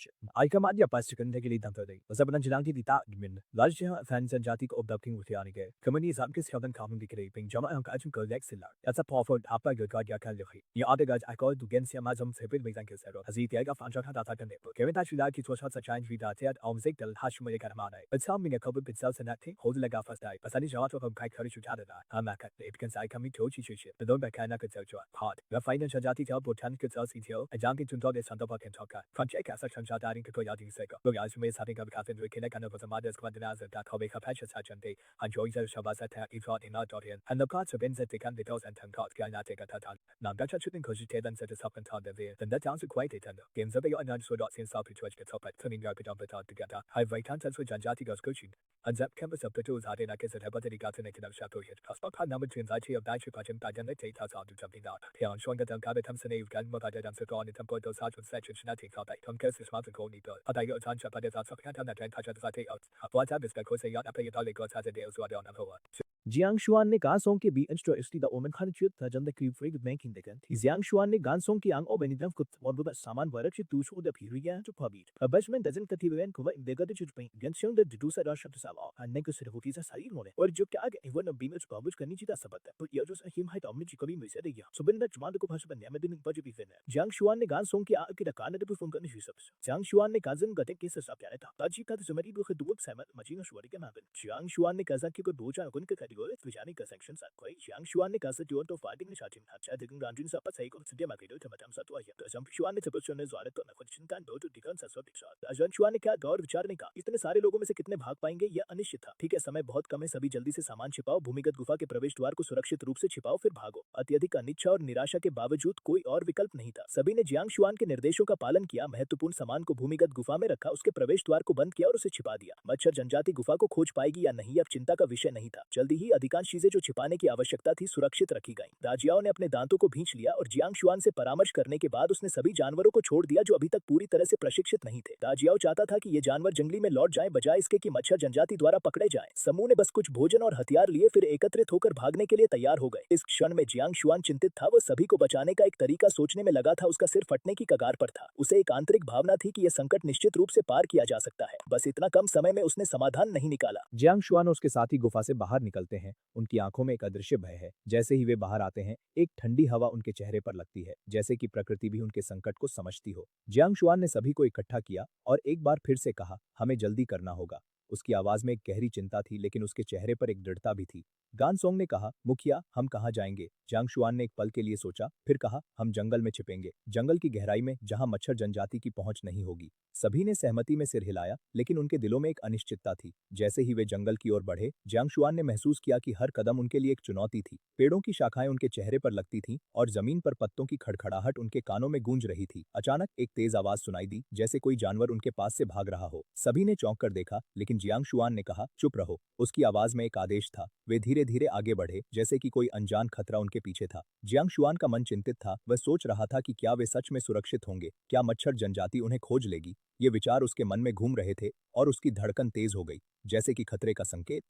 जनजाति को उपलब्धियों उठियानिगे कम्युनी zamkes helden kamen gekriegen jama ang kajum ko lexilla that's a powerful hapa god ya kalli ya adegaj akol du gensia mazum sebit mit danke sero hazit ya gaf anjaka data kan ne kevin ta shila ki twashat sa change vida tet omzik del hashmo ye kanamane but some minga kobe bit self sanati hold la gafas dai pasani jawato kom kai kari chutada da amaka it can say kami to chi chi but don bakana ka tsocho hot the final chanjati tel botan ka tso sitio a janki tundo de sandoba kan toka project asa chanjata din ko yadi seko look as me setting up kafin we connect kan of the quadinaza da kobe kapacha sachante Anjoizer Shabazata Ifrat in Dorian, and the parts of Inzet the candidates and Tankat Ganateka Tatan. Namdacha shouldn't cogitate and set us up and taught the veer, then that sounds quite a tender. Games of the unknown sword in South Twitch gets up at Tuning Rapid on the top together. I've right hands with Janjati goes coaching. And Zap campus of the tools had in a kiss at Hebata got in a kid of Chateau hit. Passport had number twins IT of Dachi Pachim Pajan the Tate House out to jumping out. Here on showing the Dunkada Thompson Eve Grandmother and Sito on the temple those hearts with such a genetic thought that Tom Curse is mountain gold needle. But I got on Chapa des outside that and touch at the out. What happens because a yacht up a dolly goes has a deal so I don't know. जियांगशुआन ने गांसोंग के B इंस्ट्रोस्टी the ओमन Khan चुत तजन the crew फ्रिग banking देखन जियांगशुआन ने गांसोंग की आंग ओबेनिदम कुत और सामान वरक से दूसो द फिरिया जो पबिट अबजमेंट डजन कथिवेन को इंडेगा द जुट पे गंसोंग द दुसा द शब्द साला अन्ने को सिर्फ होती सा सारी मोने और जो क्या आगे इवन बीमच बाबुज करनी चिता सबत पर ये जो हिम हाइट अमने चिकबी मिसे दे गया सुबिन द जुमान को भाषा बन्या में दिन बज भी फेन जियांगशुआन ने गांसोंग की आंग की कान द फुंग करनी सब जियांगशुआन ने काजन गते के सब क्या था ताजी का जुमरी बुख दुब सैमत मजीन शुवरी के माबन जियांगशुआन ने काजा की को बोचा गुन के कैटेगरी विजानी का sanctions at Koi, Jiang Xuan the Casa Duan of fighting the Shatin Hatcha, the Gandrin Sapa Saiko, the Demakido to Madame Satua, the Jump Xuan the Tibution is Walet on a question can go to Dickens as what shot. Ajan Xuan का दौर विचारने का इतने सारे लोगों में से कितने भाग पाएंगे यह अनिश्चित था। ठीक है, समय बहुत कम है, सभी जल्दी से सामान छिपाओ, भूमिगत गुफा के प्रवेश द्वार को सुरक्षित रूप से छिपाओ, फिर भागो। अत्यधिक अनिच्छा और निराशा के बावजूद कोई और विकल्प नहीं था। सभी ने जियांग शुआन के निर्देशों का पालन किया, महत्वपूर्ण सामान को भूमिगत गुफा में रखा, उसके प्रवेश द्वार को बंद किया और उसे छिपा दिया। मच्छर जनजाति गुफा को खोज पाएगी या नहीं अब चिंता का विषय नहीं था। जल्दी ही अधिकांश चीजें जो छिपाने की आवश्यकता थी सुरक्षित रखी गईं। दाजियाओ ने अपने दांतों को भींच लिया और जियांग शुआन से परामर्श करने के बाद उसने सभी जानवरों को छोड़ दिया जो अभी तक पूरी तरह से प्रशिक्षित नहीं थे। दाजियाओ चाहता था कि ये जानवर जंगली में लौट जाएं बजाय इसके कि मच्छर जनजाति द्वारा पकड़े जाएं। समूह ने बस कुछ भोजन और हथियार लिए फिर एकत्रित होकर भागने के लिए तैयार हो गए। इस क्षण में जियांग शुआन चिंतित था, वो सभी को बचाने का एक तरीका सोचने में लगा था। उसका सिर फटने की कगार पर था। उसे एक आंतरिक भावना थी कि यह संकट निश्चित रूप से पार किया जा सकता है, बस इतना कम समय में उसने समाधान नहीं निकाला। जियांग शुआन और उसके साथी गुफा से बाहर निकलते हैं। उनकी आंखों में एक अदृश्य भय है। जैसे ही वे बाहर आते हैं, एक ठंडी हवा उनके चेहरे पर लगती है, जैसे कि प्रकृति भी उनके संकट को समझती हो। जियांग शुआन ने सभी को इकट्ठा किया और एक बार फिर से कहा, हमें जल्दी करना होगा। उसकी आवाज में एक गहरी चिंता थी, लेकिन उसके चेहरे पर एक दृढ़ता भी थी। गानसोंग ने कहा, मुखिया, हम कहाँ जाएंगे? जियांग शुआन ने एक पल के लिए सोचा, फिर कहा, हम जंगल में छिपेंगे, जंगल की गहराई में, जहां मच्छर जनजाति की पहुंच नहीं होगी। सभी ने सहमति में सिर हिलाया, लेकिन उनके दिलों में एक अनिश्चितता थी। जैसे ही वे जंगल की ओर बढ़े, जियांग शुआन ने महसूस किया कि हर कदम उनके लिए एक चुनौती थी। पेड़ों की शाखाएं उनके चेहरे पर लगती थीं और जमीन पर पत्तों की खड़खड़ाहट उनके कानों में गूंज रही थी। अचानक एक तेज आवाज सुनाई दी, जैसे कोई जानवर उनके पास से भाग रहा हो। सभी ने चौंक कर देखा, लेकिन जियांग शुआन ने कहा, चुप रहो। उसकी आवाज में एक आदेश था। वे धीरे धीरे आगे बढ़े, जैसे कि कोई अनजान खतरा उनके पीछे था। जियांग शुआन का मन चिंतित था। वह सोच रहा था कि क्या वे सच में सुरक्षित होंगे, क्या मच्छर जनजाति उन्हें खोज लेगी। ये विचार उसके मन में घूम रहे थे और उसकी धड़कन तेज हो गई, जैसे कि खतरे का संकेत।